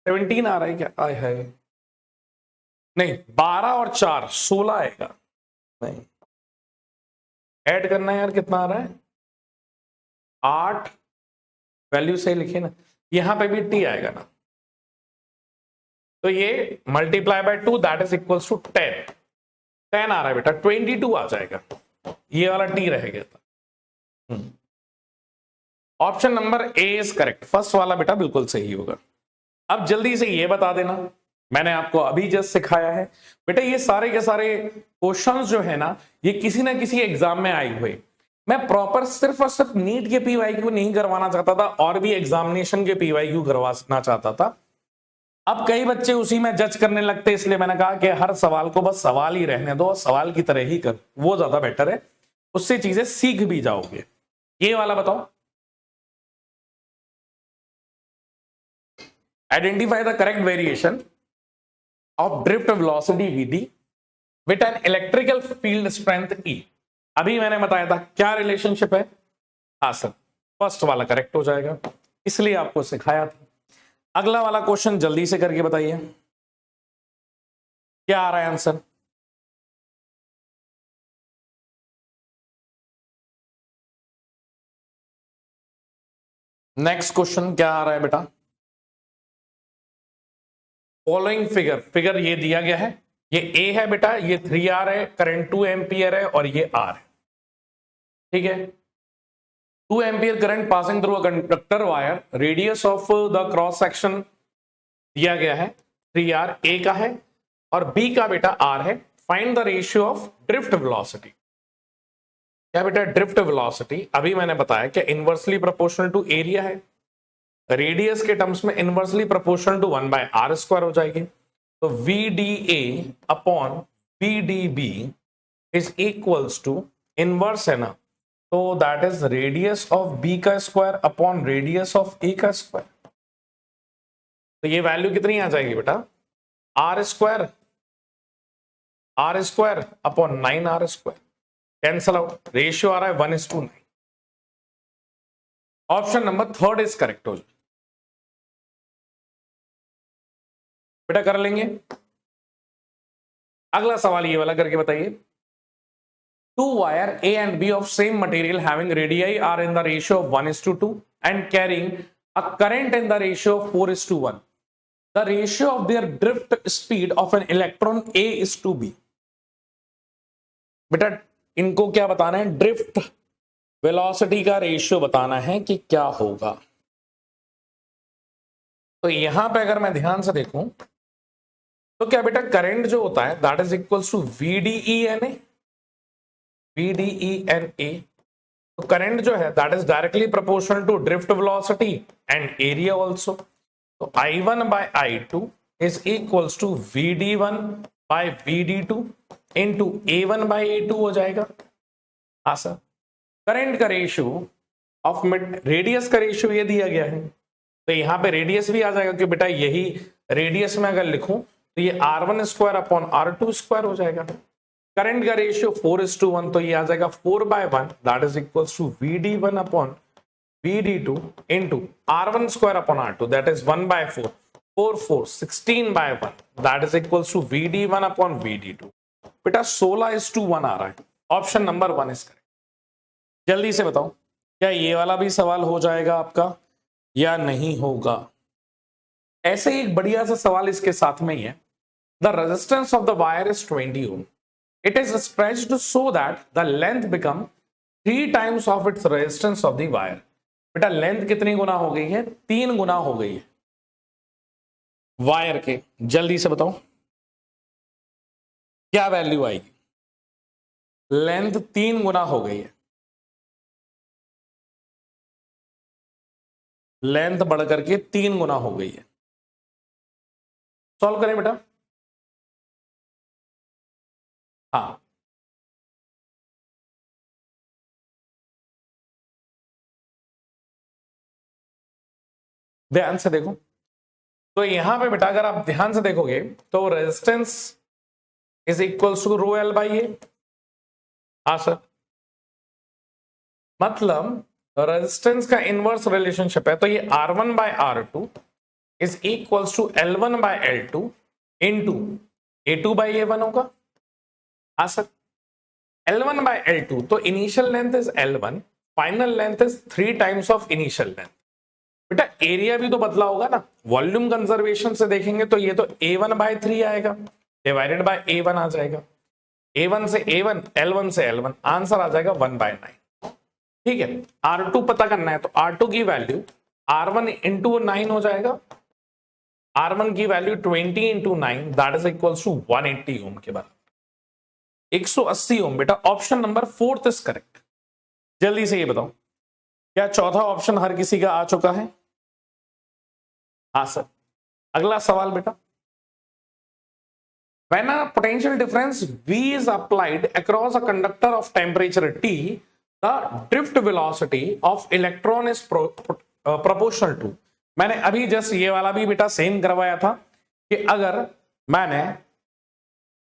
17 आ रहा है क्या? आय है नहीं, 12 और 4 16 आएगा, नहीं ऐड करना है यार, कितना आ रहा है? 8, वैल्यू सही लिखे ना, यहां पे भी टी आएगा ना, तो ये multiply by 2 that is equals to 10 आ रहा है बेटा, 22 आ जाएगा, ये वाला टी रहेगा। Option number A is correct, first वाला बेटा बिल्कुल सही होगा। अब जल्दी से ये बता देना, मैंने आपको अभी जस्ट सिखाया है बेटा, ये सारे के सारे क्वेश्चंस जो है ना, ये किसी ना किसी एग्जाम में आए हुए। मैं प्रॉपर सिर्फ और सिर्फ नीट के पीवाईक्यू नहीं करवाना चाहता था, और भी एग्जामिनेशन के पीवाईक्यू करवाना चाहता था। अब कई बच्चे उसी में जज करने लगते, इसलिए मैंने कहा कि हर सवाल को बस सवाल ही रहने दो, सवाल की तरह ही कर, वो ज्यादा बेटर है, उससे चीजें सीख भी जाओगे। ये वाला बताओ, identify the correct variation of drift velocity Vd with an electrical field strength E। अभी मैंने बताया था क्या रिलेशनशिप है? हाँ सर, फर्स्ट वाला करेक्ट हो जाएगा, इसलिए आपको सिखाया था। अगला वाला क्वेश्चन जल्दी से करके बताइए, क्या आ रहा है आंसर? नेक्स्ट क्वेश्चन क्या आ रहा है बेटा? फॉलोइंग फिगर ये दिया गया है, ये A है बेटा, ये 3R है, करंट 2 एम्पियर है और ये R है, ठीक है। 2 ampere current passing through a conductor wire, radius of the cross section दिया गया है 3R, A का है और B का बेटा R है। Find the ratio of drift velocity. क्या बेटा? ड्रिफ्ट वेलोसिटी अभी मैंने बताया कि इनवर्सली प्रोपोर्शनल टू एरिया है, रेडियस के टर्म्स में इनवर्सली प्रोपोर्शनल टू 1/r² हो जाएगी। तो VdA upon VdB is equals to inverse है ना, तो that is radius of B का square upon radius of A का स्क्वायर। तो ये वैल्यू कितनी आ जाएगी बेटा? r² upon 9r², cancel out, ratio आ रहा है 1:9। Option number third is correct हो जाए बेटा, कर लेंगे। अगला सवाल ये वाला करके बताइए, two wire A and B of same material having radii are in the ratio of 1:2 and carrying a current in the ratio of 4:1. The ratio of their drift speed of an electron A is to B। बेटा इनको क्या बताना है? Drift velocity का ratio बताना है कि क्या होगा। तो यहां पे अगर मैं ध्यान से देखूं तो क्या बेटा, करंट जो होता है that is equals to VdE NA। तो करंट जो है that is directly proportional to drift velocity and area also. तो I1 by I2 is equals to VD1 by VD2 into A1 by A2 हो जाएगा। हाँ सर, करंट का ratio of mid, radius का ratio ये दिया गया है, तो यहाँ पे रेडियस भी आ जाएगा कि बेटा यही रेडियस में अगर लिखूं तो ये r1 square upon r2 square हो जाएगा। करंट का रेशियो 4:1, तो ये आ जाएगा 4/1, that is equals to VD1 upon VD2 into r1 square upon r2, that is 1/4, 4 16/1, that is equals to VD1 upon VD2। बेटा 16:1 आ रहा है, ऑप्शन नंबर 1 इज करेक्ट। जल्दी से बताओ क्या ये वाला भी सवाल हो जाएगा आपका या नहीं होगा? ऐसे ही एक बढ़िया सा सवाल इसके साथ में ही है। The resistance of the wire is 20 ohm, it is stretched so that the length become 3 times of its resistance of the wire. बेटा लेंथ कितनी गुना हो गई है? 3 गुना हो गई है वायर के। जल्दी से बताओ क्या वैल्यू आएगी? लेंथ 3 गुना हो गई है, लेंथ बढ़कर के 3 गुना हो गई है। सॉल्व करें बेटा। हाँ, ध्यान से देखो तो यहां पे बेटा अगर आप ध्यान से देखोगे तो resistance is equals to rho L by A. हाँ सर, मतलब रेजिस्टेंस का इनवर्स रिलेशनशिप है, तो ये R1 by R2 is equals to L1 by L2 into A2 by A1 होगा। हाँ सर, L1 बाय L2, तो initial length is L1, final length is 3 times of initial length. बेटा area भी तो बदला होगा ना, वॉल्यूम कंजर्वेशन से देखेंगे तो ये तो A1 बाय 3 आएगा डिवाइडेड बाय A1 आ जाएगा, A1 से A1, L1 से L1, आंसर आ जाएगा 1/9। ठीक है, R2 पता करना है तो R2 की वैल्यू R1 इंटू 9 हो जाएगा, R1 की value 20 into 9, that is equals to 180 ohm के बराबर, 180 ओम। बेटा ऑप्शन नंबर 4 इज करेक्ट। जल्दी से ये बताओ क्या चौथा ऑप्शन हर किसी का आ चुका है? हाँ सर। अगला सवाल बेटा, when a potential difference V is applied across a conductor of temperature T, the drift velocity of electron is proportional to। मैंने अभी जस्ट ये वाला भी बेटा सेम करवाया था कि अगर मैंने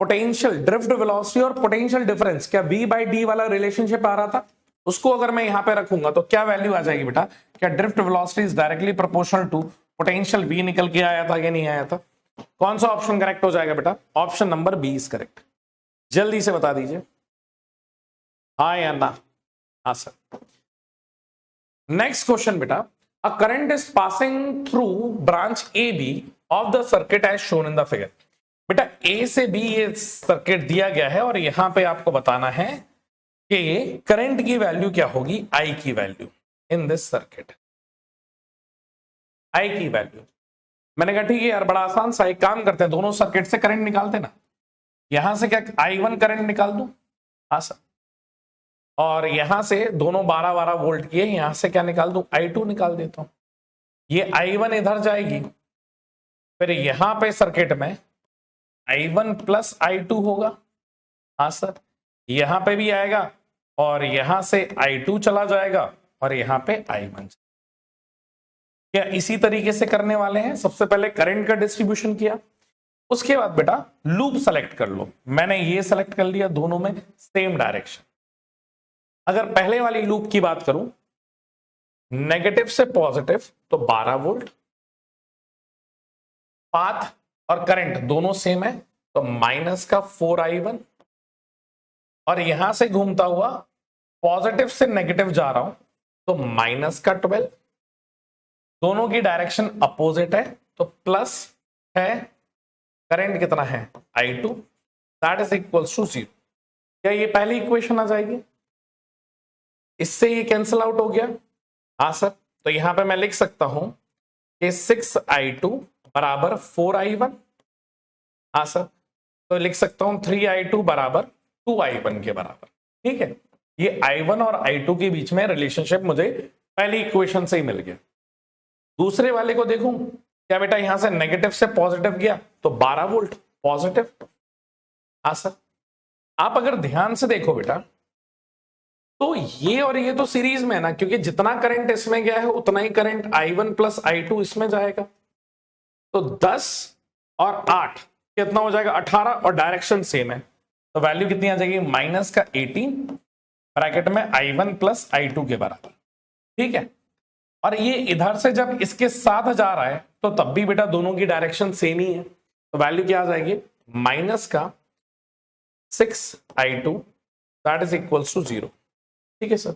पोटेंशियल ड्रिफ्ट वेलोसिटी और पोटेंशियल डिफरेंस, क्या V बाई D वाला रिलेशनशिप आ रहा था, उसको अगर मैं यहां पे रखूंगा तो क्या वैल्यू आ जाएगी बेटा? क्या drift velocity is directly proportional to potential V निकल के आया था या नहीं आया था? कौन सा ऑप्शन करेक्ट हो जाएगा बेटा? Option number B is correct. जल्दी से बता दीजिए हाँ या ना। हाँ सर। नेक्स्ट क्वेश्चन बेटा, a current is passing through branch A B of the circuit as shown in the figure. बेटा ए से बी ये सर्किट दिया गया है और यहां पे आपको बताना है कि करंट की वैल्यू क्या होगी, आई की वैल्यू इन दिस सर्किट, आई की वैल्यू। मैंने कहा ठीक है यार, बड़ा आसान सा, एक काम करते हैं, दोनों सर्किट से करंट निकालते ना। यहां से क्या I1 करंट निकाल दूं? हाँ सर। और यहां से दोनों 12-12 वोल्ट की है, यहां से क्या निकाल दूं? I2 निकाल देता हूं। ये I1 इधर जाएगी, फिर यहां पे सर्किट में I1 प्लस I2 होगा। हाँ सर, यहां पे भी आएगा और यहां से I2 चला जाएगा और यहां पे I1। क्या इसी तरीके से करने वाले हैं? सबसे पहले करंट का डिस्ट्रीब्यूशन किया, उसके बाद बेटा लूप सेलेक्ट कर लो। मैंने ये सेलेक्ट कर लिया, दोनों में सेम डायरेक्शन। अगर पहले वाली लूप की बात करूं, नेगेटिव से पॉजिटिव तो 12 वोल्ट, पाथ और करंट दोनों सेम है तो माइनस का 4I1, और यहां से घूमता हुआ पॉजिटिव से नेगेटिव जा रहा हूं तो माइनस का 12, दोनों की डायरेक्शन अपोजिट है तो प्लस है, करंट कितना है I2, that is equals to 0। क्या ये पहली इक्वेशन आ जाएगी? इससे ये कैंसिल आउट हो गया। हाँ सर, तो यहां पे मैं लिख सकता हूं कि 6I2 बराबर 4I1। हाँ सर, तो लिख सकता हूं 3I2 बराबर 2I1 के बराबर। ठीक है, ये I1 और I2 के बीच में रिलेशनशिप मुझे पहली इक्वेशन से ही मिल गया। दूसरे वाले को देखूं, क्या बेटा यहां से नेगेटिव से पॉजिटिव गया तो 12 वोल्ट पॉजिटिव। हाँ सर, आप अगर ध्यान से देखो बेटा तो ये और ये तो सीरीज में है ना, क्योंकि जितना करंट इसमें गया है उतना ही करंट I1 प्लस I2 इसमें जाएगा। तो 10 और 8 कितना हो जाएगा, 18, और डायरेक्शन सेम है, तो वैल्यू कितनी आ जाएगी, माइनस का 18 ब्रैकेट में I1 प्लस I2 के बराबर। ठीक है, और ये इधर से जब इसके साथ जा रहा है तो तब भी बेटा दोनों की डायरेक्शन सेम ही है, तो वैल्यू क्या आ जाएगी, माइनस का 6I2 that is equals to 0। ठीक है सर,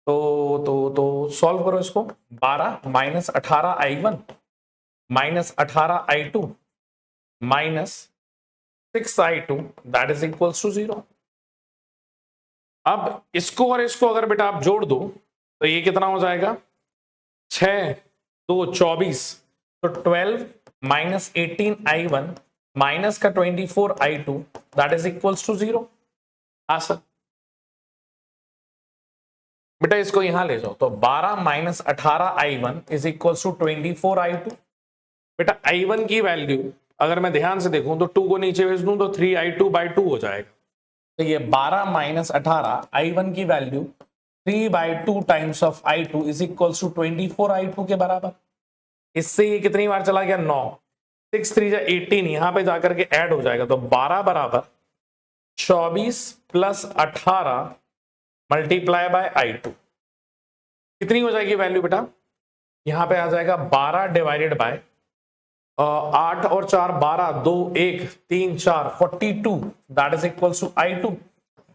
तो सॉल्व करो इसको। 12 minus 18I1 minus 18I2 minus 6I2 that is equals to 0। अब इसको और इसको अगर बेटा आप जोड़ दो तो ये कितना हो जाएगा, 6 2 24, तो 12 माइनस 18I1 माइनस का 24I2 that is equals to 0। हाँ सर, बेटा इसको यहां ले जाओ, तो 12 minus 18I1 is equals to 24I2। बेटा I1 की वैल्यू अगर मैं ध्यान से देखूं तो 2 को नीचे भेज दूं तो 3I2/2 हो जाएगा, तो ये 12 माइनस 18 I1 की value 3/2 times of I2 is equals to 24I2 के बराबर। इससे ये कितनी बार चला गया, 9, 6 3 18, यहां पे जाकर के ऐड हो जाएगा, तो 12 बराबर 24 प्लस 18 मल्टीप्लाई बाय I2 कितनी हो जाएगी वैल्यू बेटा, यहां पे आ जाएगा 12 डिवाइडेड बाय 8 और 4 12, 2 1 3 4 42 that is equals to I2।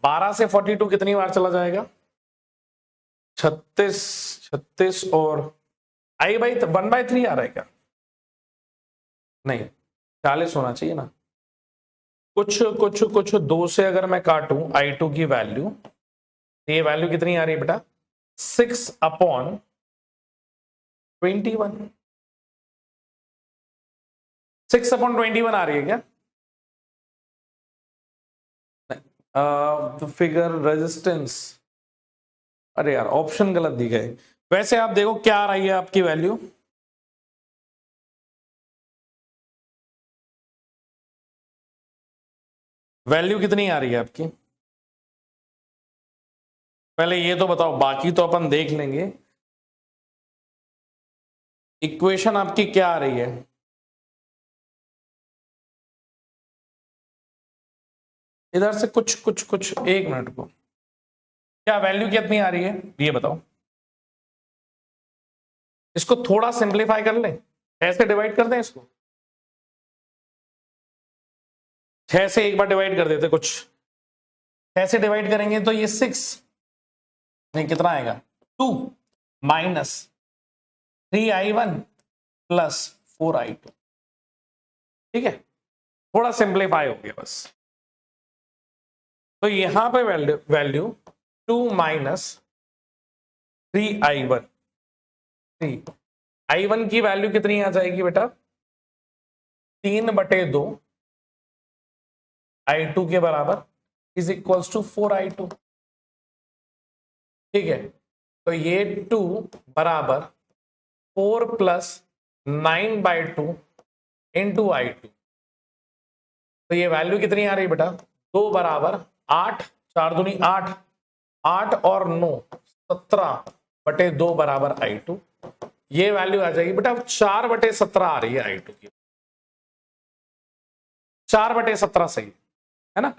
12 से 42 कितनी बार चला जाएगा, 36 और I/1/3 आ रहा है क्या, नहीं 40 होना चाहिए ना। कुछ 2 से अगर मैं काटूं I2 की वैल्यू, ये वैल्यू कितनी आ रही है बेटा, 6/21। 6/21 आ रही है क्या, फिगर रेजिस्टेंस, अरे यार ऑप्शन गलत दी गए। वैसे आप देखो क्या आ रही है आपकी वैल्यू, वैल्यू कितनी आ रही है आपकी, पहले ये तो बताओ, बाकी तो अपन देख लेंगे। इक्वेशन आपकी क्या आ रही है, इधर से कुछ 1 मिनट को, क्या वैल्यू कितनी आ रही है ये बताओ। इसको थोड़ा सिंप्लीफाई कर ले, 6 से डिवाइड कर दें इसको, 6 से एक बार डिवाइड कर देते, कुछ 6 से डिवाइड करेंगे तो ये 6 नहीं कितना आएगा, 2 माइनस 3I1 प्लस 4I2। ठीक है, थोड़ा सिंप्लीफाई हो गया बस। तो यहां पे वैल्यू 2 माइनस 3I1, I1 की वैल्यू कितनी आ जाएगी बेटा, 3/2 I2 के बराबर इज इक्वल्स टू 4I2। ठीक है, तो ये 2 बराबर 4 प्लस 9/2 इंटू I2, तो ये वैल्यू कितनी आ रही बेटा, 2 बराबर 8, 4 दूनी 8, 8 और 9 17/2 बराबर I2। ये वैल्यू आ जाएगी बेटा 4/17 आ रही है I2 की, 4/17 सही है ना।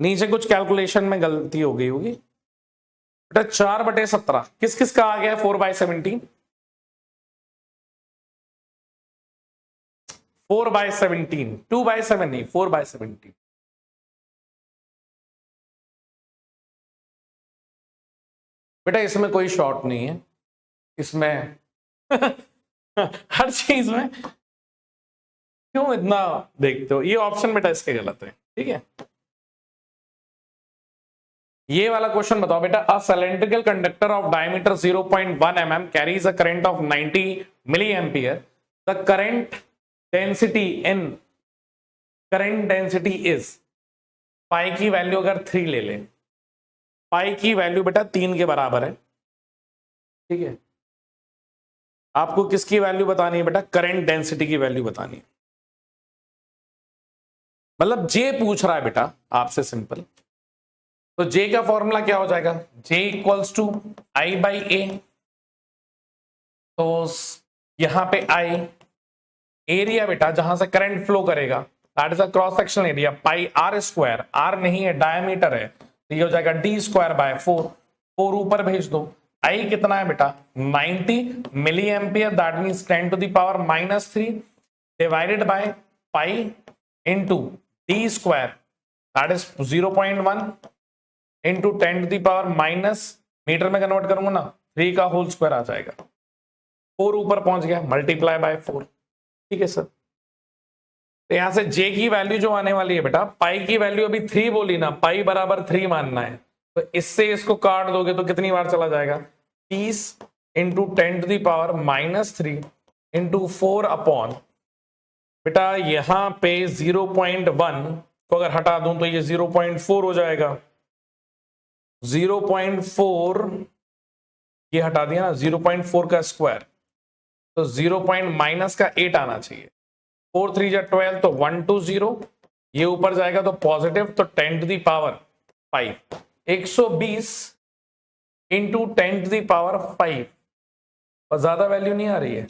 नीचे कुछ कैलकुलेशन में गलती हो गई होगी बेटा, 4/17 किस किस का आ गया, 4/17, 4/17, 2/7 नहीं, 4/17। बेटा इसमें कोई शॉर्ट नहीं है, इसमें हर चीज में क्यों इतना देखते हो, ये ऑप्शन बेटा इसके गलत है। ठीक है, ये वाला क्वेश्चन बताओ बेटा, a cylindrical conductor of diameter 0.1 mm carries a current of 90 milliampere, the current density is, pi की वैल्यू अगर 3 ले लें, पाई की वैल्यू बेटा 3 के बराबर है। ठीक है, आपको किसकी वैल्यू बतानी है बेटा, करंट डेंसिटी की वैल्यू बतानी है, मतलब जे पूछ रहा है बेटा आपसे, सिंपल तो J का फॉर्मूला क्या हो जाएगा, J equals to I by A. तो यहां पे I एरिया बेटा जहां से करंट फ्लो करेगा, that is a cross sectional area, pi R square, R नहीं है डायमीटर है, तो ये हो जाएगा डी स्क्वायर बाय 4। 4 ऊपर भेज दो। आई कितना है बेटा 90 milliampere, that means 10 to the power -3 divided by pi into D square, that is 0.1 into 10 to the power minus, metre में कन्वर्ट करूंगा ना 3 का होल स्क्वायर आ जाएगा। 4 ऊपर पहुंच गया, मल्टीप्लाई बाय 4। ठीक है सर। तो यहां से J की वैल्यू जो आने वाली है बेटा, पाई की वैल्यू अभी 3 बोली ना, पाई बराबर 3 मानना है, तो इससे इसको काट दोगे तो कितनी बार चला जाएगा, 30 into 10 to the power -3 into 4 upon, बेटा यहां पे 0.1 को अगर हटा दूं तो ये 0.4 हो जाएगा। 0.4 ये हटा दिया ना, 0.4 का स्क्वायर, तो 0 माइनस का 8 आना चाहिए। 4 3 जा 12, तो 120, ये ऊपर जाएगा तो पॉजिटिव, तो 10 to the power 5, 120 into 10 to the power 5, और ज्यादा वैल्यू नहीं आ रही है,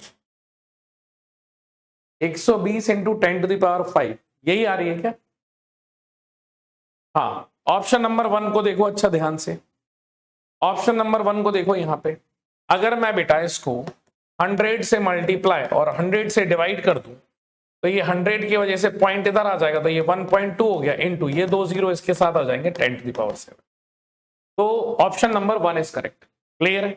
120 इंटू 10 टू दी पावर 5 यही आ रही है क्या? हाँ, ऑप्शन नंबर 1 को देखो अच्छा ध्यान से, ऑप्शन नंबर 1 को देखो। यहां पे अगर मैं बेटा इसको 100 से मल्टीप्लाई और 100 से डिवाइड कर दूं तो ये 100 की वजह से पॉइंट इधर आ जाएगा, तो ये 1.2 हो गया, इनटू ये 2 0 इसके साथ आ जाएंगे 10 टू द पावर 7। तो option number 1 is correct. Clear है?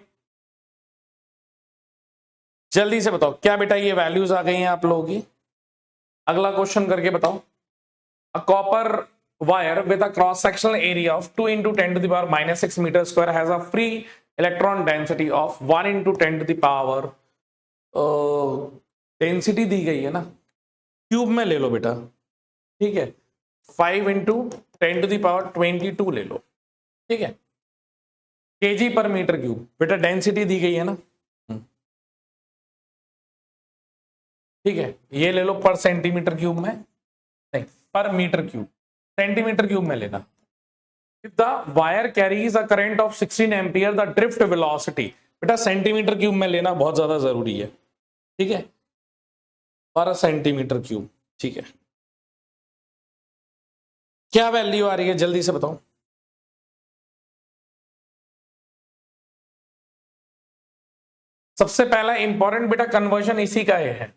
जल्दी से बताओ क्या बेटा ये वैल्यूज आ गई हैं आप लोगों की? अगला क्वेश्चन करके बताओ। A copper wire with a cross sectional area of 2 into 10 to the power -6 metre square has a free electron density of 1 into 10 to the power, density दी गई है ना, क्यूब में ले लो बेटा, ठीक है, 5 into 10 to the power 22 ले लो, ठीक है, केजी पर मीटर क्यूब, बेटा डेंसिटी दी गई है ना, ठीक है, ये ले लो पर सेंटीमीटर क्यूब में, नहीं पर मीटर क्यूब, सेंटीमीटर क्यूब में लेना। If the wire carries a current of 16 ampere, the drift velocity, बेटा सेंटीमीटर क्यूब में लेना बहुत ज्यादा जरूरी है, ठीक है, पर सेंटीमीटर क्यूब, ठीक है। क्या वैल्यू आ रही है जल्दी से बताओ। सबसे पहला इंपॉर्टेंट बेटा कन्वर्जन इसी का है,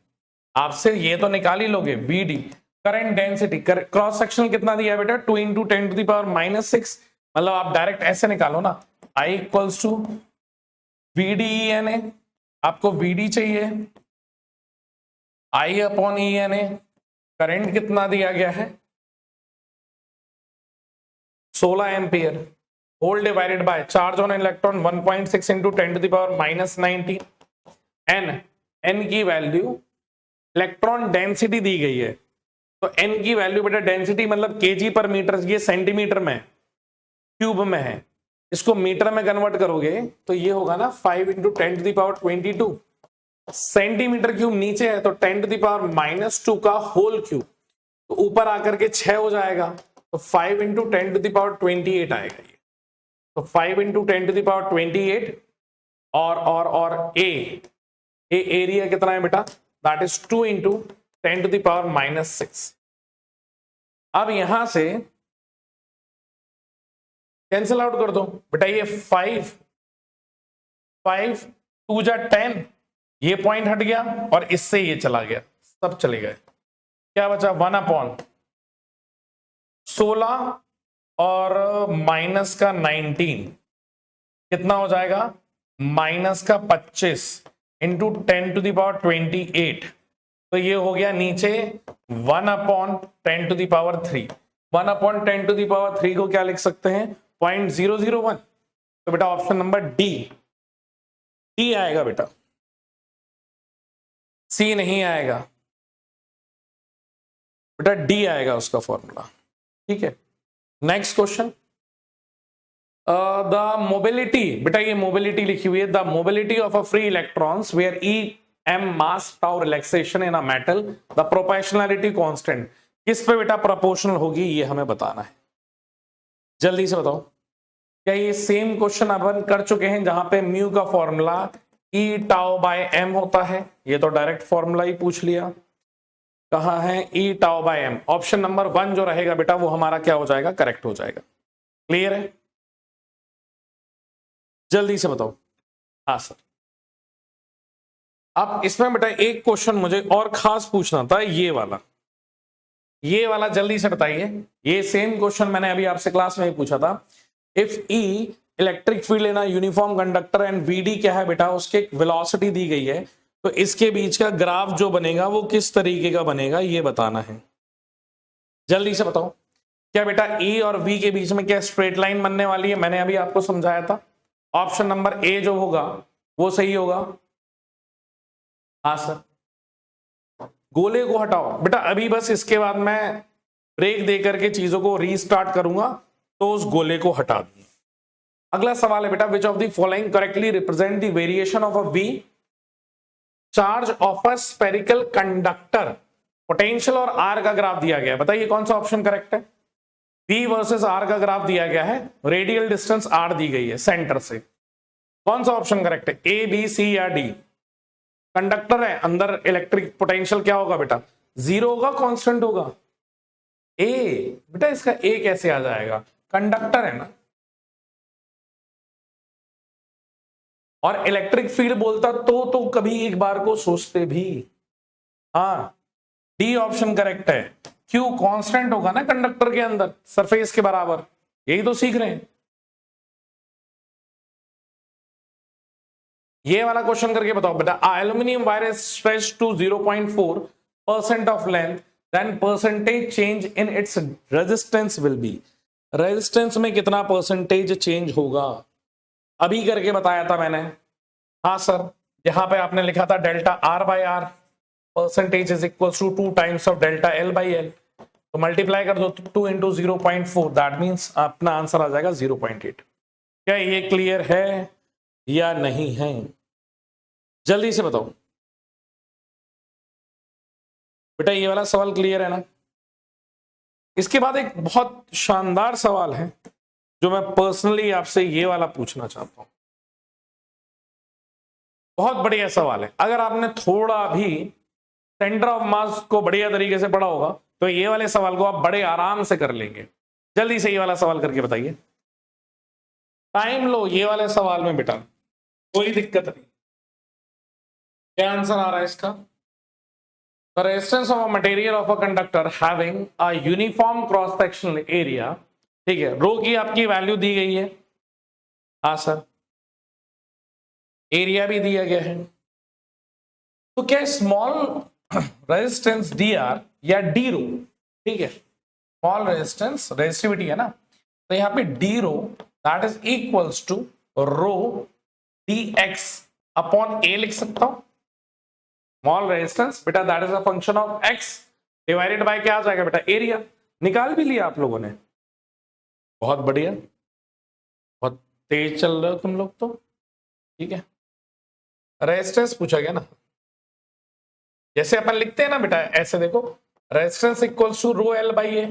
आपसे ये तो निकाल ही लोगे, BD current density, cross sectional कितना दिया है बेटा 2 into 10 to the power -6, मतलब आप डायरेक्ट ऐसे निकालो ना, I इक्वल्स टू VDENA, आपको VD चाहिए, I अपॉन ENA, करंट कितना दिया गया है 16 ampere, whole divided by charge on electron 1.6 into 10 to the power -90, n की वैल्यू, इलेक्ट्रॉन डेंसिटी दी गई है, तो n की वैल्यू बेटा, डेंसिटी मतलब केजी पर मीटर, ये सेंटीमीटर में क्यूब में है, इसको मीटर में कन्वर्ट करोगे तो ये होगा ना 5 into 10 to the power 22, centimetre cube नीचे है तो 10 to the power -2 का होल क्यूब, तो ऊपर आकर के 6 हो जाएगा, तो 5 into 10 to the power 28 आएगा ये, तो 5 into 10 to the power 28, और ए एरिया कितना है बेटा, that is 2 into 10 to the power -6। अब यहां से कैंसिल आउट कर दो बेटा, ये 5 2 जा 10, ये पॉइंट हट गया और इससे ये चला गया, सब चले गए, क्या बचा 1 अपॉन 16 और माइनस का 19 कितना हो जाएगा, माइनस का 25 इंटू 10 to the power 28, तो ये हो गया नीचे 1 upon 10 to the power 3, 1 upon 10 to the power 3 को क्या लिख सकते हैं 0.001, तो बेटा ऑप्शन नंबर डी आएगा बेटा, सी नहीं आएगा बेटा, डी आएगा उसका फॉर्मूला, ठीक है। नेक्स्ट क्वेश्चन, द मोबिलिटी, बेटा ये मोबिलिटी लिखी हुई है, the mobility of a free electrons where E M mass tau relaxation in a metal, the proportionality constant, किस पे बेटा प्रोपोर्शनल होगी ये हमें बताना है, जल्दी से बताओ। क्या ये सेम क्वेश्चन अपन कर चुके हैं जहां पे म्यू का formula E tau by M होता है? ये तो डायरेक्ट फॉर्मूला ही पूछ लिया। कहां है e tau by m? Option number 1 जो रहेगा बेटा वो हमारा क्या हो जाएगा? करेक्ट हो जाएगा। क्लियर है? जल्दी से बताओ। हाँ सर। अब इसमें बेटा एक क्वेश्चन मुझे और खास पूछना था, ये वाला जल्दी से बताइए। ये सेम क्वेश्चन मैंने अभी आपसे क्लास में ही पूछा था। If E electric field in a uniform conductor and VD क्या है बेटा? उसके वेलोसिटी दी गई है, तो इसके बीच का ग्राफ जो बनेगा वो किस तरीके का बनेगा ये बताना है। जल्दी से बताओ। क्या बेटा ई और वी के बीच में क्या स्ट्रेट लाइन बनने वाली है? मैंने अभी आपको समझाया था। ऑप्शन नंबर ए जो होगा वो सही होगा। हाँ सर। गोले को हटाओ बेटा, अभी बस इसके बाद मैं ब्रेक दे करके चीजों को रीस्टार्ट करूंगा तो उस गोले को हटा दूंगा। अगला सवाल है बेटा, which of the following correctly represent the variation of a V charge of a spherical conductor? Potential और आर का ग्राफ दिया गया है, बताइए कौन सा ऑप्शन करेक्ट है? वी वर्सेस आर का ग्राफ दिया गया है, रेडियल डिस्टेंस आर दी गई है सेंटर से। कौन सा ऑप्शन करेक्ट है? ए, बी, सी या डी? कंडक्टर है, अंदर इलेक्ट्रिक पोटेंशियल क्या होगा बेटा? जीरो होगा, कांस्टेंट होगा? ए बेटा, इसका ए कैसे आ जाएगा? कंडक्टर है ना। और इलेक्ट्रिक फील्ड बोलता तो कभी एक बार को सोचते भी। हाँ, डी ऑप्शन करेक्ट है। क्यों? कांस्टेंट होगा ना कंडक्टर के अंदर, सरफेस के बराबर। यही तो सीख रहे हैं। ये वाला क्वेश्चन करके बताओ बेटा। Aluminium wire is stretched to 0.4% of length, then percentage change in its resistance will be. Resistance में कितना परसेंटेज चेंज होगा? अभी करके बताया था मैंने। हाँ सर, यहां पे आपने लिखा था delta R by R, percentage is equal to 2 times of delta L by L. तो मल्टीप्लाई कर दो 2 इंटू 0.4, दैट मीन्स अपना आंसर आ जाएगा 0.8। क्या ये क्लियर है या नहीं है? जल्दी से बताओ बेटा, ये वाला सवाल क्लियर है ना? इसके बाद एक बहुत शानदार सवाल है जो मैं पर्सनली आपसे ये वाला पूछना चाहता हूं। बहुत बढ़िया सवाल है। अगर आपने थोड़ा भी सेंटर ऑफ मास को बढ़िया तरीके से पढ़ा होगा तो ये वाले सवाल को आप बड़े आराम से कर लेंगे। जल्दी से ये वाला सवाल करके बताइए। टाइम लो ये वाले सवाल में बेटा, कोई दिक्कत नहीं। क्या आंसर आ रहा है इसका? The resistance of a material of a conductor having a uniform cross sectional area, ठीक है, रो की आपकी वैल्यू दी गई है। हाँ सर, एरिया भी दिया गया है। तो क्या स्मॉल रेजिस्टेंस डी आर या डी रो, ठीक है, स्मॉल रेजिस्टेंस रेजिस्टिविटी है ना, तो यहाँ पे d rho that is equals to rho d x upon A लिख सकता हूं। स्मॉल रेजिस्टेंस बेटा that is a function of x divided by क्या आ जाएगा बेटा? एरिया। निकाल भी लिया आप लोगों ने, बहुत बढ़िया, बहुत तेज चल रहे हो तुम लोग तो। ठीक है, रेजिस्टेंस पूछा गया ना, जैसे अपन लिखते हैं ना बेटा, ऐसे देखो, resistance equals to rho L by A.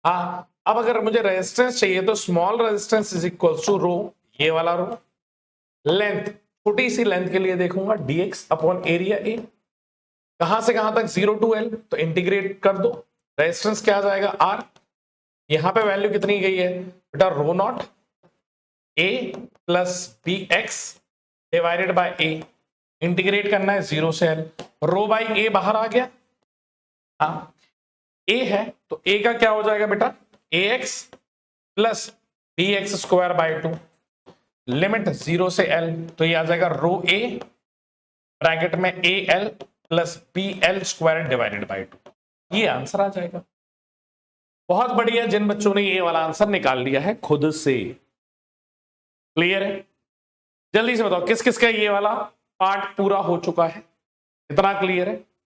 हाँ, अब अगर मुझे रेजिस्टेंस चाहिए तो small resistance is equals to rho, ये वाला रो, लेंथ छोटी सी लेंथ के लिए देखूंगा dx अपॉन एरिया ए। कहां से कहां तक? 0 टू l, तो इंटीग्रेट कर दो, रेजिस्टेंस क्या आ जाएगा? r। यहां पे वैल्यू कितनी गई है बेटा? Rho naught a plus B x divided by a। Integrate करना है 0 से l, रो बाई a बाहर आ गया। हाँ, a है तो a का क्या हो जाएगा बेटा? ax plus B X square by 2, limit 0 से l, तो ये आ जाएगा रो a ब्रैकेट में A L plus B L square divided by 2। ये आंसर आ जाएगा। बहुत बढ़िया, जिन बच्चों ने ये वाला आंसर निकाल लिया है खुद से। क्लियर है? जल्दी से बताओ किस किस का ये वाला पार्ट पूरा हो चुका है? इतना क्लियर है?